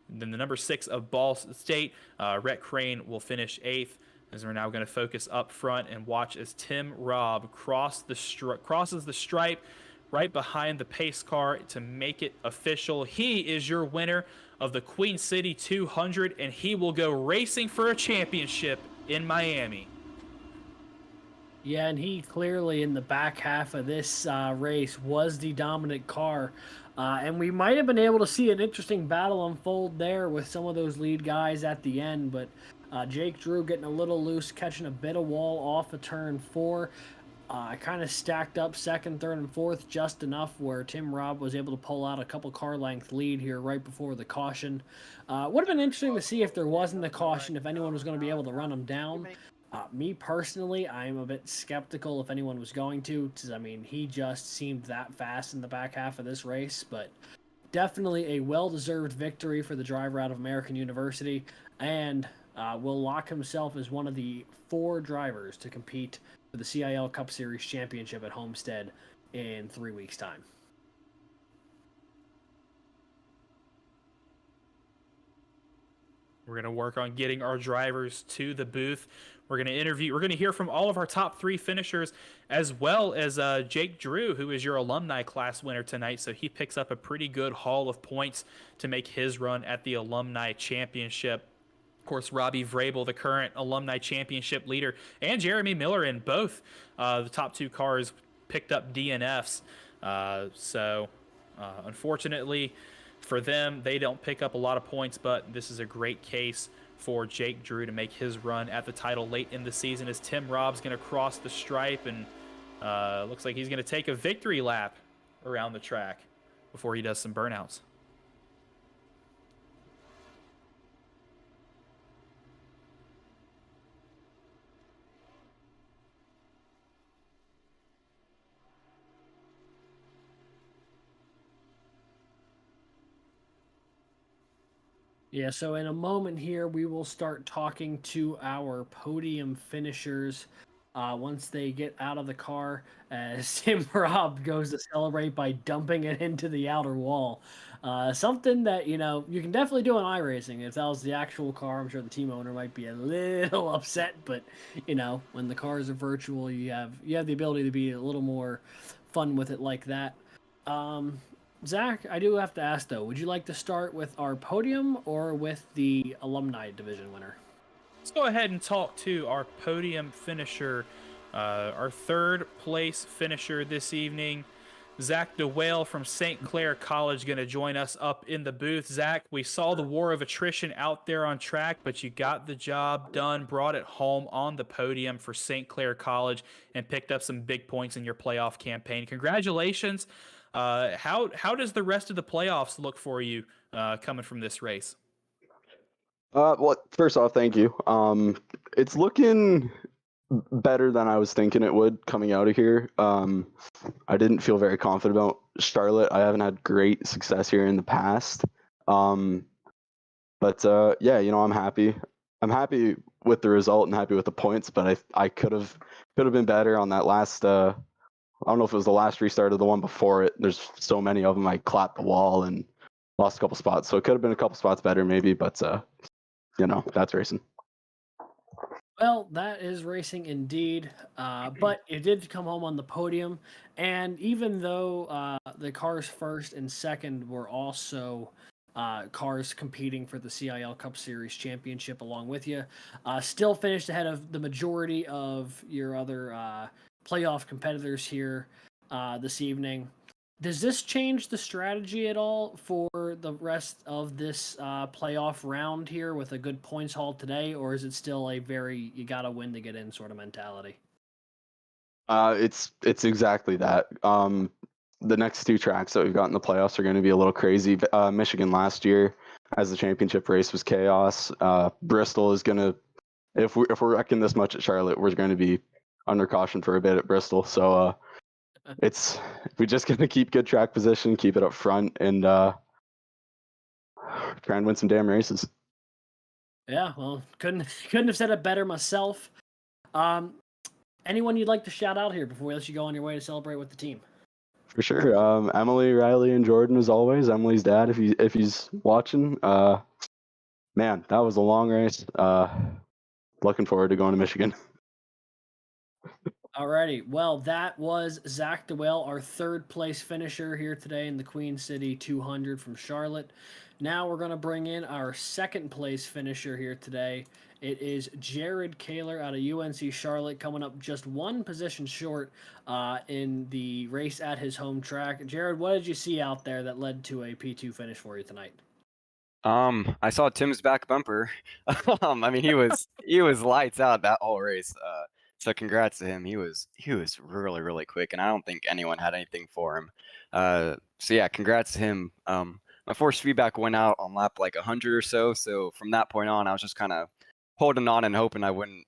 A: And then the number 6 of Ball State, Rhett Crane, will finish 8th. As we're now going to focus up front and watch as Tim Robb crosses the stripe right behind the pace car to make it official. He is your winner of the Queen City 200, and he will go racing for a championship in Miami.
B: Yeah, and he clearly in the back half of this race was the dominant car. And we might have been able to see an interesting battle unfold there with some of those lead guys at the end, but Jake Drew getting a little loose, catching a bit of wall off of turn 4. Kind of stacked up second, third, and fourth just enough where Tim Robb was able to pull out a couple car length lead here right before the caution. Would have been interesting to see if there wasn't a caution, if anyone was going to be able to run him down. Me personally, I'm a bit skeptical if anyone was going to, because, I mean, he just seemed that fast in the back half of this race, but definitely a well-deserved victory for the driver out of American University, and will lock himself as one of the 4 drivers to compete for the CIL Cup Series Championship at Homestead in 3 weeks' time.
A: We're going to work on getting our drivers to the booth. We're going to hear from all of our top 3 finishers, as well as Jake Drew, who is your alumni class winner tonight. So he picks up a pretty good haul of points to make his run at the alumni championship. Of course, Robbie Vrabel, the current alumni championship leader, and Jeremy Miller in both the top 2 cars picked up DNFs. Unfortunately for them, they don't pick up a lot of points, but this is a great case for Jake Drew to make his run at the title late in the season, as Tim Robb's going to cross the stripe, and looks like he's going to take a victory lap around the track before he does some burnouts.
B: Yeah, so in a moment here, we will start talking to our podium finishers once they get out of the car, as Tim Robb goes to celebrate by dumping it into the outer wall. Something that, you know, you can definitely do in iRacing. If that was the actual car, I'm sure the team owner might be a little upset, but, you know, when the cars are virtual, you have the ability to be a little more fun with it like that. Zach, I do have to ask, though, would you like to start with our podium or with the alumni division winner?
A: Let's go ahead and talk to our podium finisher, our 3rd place finisher this evening, Zach DeWale from St. Clair College, going to join us up in the booth. Zach, we saw the war of attrition out there on track, but you got the job done, brought it home on the podium for St. Clair College, and picked up some big points in your playoff campaign. Congratulations. How does the rest of the playoffs look for you coming from this race?
C: Well, first off, thank you. It's looking better than I was thinking it would coming out of here. I didn't feel very confident about Charlotte. I haven't had great success here in the past. But yeah, you know, I'm happy. I'm happy with the result and happy with the points, but I could have been better on that last I don't know if it was the last restart or the one before it. There's so many of them. I clapped the wall and lost a couple spots. So it could have been a couple spots better maybe, but you know, that's racing.
B: Well, that is racing indeed, but it did come home on the podium, and even though the cars first and second were also cars competing for the CIL Cup Series Championship along with you, still finished ahead of the majority of your other playoff competitors here this evening. Does this change the strategy at all for the rest of this playoff round here with a good points haul today, or is it still a very you gotta win to get in sort of mentality?
C: It's exactly that. The next two tracks that we've got in the playoffs are going to be a little crazy. Michigan last year, as the championship race, was chaos. Bristol is going to, if we're wrecking this much at Charlotte, we're going to be under caution for a bit at Bristol. So it's we're just going to keep good track position, keep it up front, and try and win some damn races.
B: Yeah, well, couldn't have said it better myself. Um, anyone you'd like to shout out here before we let you go on your way to celebrate with the team?
C: For sure. Emily, Riley, and Jordan, as always. Emily's dad, if he's watching. Man, that was a long race. Looking forward to going to Michigan.
B: Alrighty, well, that was Zach DeWell, our third place finisher here today in the Queen City 200 from Charlotte. Now we're going to bring in our second place finisher here today. It is Jared Kaler out of UNC Charlotte, coming up just one position short in the race at his home track. Jared, what did you see out there that led to a P2 finish for you tonight?
D: I saw Tim's back bumper. I mean, he was lights out that whole race. So congrats to him. He was really, really quick, and I don't think anyone had anything for him. So yeah, congrats to him. My force feedback went out on lap like 100 or so. So from that point on, I was just kind of holding on and hoping I wouldn't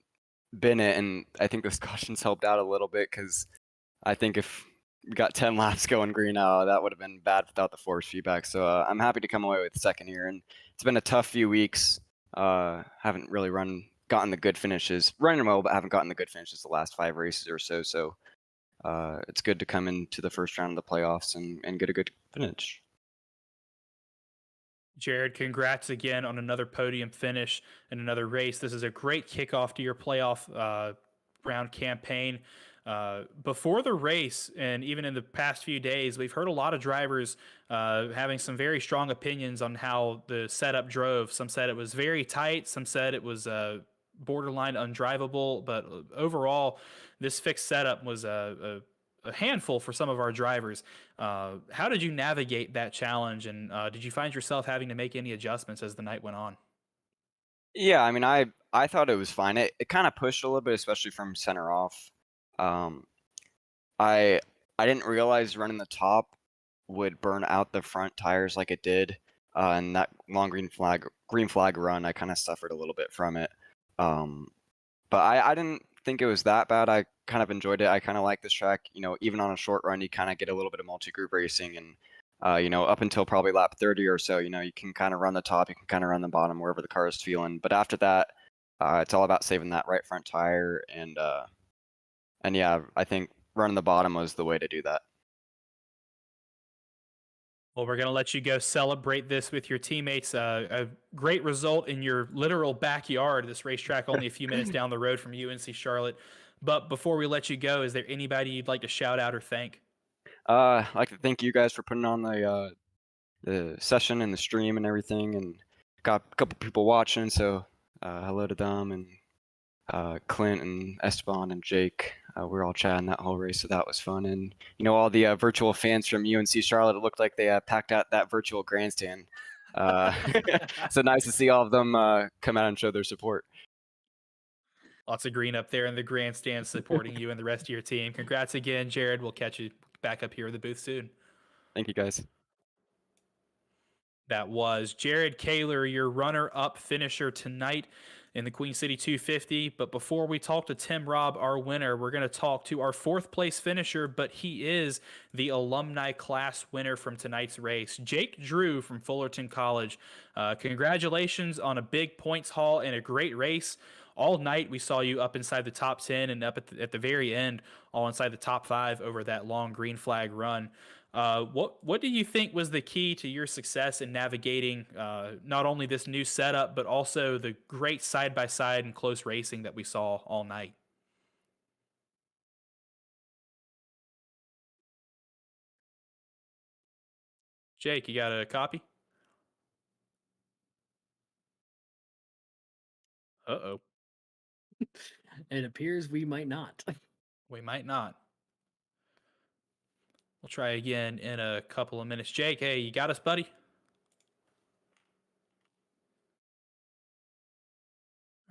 D: bin it. And I think those cautions helped out a little bit because I think if we got 10 laps going green, that would have been bad without the force feedback. So I'm happy to come away with second here. And it's been a tough few weeks. Haven't really gotten the good finishes. Running well, but haven't gotten the good finishes the last 5 races or so. So it's good to come into the first round of the playoffs and get a good finish.
A: Jared, congrats again on another podium finish and another race. This is a great kickoff to your playoff round campaign. Before the race, and even in the past few days, we've heard a lot of drivers having some very strong opinions on how the setup drove. Some said it was very tight, some said it was borderline undrivable, but overall, this fixed setup was a handful for some of our drivers. How did you navigate that challenge, and did you find yourself having to make any adjustments as the night went on?
D: Yeah, I mean, I thought it was fine. It kind of pushed a little bit, especially from center off. Um, I I didn't realize running the top would burn out the front tires like it did, and that long green flag run, I kind of suffered a little bit from it. Um, but I didn't think it was that bad. I kind of enjoyed it. I kind of like this track. Even on a short run, you kind of get a little bit of multi-group racing, and up until probably lap 30 or so, you can kind of run the top, you can kind of run the bottom wherever the car is feeling. But after that, it's all about saving that right front tire, and yeah, I think running the bottom was the way to do that.
A: Well, we're going to let you go celebrate this with your teammates. A great result in your literal backyard, this racetrack only a few minutes down the road from UNC Charlotte. But before we let you go, is there anybody you'd like to shout out or thank?
D: I'd like to thank you guys for putting on the session and the stream and everything, and got a couple people watching, so hello to them, and Clint and Esteban and Jake. We were all chatting that whole race, so that was fun. And all the virtual fans from UNC Charlotte, it looked like they packed out that virtual grandstand. So nice to see all of them come out and show their support.
A: Lots of green up there in the grandstand supporting you and the rest of your team. Congrats again, Jared. We'll catch you back up here in the booth soon.
D: Thank you, guys.
A: That was Jared Kaler, your runner-up finisher tonight in the Queen City 250. But before we talk to Tim Robb, our winner, we're going to talk to our fourth place finisher, but he is the alumni class winner from tonight's race, Jake Drew from Fullerton College. Congratulations on a big points haul and a great race. All night we saw you up inside the top 10 and up at the very end, all inside the top 5 over that long green flag run. What do you think was the key to your success in navigating not only this new setup, but also the great side-by-side and close racing that we saw all night? Jake, you got a copy? Uh-oh.
B: It appears we might not.
A: We might not. We'll try again in a couple of minutes. Jake, hey, you got us, buddy?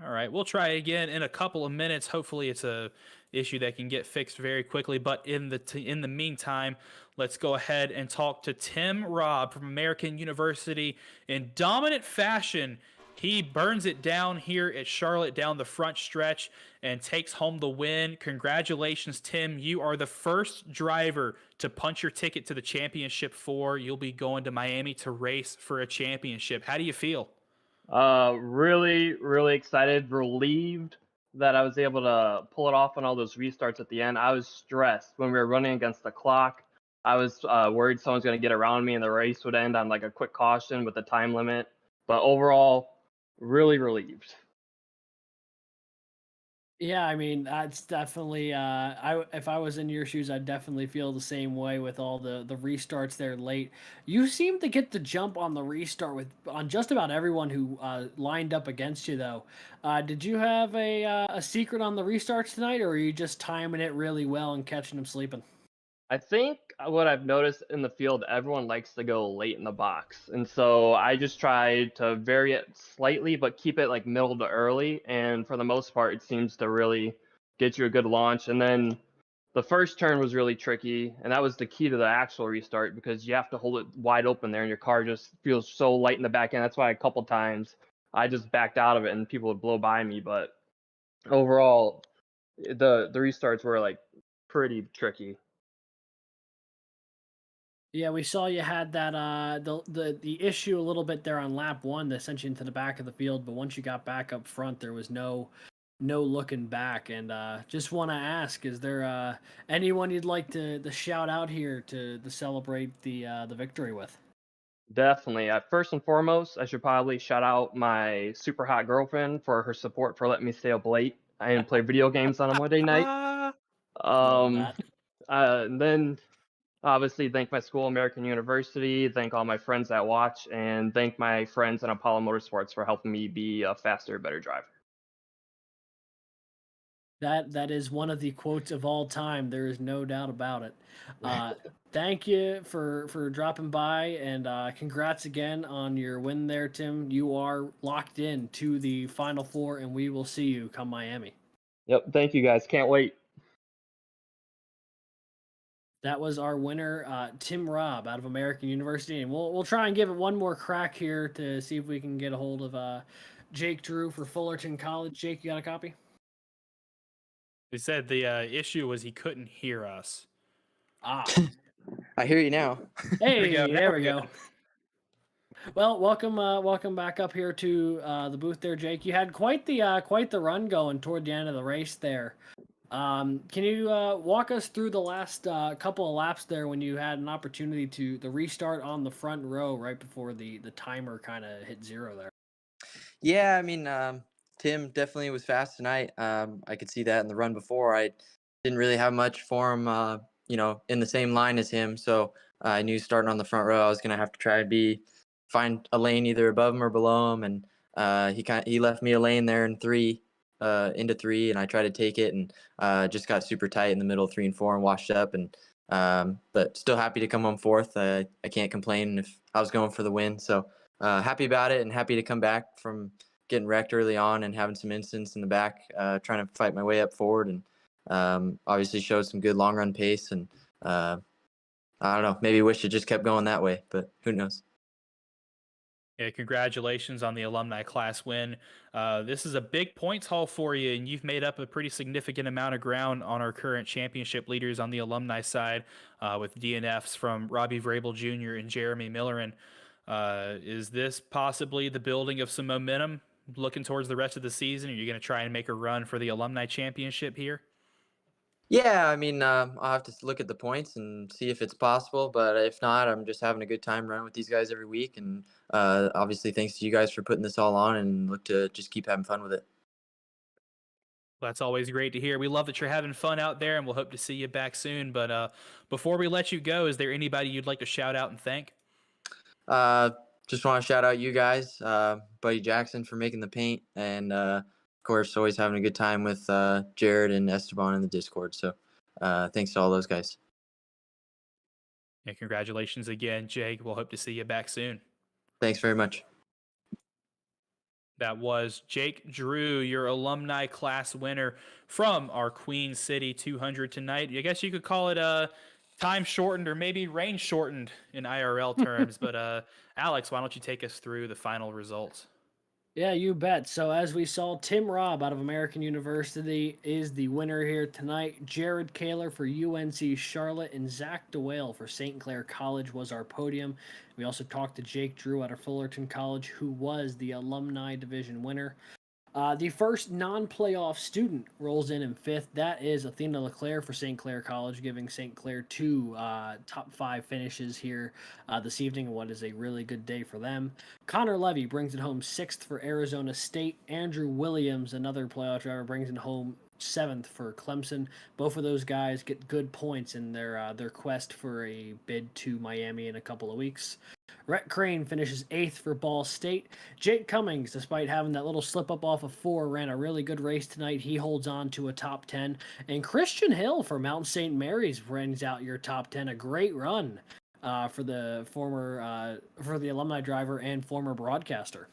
A: All right, we'll try again in a couple of minutes. Hopefully, it's a issue that can get fixed very quickly. But in the meantime, let's go ahead and talk to Tim Robb from American University in dominant fashion. He burns it down here at Charlotte down the front stretch and takes home the win. Congratulations, Tim. You are the first driver to punch your ticket to the championship 4. You'll be going to Miami to race for a championship. How do you feel?
E: Really excited, relieved that I was able to pull it off on all those restarts at the end. I was stressed when we were running against the clock. I was worried someone's going to get around me and the race would end on like a quick caution with the time limit. But overall, really relieved.
B: Yeah, I mean that's definitely. If I was in your shoes, I'd definitely feel the same way with all the restarts there late. You seem to get the jump on the restart on just about everyone who lined up against you, though. Did you have a secret on the restarts tonight, or are you just timing it really well and catching them sleeping?
E: I think what I've noticed in the field, everyone likes to go late in the box. And so I just try to vary it slightly, but keep it like middle to early. And for the most part, it seems to really get you a good launch. And then the first turn was really tricky. And that was the key to the actual restart because you have to hold it wide open there and your car just feels so light in the back end. That's why a couple times I just backed out of it and people would blow by me. But overall, the restarts were like pretty tricky.
B: Yeah, we saw you had that the issue a little bit there on lap 1 that sent you into the back of the field, but once you got back up front, there was no looking back. And just want to ask, is there anyone you'd like to shout out here to celebrate the victory with?
E: Definitely. First and foremost, I should probably shout out my super hot girlfriend for her support for letting me stay up late and play video games on a Monday night.
B: Love
E: Um,
B: that.
E: and then obviously thank my school, American University, thank all my friends that watch, and thank my friends at Apollo Motorsports for helping me be a faster, better driver.
B: That is one of the quotes of all time. There is no doubt about it. Thank you for dropping by, and congrats again on your win there, Tim. You are locked in to the Final Four, and we will see you come Miami.
E: Yep. Thank you guys. Can't wait.
B: That was our winner, Tim Robb out of American University, and we'll try and give it one more crack here to see if we can get a hold of Jake Drew for Fullerton College. Jake, you got a copy?
A: He said the issue was he couldn't hear us.
B: Ah,
F: I hear you now.
B: hey,
A: go.
B: there we go. Well, welcome back up here to the booth there, Jake. You had quite the run going toward the end of the race there. Can you walk us through the last couple of laps there when you had an opportunity to the restart on the front row right before the timer kind of hit 0 there?
F: Yeah, I mean, Tim definitely was fast tonight. I could see that in the run before. I didn't really have much for him, in the same line as him. So I knew starting on the front row, I was gonna have to try to find a lane either above him or below him. And he left me a lane there in 3, into 3, and I tried to take it and just got super tight in the middle of 3 and 4 and washed up. And but still happy to come home 4th. I can't complain if I was going for the win. So happy about it and happy to come back from getting wrecked early on and having some incidents in the back, trying to fight my way up forward, and obviously showed some good long run pace. And I don't know, maybe wish it just kept going that way, but who knows?
A: Yeah, congratulations on the alumni class win. This is a big points haul for you, and you've made up a pretty significant amount of ground on our current championship leaders on the alumni side with DNFs from Robbie Vrabel Jr. and Jeremy Millerin. Is this possibly the building of some momentum looking towards the rest of the season? Are you going to try and make a run for the alumni championship here?
F: Yeah, I mean, I'll have to look at the points and see if it's possible. But if not, I'm just having a good time running with these guys every week. And obviously, thanks to you guys for putting this all on, and look to just keep having fun with it.
A: That's always great to hear. We love that you're having fun out there, and we'll hope to see you back soon. But before we let you go, is there anybody you'd like to shout out and thank?
F: Just want to shout out you guys, Buddy Jackson for making the paint, and of course, always having a good time with Jared and Esteban in the Discord. So thanks to all those guys.
A: And congratulations again, Jake. We'll hope to see you back soon.
F: Thanks very much.
A: That was Jake Drew, your alumni class winner from our Queen City 200 tonight. I guess you could call it time shortened or maybe range shortened in IRL terms. But Alex, why don't you take us through the final results?
B: Yeah, you bet. So as we saw, Tim Robb out of American University is the winner here tonight. Jared Kaler for UNC Charlotte and Zach DeWale for St. Clair College was our podium. We also talked to Jake Drew out of Fullerton College, who was the alumni division winner. The first non-playoff student rolls in fifth. That is Athena LeClaire for St. Clair College, giving St. Clair two top 5 finishes here this evening, what is a really good day for them. Connor Levy brings it home 6th for Arizona State. Andrew Williams, another playoff driver, brings it home 7th for Clemson. Both of those guys get good points in their quest for a bid to Miami in a couple of weeks. Rhett Crane finishes 8th for Ball State. Jake Cummings, despite having that little slip up off of 4, ran a really good race tonight. He holds on to a top 10. And Christian Hill for Mount St. Mary's brings out your top 10. A great run for the alumni driver and former broadcaster.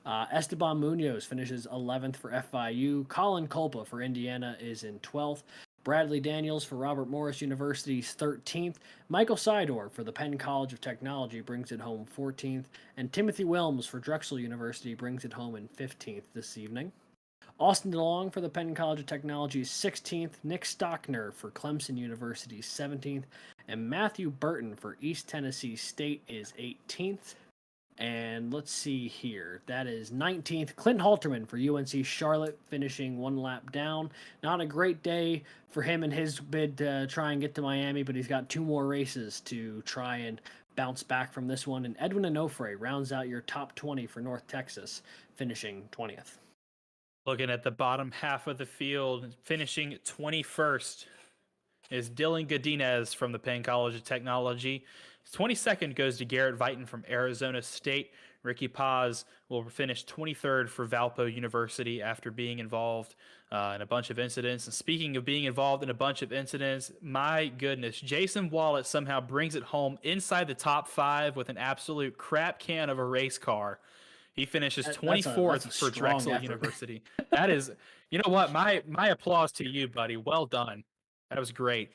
B: Esteban Munoz finishes 11th for FIU. Colin Culpa for Indiana is in 12th. Bradley Daniels for Robert Morris University's 13th. Michael Sidor for the Penn College of Technology brings it home 14th. And Timothy Wilms for Drexel University brings it home in 15th this evening. Austin DeLong for the Penn College of Technology is 16th. Nick Stockner for Clemson University 17th. And Matthew Burton for East Tennessee State is 18th. And let's see here. That is 19th. Clint Halterman for UNC Charlotte, finishing 1 lap down. Not a great day for him in his bid to try and get to Miami, but he's got 2 more races to try and bounce back from this one. And Edwin Onofre rounds out your top 20 for North Texas, finishing 20th.
A: Looking at the bottom half of the field, finishing 21st is Dylan Godinez from the Penn College of Technology. 22nd goes to Garrett Vighton from Arizona State. Ricky Paz will finish 23rd for Valpo University after being involved in a bunch of incidents. And speaking of being involved in a bunch of incidents, my goodness, Jason Wallet somehow brings it home inside the top 5 with an absolute crap can of a race car. He finishes 24th for Drexel University. That is, you know what? My applause to you, buddy. Well done. That was great.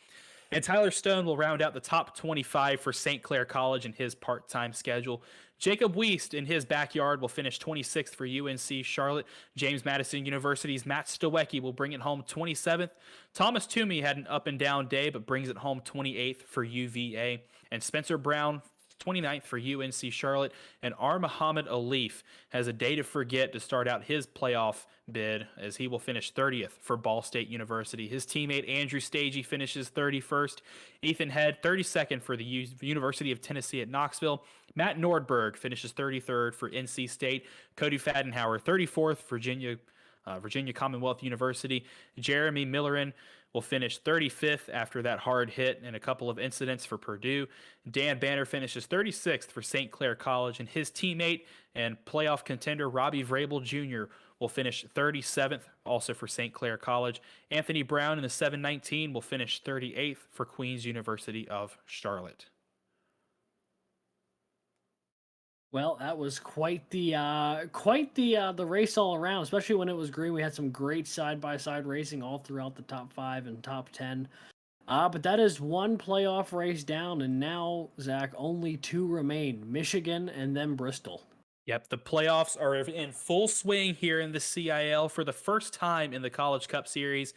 A: And Tyler Stone will round out the top 25 for St. Clair College in his part-time schedule. Jacob Wiest in his backyard will finish 26th for UNC Charlotte. James Madison University's Matt Stowecki will bring it home 27th. Thomas Toomey had an up and down day, but brings it home 28th for UVA. And Spencer Brown 29th for UNC Charlotte, and R. Muhammad Alif has a day to forget to start out his playoff bid, as he will finish 30th for Ball State University. His teammate Andrew Stagey finishes 31st. Ethan Head 32nd for the University of Tennessee at Knoxville. Matt Nordberg finishes 33rd for NC State. Cody Fadenhauer 34th for Virginia Commonwealth University. Jeremy Millerin will finish 35th after that hard hit and a couple of incidents for Purdue. Dan Banner finishes 36th for St. Clair College, and his teammate and playoff contender Robbie Vrabel Jr. will finish 37th, also for St. Clair College. Anthony Brown in the 719 will finish 38th for Queen's University of Charlotte.
B: Well, that was quite the race all around, especially when it was green. We had some great side-by-side racing all throughout the top 5 and top 10. But that is one playoff race down, and now, Zach, only 2 remain, Michigan and then Bristol.
A: Yep, the playoffs are in full swing here in the CIL for the first time in the College Cup Series.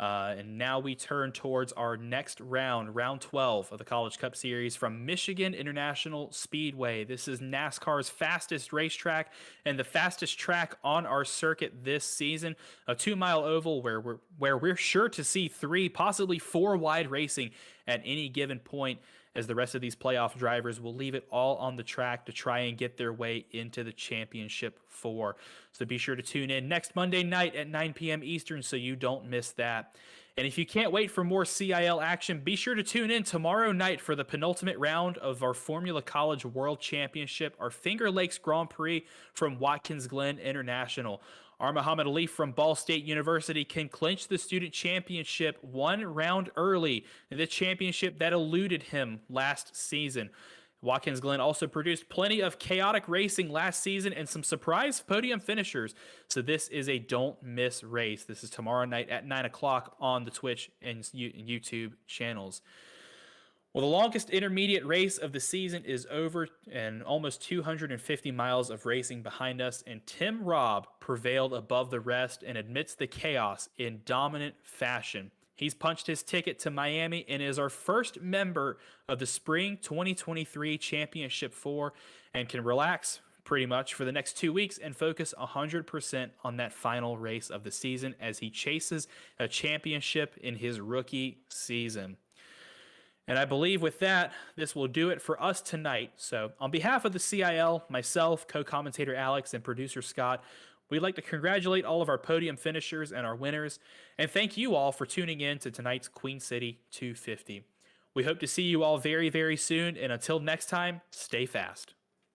A: And now we turn towards our next round, round 12 of the College Cup Series from Michigan International Speedway. This is NASCAR's fastest racetrack and the fastest track on our circuit this season. A 2-mile oval where we're sure to see 3, possibly 4 wide racing at any given point, as the rest of these playoff drivers will leave it all on the track to try and get their way into the championship 4. So be sure to tune in next Monday night at 9 p.m. Eastern so you don't miss that. And if you can't wait for more CIL action, be sure to tune in tomorrow night for the penultimate round of our Formula College World Championship, our Finger Lakes Grand Prix from Watkins Glen International. Our Muhammad Ali from Ball State University can clinch the student championship one round early, the championship that eluded him last season. Watkins Glen also produced plenty of chaotic racing last season and some surprise podium finishers. So this is a don't miss race. This is tomorrow night at 9 o'clock on the Twitch and YouTube channels. Well, the longest intermediate race of the season is over and almost 250 miles of racing behind us. And Tim Robb prevailed above the rest and amidst the chaos in dominant fashion. He's punched his ticket to Miami and is our first member of the Spring 2023 Championship 4 and can relax pretty much for the next 2 weeks and focus 100% on that final race of the season as he chases a championship in his rookie season. And I believe with that, this will do it for us tonight. So on behalf of the CIL, myself, co-commentator Alex, and producer Scott, we'd like to congratulate all of our podium finishers and our winners, and thank you all for tuning in to tonight's Queen City 250. We hope to see you all very, very soon, and until next time, stay fast.